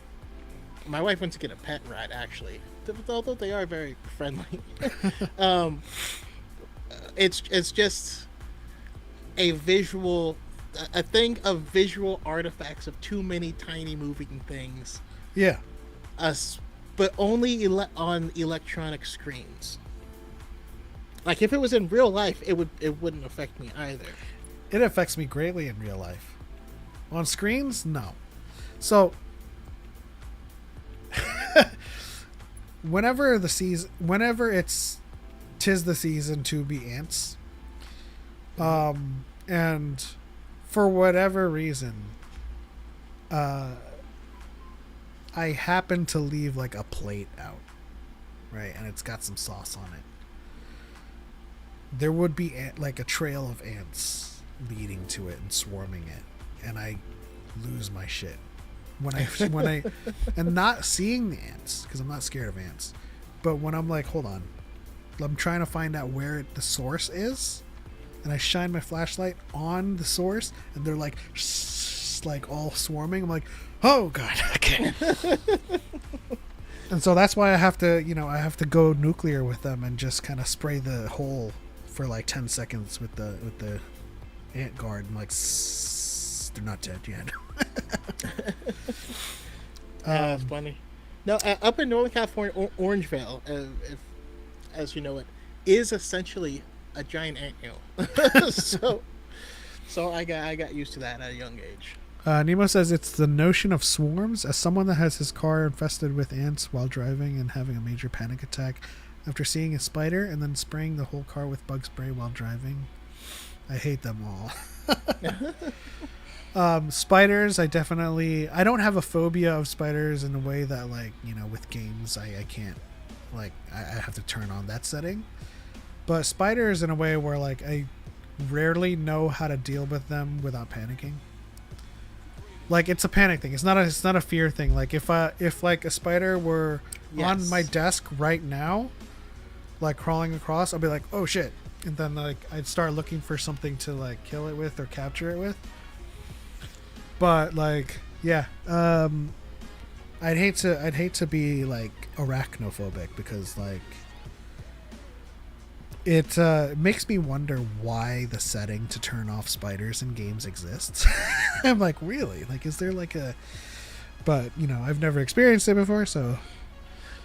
my wife went to get a pet rat actually, although they are very friendly. It's just a thing of visual artifacts of too many tiny moving things. Yeah. But only on electronic screens. Like if it was in real life, it wouldn't affect me either. It affects me greatly in real life. On screens, no. So whenever it's 'tis the season to be ants, and for whatever reason, I happen to leave like a plate out, right, and it's got some sauce on it. There would be like a trail of ants leading to it and swarming it, and I lose my shit when I and not seeing the ants because I'm not scared of ants, but when I'm like, hold on, I'm trying to find out where the source is, and I shine my flashlight on the source, and they're like all swarming. I'm like, oh god, okay. And so that's why I have to go nuclear with them and just kind of spray the hole for like 10 seconds with the ant guard. I'm like, they're not dead yet. That's funny. No, up in Northern California, Orangevale, as you know it, is essentially a giant anthill. so I got used to that at a young age. Nemo says it's the notion of swarms. As someone that has his car infested with ants while driving and having a major panic attack after seeing a spider and then spraying the whole car with bug spray while driving, I hate them all. Spiders, I don't have a phobia of spiders in a way that, like, you know, with games I can't, like, I have to turn on that setting. But spiders in a way where, like, I rarely know how to deal with them without panicking. Like, it's a panic thing. It's not a fear thing. Like, if like a spider were on my desk right now, like crawling across, I'll be like, oh shit, and then like I'd start looking for something to like kill it with or capture it with. But like, yeah, I'd hate to be like arachnophobic because like it makes me wonder why the setting to turn off spiders in games exists. I'm like, really? Like, is there like a... But, you know, I've never experienced it before, so...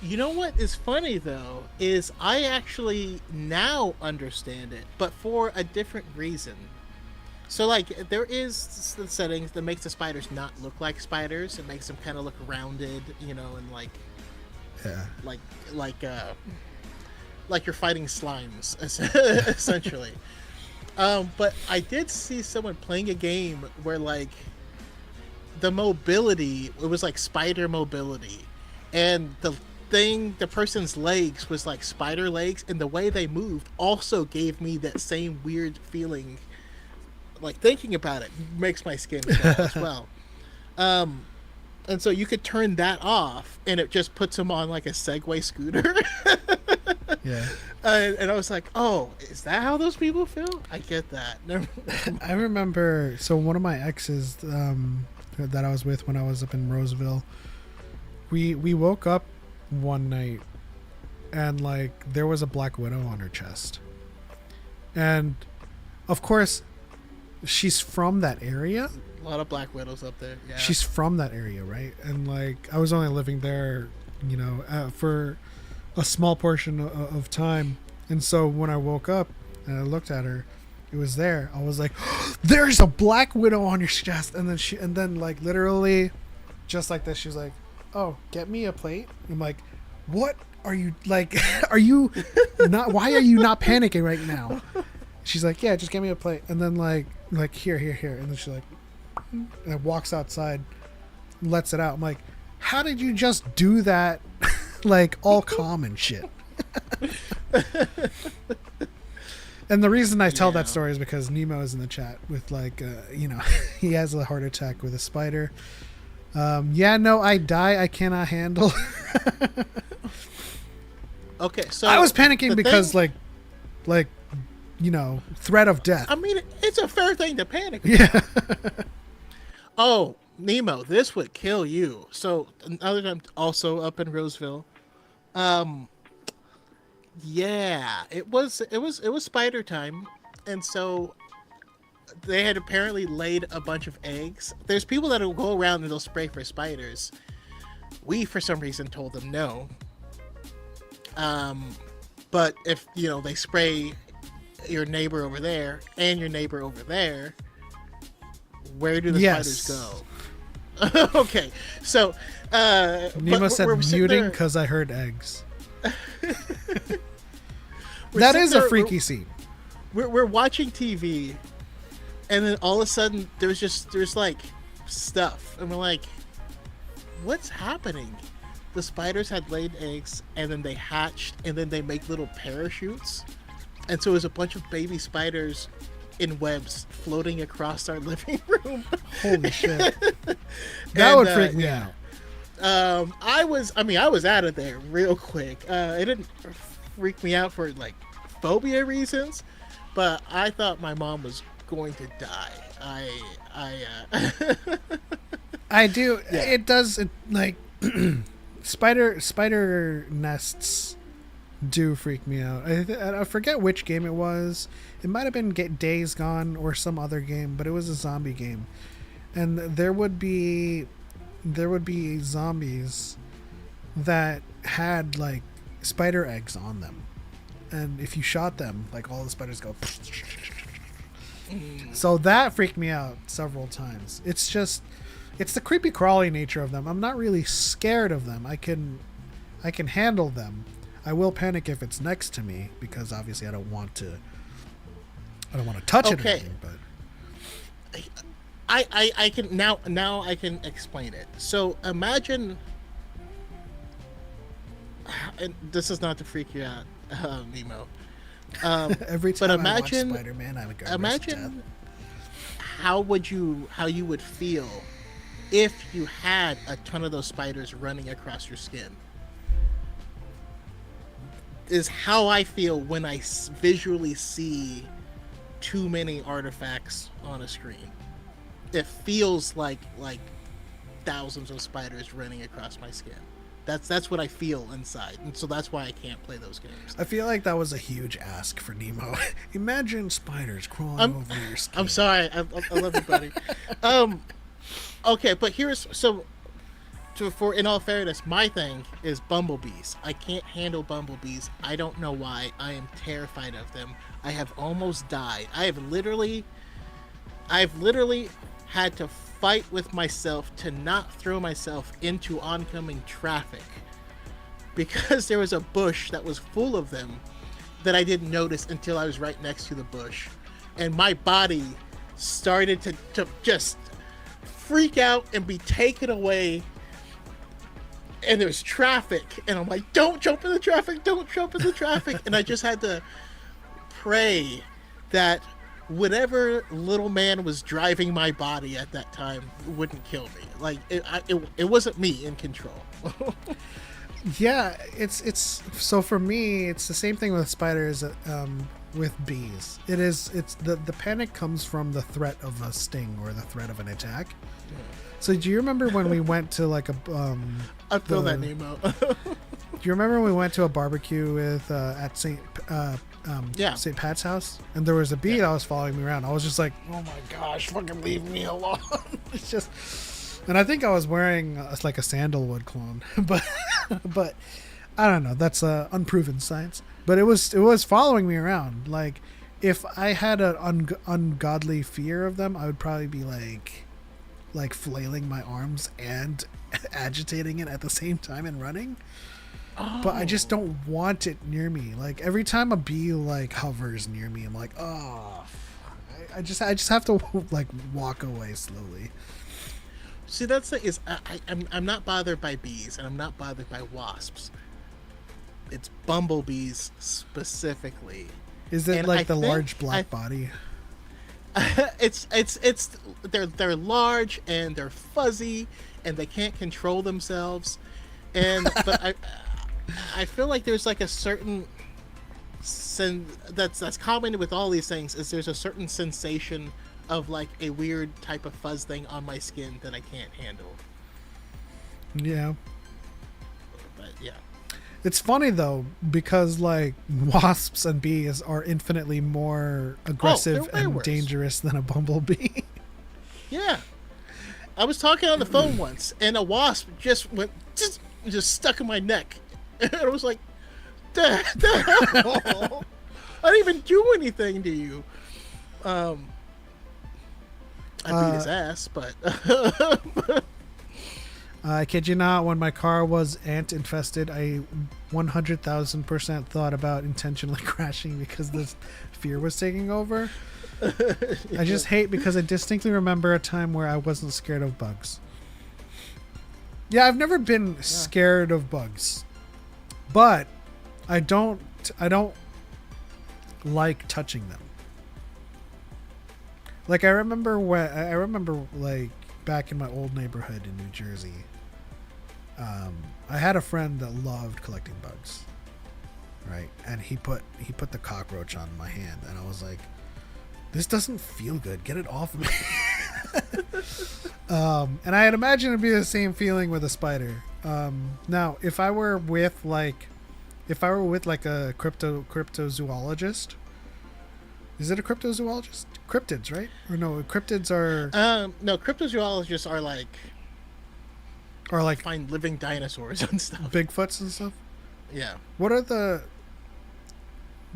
You know what is funny, though, is I actually now understand it, but for a different reason. So, like, there is the settings that makes the spiders not look like spiders. It makes them kind of look rounded, you know, and like... Yeah. Like you're fighting slimes, essentially. But I did see someone playing a game where, like, the mobility, it was like spider mobility, and the person's legs was like spider legs, and the way they moved also gave me that same weird feeling. Like, thinking about it makes my skin crawl as well. And so you could turn that off, and it just puts them on like a Segway scooter. Yeah. And I was like, oh, is that how those people feel? I get that. I remember, so one of my exes that I was with when I was up in Roseville, we woke up one night and like there was a black widow on her chest. And of course, she's from that area. A lot of black widows up there. Yeah. She's from that area, right? And like I was only living there, you know, for a small portion of time. And so when I woke up and I looked at her, it was there. I was like, oh, there's a black widow on your chest. And then like literally just like this, she was like, oh, get me a plate. I'm like, what are you like? Are you not, why are you not panicking right now? She's like, yeah, just get me a plate. And then like here. And then she's like, and walks outside, lets it out. I'm like, how did you just do that? Like all calm and shit. And the reason I tell that story is because Nemo is in the chat with like, you know, he has a heart attack with a spider. Yeah, no, I die. I cannot handle. Okay, so I was panicking because like, you know, threat of death. I mean, it's a fair thing to panic. Yeah. Oh, Nemo, this would kill you. So another time, also up in Roseville. Yeah, it was spider time, and so they had apparently laid a bunch of eggs. There's people that will go around and they'll spray for spiders. We, for some reason, told them no. But if, you know, they spray your neighbor over there and your neighbor over there, where do the spiders go? Okay, so Nemo said muting because I heard eggs. That is a freaky scene. We're watching TV, and then all of a sudden there's like stuff, and we're like, what's happening? The spiders had laid eggs, and then they hatched, and then they make little parachutes, and so there's a bunch of baby spiders in webs floating across our living room. Holy shit! That would freak me out. I was out of there real quick. It didn't freak me out for like phobia reasons, but I thought my mom was going to die. I do. Yeah. It does. Like spider nests do freak me out. I forget which game it was. It might have been Days Gone or some other game, but it was a zombie game. And there would be zombies that had like spider eggs on them. And if you shot them, like all the spiders go. So that freaked me out several times. It's the creepy crawly nature of them. I'm not really scared of them. I can handle them. I will panic if it's next to me because obviously I don't want to touch it or anything, but I can now I can explain it. So imagine, and this is not to freak you out, Nemo. Every time but I watch Spider-Man, I'm a imagine how you would feel if you had a ton of those spiders running across your skin. Is how I feel when I visually see too many artifacts on a screen. It feels like thousands of spiders running across my skin. That's what I feel inside, and so that's why I can't play those games. I feel like that was a huge ask for Nemo. Imagine spiders crawling over your skin. I'm sorry. I love you, buddy. Okay, but for in all fairness, my thing is bumblebees. I can't handle bumblebees. I don't know why. I am terrified of them. I have almost died. I've literally had to fight with myself to not throw myself into oncoming traffic because there was a bush that was full of them that I didn't notice until I was right next to the bush, and my body started to just freak out and be taken away. And there's traffic, and I'm like, don't jump in the traffic, and I just had to pray that whatever little man was driving my body at that time wouldn't kill me. Like, it wasn't me in control. Yeah, it's so for me, it's the same thing with spiders, with bees. It's the panic comes from the threat of a sting or the threat of an attack. So do you remember when we went to like a I feel that name out. Do you remember when we went to a barbecue with at St. Pat's house, and there was a bee that was following me around? I was just like, oh my gosh, fucking leave me alone. It's just, and I think I was wearing like a sandalwood clone, but I don't know. That's unproven science. But it was following me around. Like, if I had an ungodly fear of them, I would probably be like flailing my arms and agitating it at the same time and running. But I just don't want it near me. Like, every time a bee like hovers near me, I'm like, oh, I just have to like walk away slowly. See, that's the is I'm not bothered by bees, and I'm not bothered by wasps. It's bumblebees specifically. Is it like the large black body? It's they're large and they're fuzzy and they can't control themselves, but I feel like there's like a certain that's common with all these things, is there's a certain sensation of like a weird type of fuzz thing on my skin that I can't handle. Yeah. But yeah. It's funny though, because like wasps and bees are infinitely more aggressive and worse. Dangerous than a bumblebee. Yeah. I was talking on the phone once, and a wasp just stuck in my neck. And I was like, the hell? I didn't even do anything to you. I beat his ass, but... I kid you not, when my car was ant infested, I 100,000% thought about intentionally crashing because the fear was taking over. I just hate because I distinctly remember a time where I wasn't scared of bugs. Yeah, I've never been scared of bugs, but I don't like touching them. Like, I remember like back in my old neighborhood in New Jersey, I had a friend that loved collecting bugs, right? And he put the cockroach on my hand, and I was like, this doesn't feel good. Get it off me. And I had imagined it'd be the same feeling with a spider. Now, if I were with like if I were with like a cryptozoologist, is it a cryptozoologist? Cryptids, right? Or no, cryptids are No, cryptozoologists are like find living dinosaurs and stuff. Bigfoots and stuff. Yeah. What are the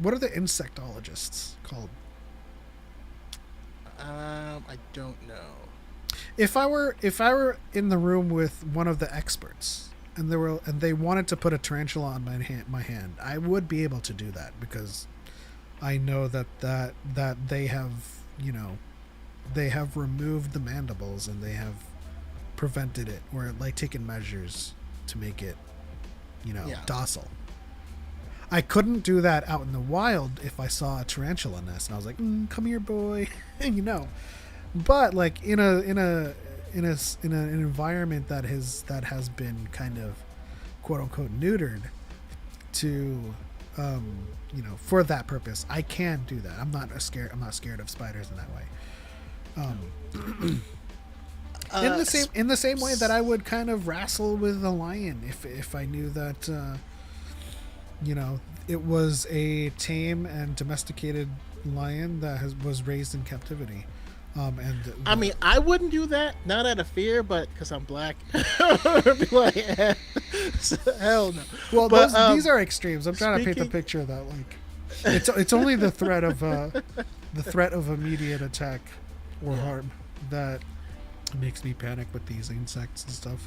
insectologists called? I don't know. If I were in the room with one of the experts and they wanted to put a tarantula on my hand, I would be able to do that because I know that they have, they have removed the mandibles and they have prevented it or like taken measures to make it, docile. I couldn't do that out in the wild if I saw a tarantula nest and I was like, come here, boy, But like in an environment that has been kind of quote unquote neutered to for that purpose, I can do that. I'm not scared of spiders in that way. In the same way that I would kind of wrestle with a lion if I knew that it was a tame and domesticated lion that was raised in captivity. I mean, I wouldn't do that, not out of fear, but because I'm black. Be like, hell no. Well, these are extremes. I'm trying to paint the picture that like it's only the threat of immediate attack or harm that makes me panic with these insects and stuff.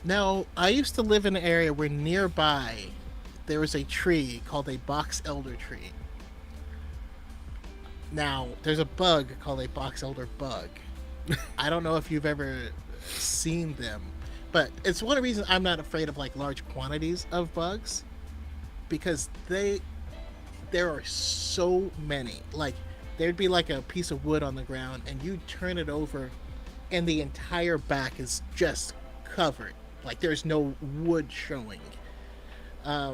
Now, I used to live in an area where nearby there was a tree called a box elder tree. Now, there's a bug called a box elder bug. I don't know if you've ever seen them, but it's one of the reasons I'm not afraid of like large quantities of bugs, because there are so many. Like, there'd be like a piece of wood on the ground and you turn it over and the entire back is just covered. Like, there's no wood showing. You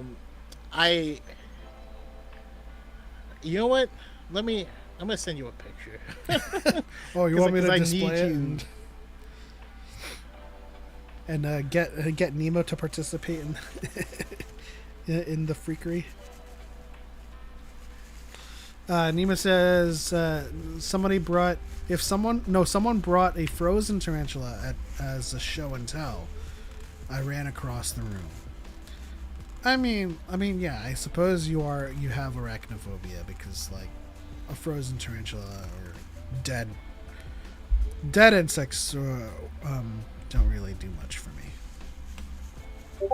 know what? I'm gonna send you a picture. Oh, you want me to display it and get Nemo to participate in the freakery? Nemo says someone brought a frozen tarantula as a show and tell. I ran across the room. I mean, yeah. I suppose you have arachnophobia because like a frozen tarantula or dead insects don't really do much for me.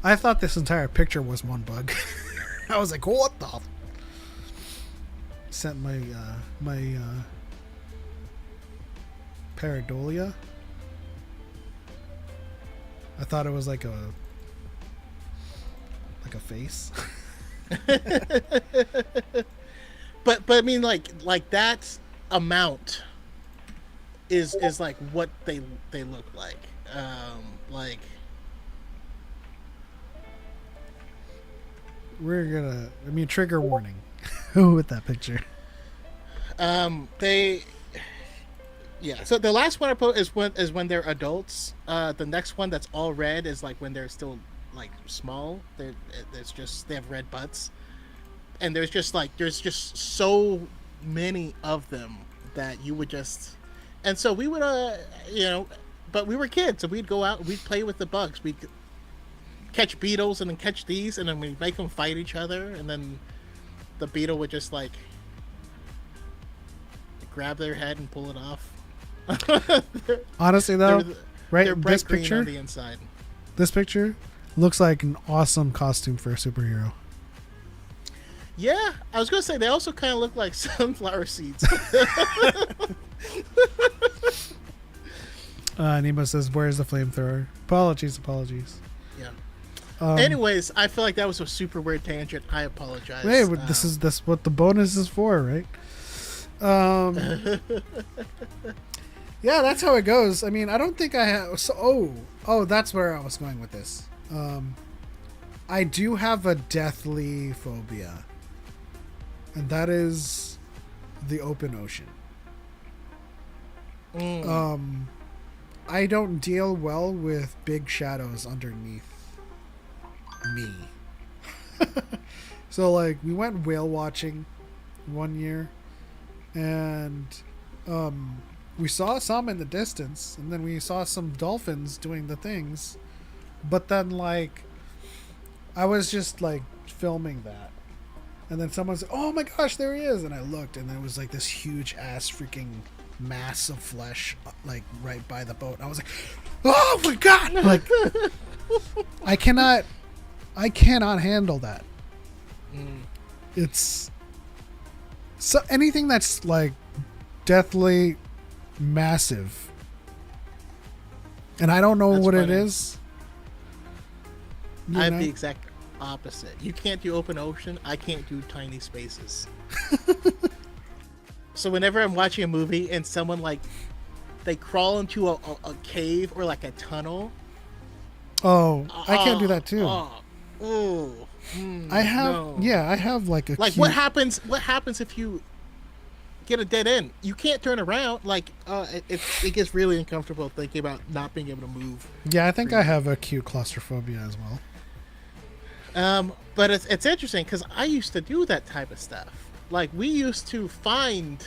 I thought this entire picture was one bug. I was like, what the? Sent my pareidolia. I thought it was like a face. but I mean, like that amount is like what they look like. Like, we're gonna. I mean, trigger warning with that picture. Yeah. So the last one I put is when they're adults. The next one that's all red is like when they're still like small. They have red butts, and there's just so many of them that you would just. And so we would but we were kids, so we'd go out and we'd play with the bugs. We'd catch beetles and then catch these, and then we'd make them fight each other, and then the beetle would just like grab their head and pull it off. Honestly, though, right? They're bright This green picture, on the inside. This picture looks like an awesome costume for a superhero. Yeah, I was gonna say they also kind of look like sunflower seeds. Nemo says, "Where's the flamethrower?" Apologies. Yeah. Anyways, I feel like that was a super weird tangent. I apologize. Hey, this what the bonus is for, right? Yeah, that's how it goes. I mean, I don't think I have. So, that's where I was going with this. I do have a deathly phobia, and that is the open ocean. I don't deal well with big shadows underneath me. So like we went whale watching one year, and we saw some in the distance, and then we saw some dolphins doing the things, but then like I was just like filming that, and then someone said, "Oh my gosh, there he is!" And I looked, and there was like this huge ass freaking mass of flesh like right by the boat. I was like, "Oh my god!" Like I cannot handle that. It's so anything that's like deathly massive, and I don't know That's what it funny. is. You I have know? the exact opposite. You can't do open ocean. I can't do tiny spaces. So whenever I'm watching a movie and someone like they crawl into a cave or like a tunnel, Oh, I can't do that too. I have no. I have like a Like cute, what happens? What happens if you get a dead end? You can't turn around. Like it gets really uncomfortable thinking about not being able to move. Yeah, I think I have acute claustrophobia as well. But it's interesting because I used to do that type of stuff. Like we used to find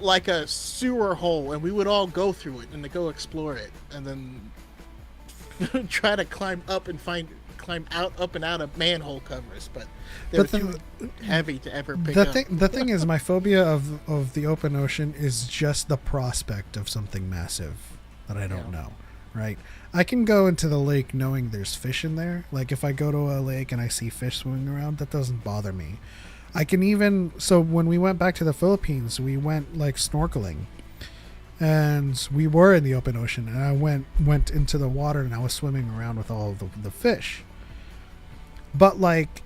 like a sewer hole, and we would all go through it and to go explore it, and then try to climb up and climb up and out of manhole covers. But they're too heavy to ever pick up. The thing is, my phobia of the open ocean is just the prospect of something massive that I don't know. Right? I can go into the lake knowing there's fish in there. Like if I go to a lake and I see fish swimming around, that doesn't bother me. I can even, so when we went back to the Philippines, we went like snorkeling, and we were in the open ocean, and I went into the water, and I was swimming around with all of the fish. But like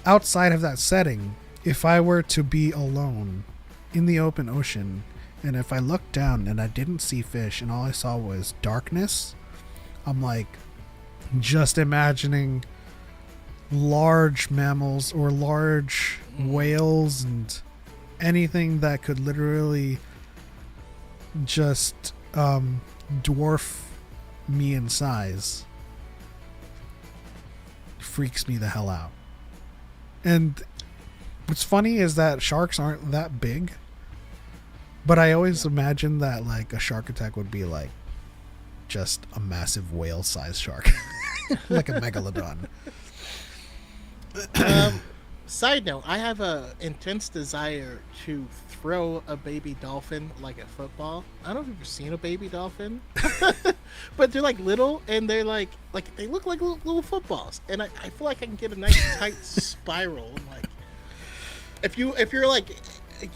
outside of that setting, if I were to be alone in the open ocean, and if I looked down and I didn't see fish and all I saw was darkness, I'm like just imagining large mammals or large whales and anything that could literally just dwarf me in size freaks me the hell out. And what's funny is that sharks aren't that big, but I always imagine that like a shark attack would be like just a massive whale-sized shark, like a megalodon. Side note, I have a intense desire to throw a baby dolphin like a football. I don't know if you've ever seen a baby dolphin, but they're like little, and they're like they look like little footballs, and I feel like I can get a nice tight spiral. And like if you're like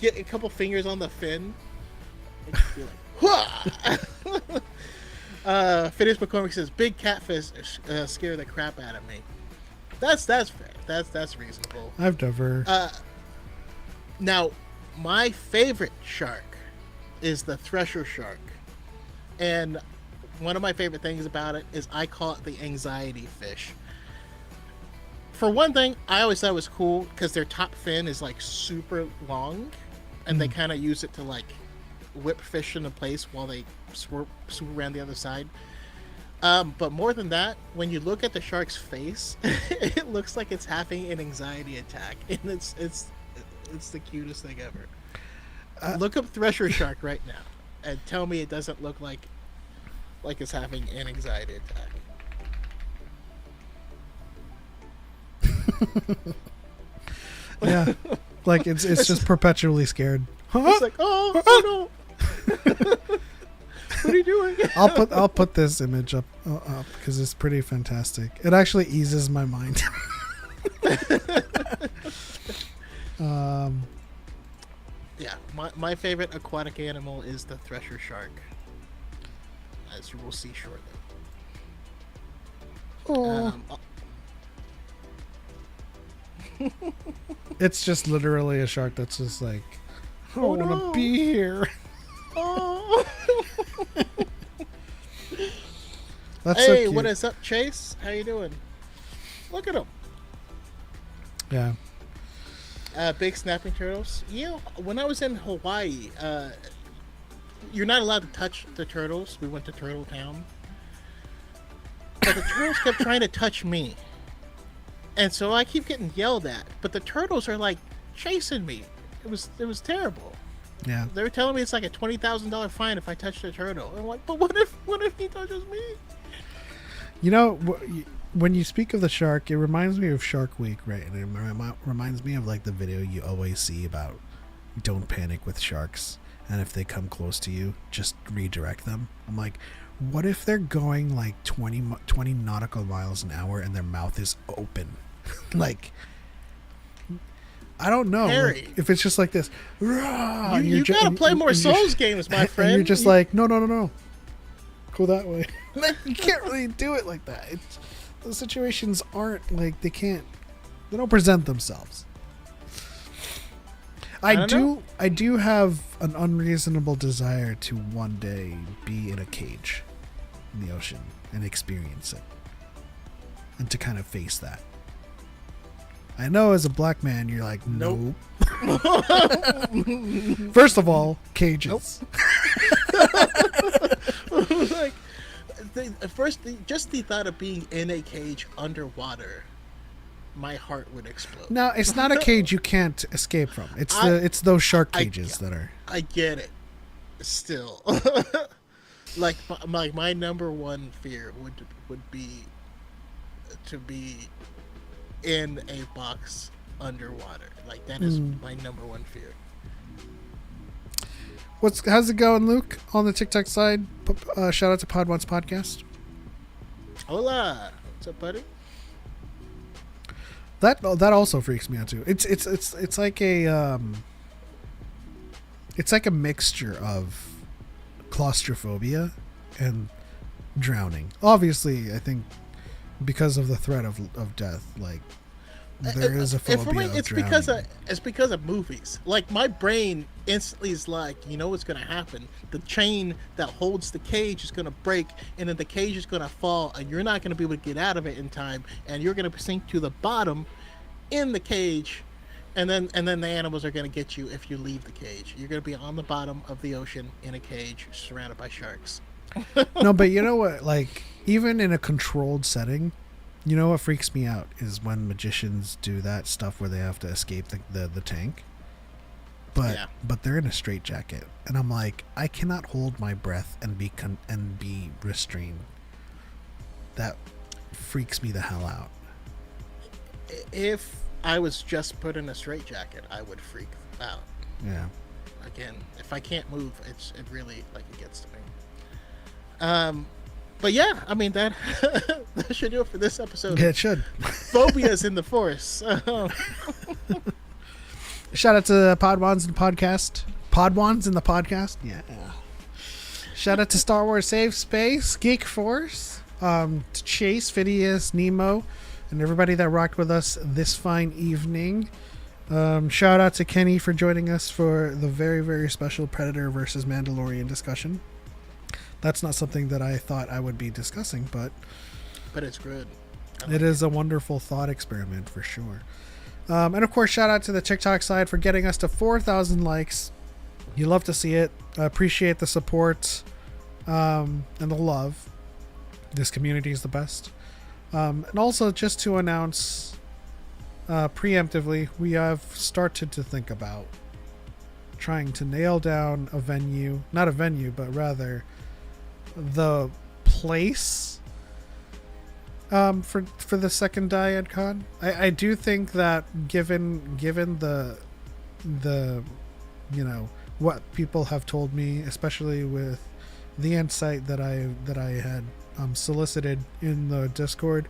get a couple fingers on the fin, and just be like, "Hua!" Phineas McCormick says, "Big catfish scare the crap out of me." That's fair. That's reasonable. I've never. Now, my favorite shark is the thresher shark, and one of my favorite things about it is I call it the anxiety fish. For one thing, I always thought it was cool because their top fin is like super long, and they kind of use it to like whip fish into place while they swoop around the other side. But more than that, when you look at the shark's face, it looks like it's having an anxiety attack, and it's the cutest thing ever. Look up thresher shark right now, and tell me it doesn't look like it's having an anxiety attack. Yeah, like it's just perpetually scared. It's like, oh no. What are you doing? I'll put this image up because it's pretty fantastic. It actually eases my mind. Yeah, my favorite aquatic animal is the thresher shark, as you will see shortly. It's just literally a shark that's just like, I Oh, want to no. be here. Oh. That's so Hey, cute. what is up, Chase? How you doing? Look at him. Yeah. Big snapping turtles. You know, when I was in Hawaii, you're not allowed to touch the turtles. We went to Turtle Town. But the turtles kept trying to touch me. And so I keep getting yelled at. But the turtles are like chasing me. It was terrible. Yeah. They were telling me it's like a $20,000 fine if I touch the turtle. I'm like, but what if he touches me? You know, when you speak of the shark, it reminds me of Shark Week, right? And it reminds me of like the video you always see about don't panic with sharks. And if they come close to you, just redirect them. I'm like, what if they're going like 20 nautical miles an hour and their mouth is open? Like, I don't know. Like, if it's just like this. You gotta play more Souls games, my friend. And you're just like, no. Go that way. You can't really do it like that. Those situations aren't like, they don't present themselves. I do have an unreasonable desire to one day be in a cage in the ocean and experience it. And to kind of face that. I know as a black man, you're like, nope. First of all, cages. Nope. Like, just the thought of being in a cage underwater, my heart would explode. No, it's not a cage you can't escape from. It's those shark cages that are. I get it. Still, like my number one fear would be to be in a box underwater. Like that is my number one fear. How's it going, Luke? On the TikTok side, shout out to Pod Wants Podcast. Hola, what's up, buddy? That also freaks me out too. It's like a mixture of claustrophobia and drowning. Obviously, I think because of the threat of death, like there is a phobia for me, of it's drowning. because of movies. Like my brain instantly is like, you know what's gonna happen? The chain that holds the cage is gonna break, and then the cage is gonna fall, and you're not gonna be able to get out of it in time, and you're gonna sink to the bottom in the cage, and then the animals are gonna get you if you leave the cage. You're gonna be on the bottom of the ocean in a cage surrounded by sharks. No, but you know what? Like, even in a controlled setting, you know what freaks me out is when magicians do that stuff where they have to escape the tank. But they're in a straitjacket, and I'm like, I cannot hold my breath and be restrained. That freaks me the hell out. If I was just put in a straitjacket, I would freak out. Yeah. Again, if I can't move, it really it gets to me. But yeah, I mean that should do it for this episode. Yeah, it should. Phobias in the Force. Shout out to Podwans in the podcast. Podwans in the podcast. Yeah. Shout out to Star Wars Save Space, Geek Force, to Chase, Phineas, Nemo, and everybody that rocked with us this fine evening. Shout out to Kenny for joining us for the very, very special Predator versus Mandalorian discussion. That's not something that I thought I would be discussing, but it's good. It is a wonderful thought experiment for sure. And of course, shout out to the TikTok side for getting us to 4,000 likes. You love to see it. I appreciate the support and the love. This community is the best. And also, just to announce preemptively, we have started to think about trying to nail down a venue. Not a venue, but rather the place for the second Dyad Con. I do think that given the what people have told me, especially with the insight that I had solicited in the Discord,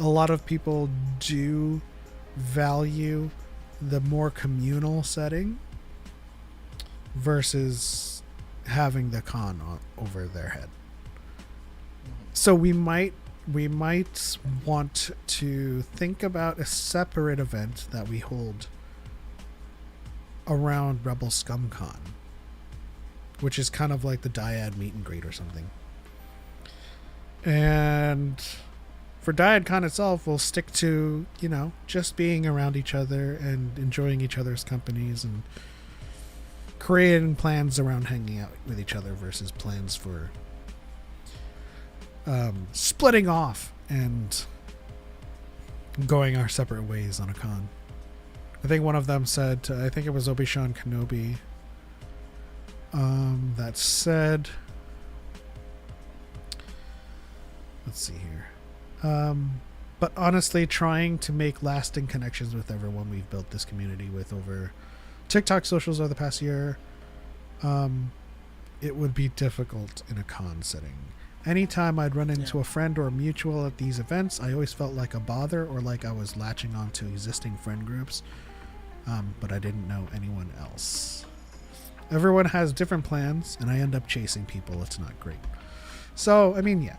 a lot of people do value the more communal setting versus having the con over their head. So we might want to think about a separate event that we hold around Rebel Scum Con, which is kind of like the Dyad meet and greet or something. And for Dyad Con itself, we'll stick to, just being around each other and enjoying each other's companies and creating plans around hanging out with each other versus plans for splitting off and going our separate ways on a con. I think one of them said, I think it was Obi-Wan Kenobi, that said, let's see here. But honestly, trying to make lasting connections with everyone we've built this community with over TikTok socials over the past year, it would be difficult in a con setting. Anytime I'd run into a friend or a mutual at these events, I always felt like a bother or like I was latching on to existing friend groups, but I didn't know anyone else. Everyone has different plans, and I end up chasing people. It's not great. So, I mean, yeah.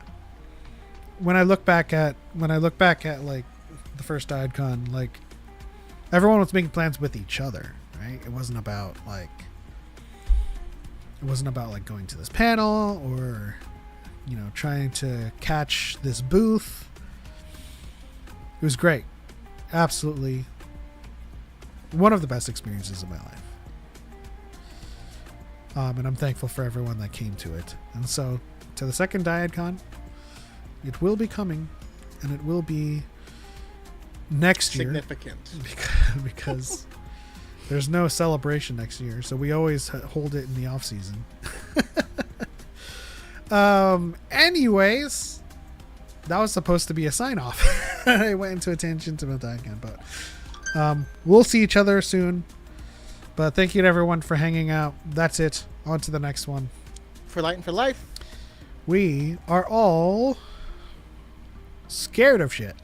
When I look back at like the first DYAD like everyone was making plans with each other, right? It wasn't about like going to this panel or, you know, trying to catch this booth. It was great. Absolutely one of the best experiences of my life. And I'm thankful for everyone that came to it. And so to the second DYAD, it will be coming, and it will be next year. Significant. Because there's no celebration next year, so we always hold it in the off season. Anyways, that was supposed to be a sign off. I went into a tangent about that again, but we'll see each other soon. But thank you to everyone for hanging out. That's it. On to the next one. For Light and for Life. We are all scared of shit.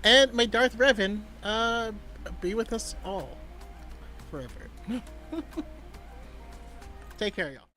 And may Darth Revan be with us all forever. Take care, y'all.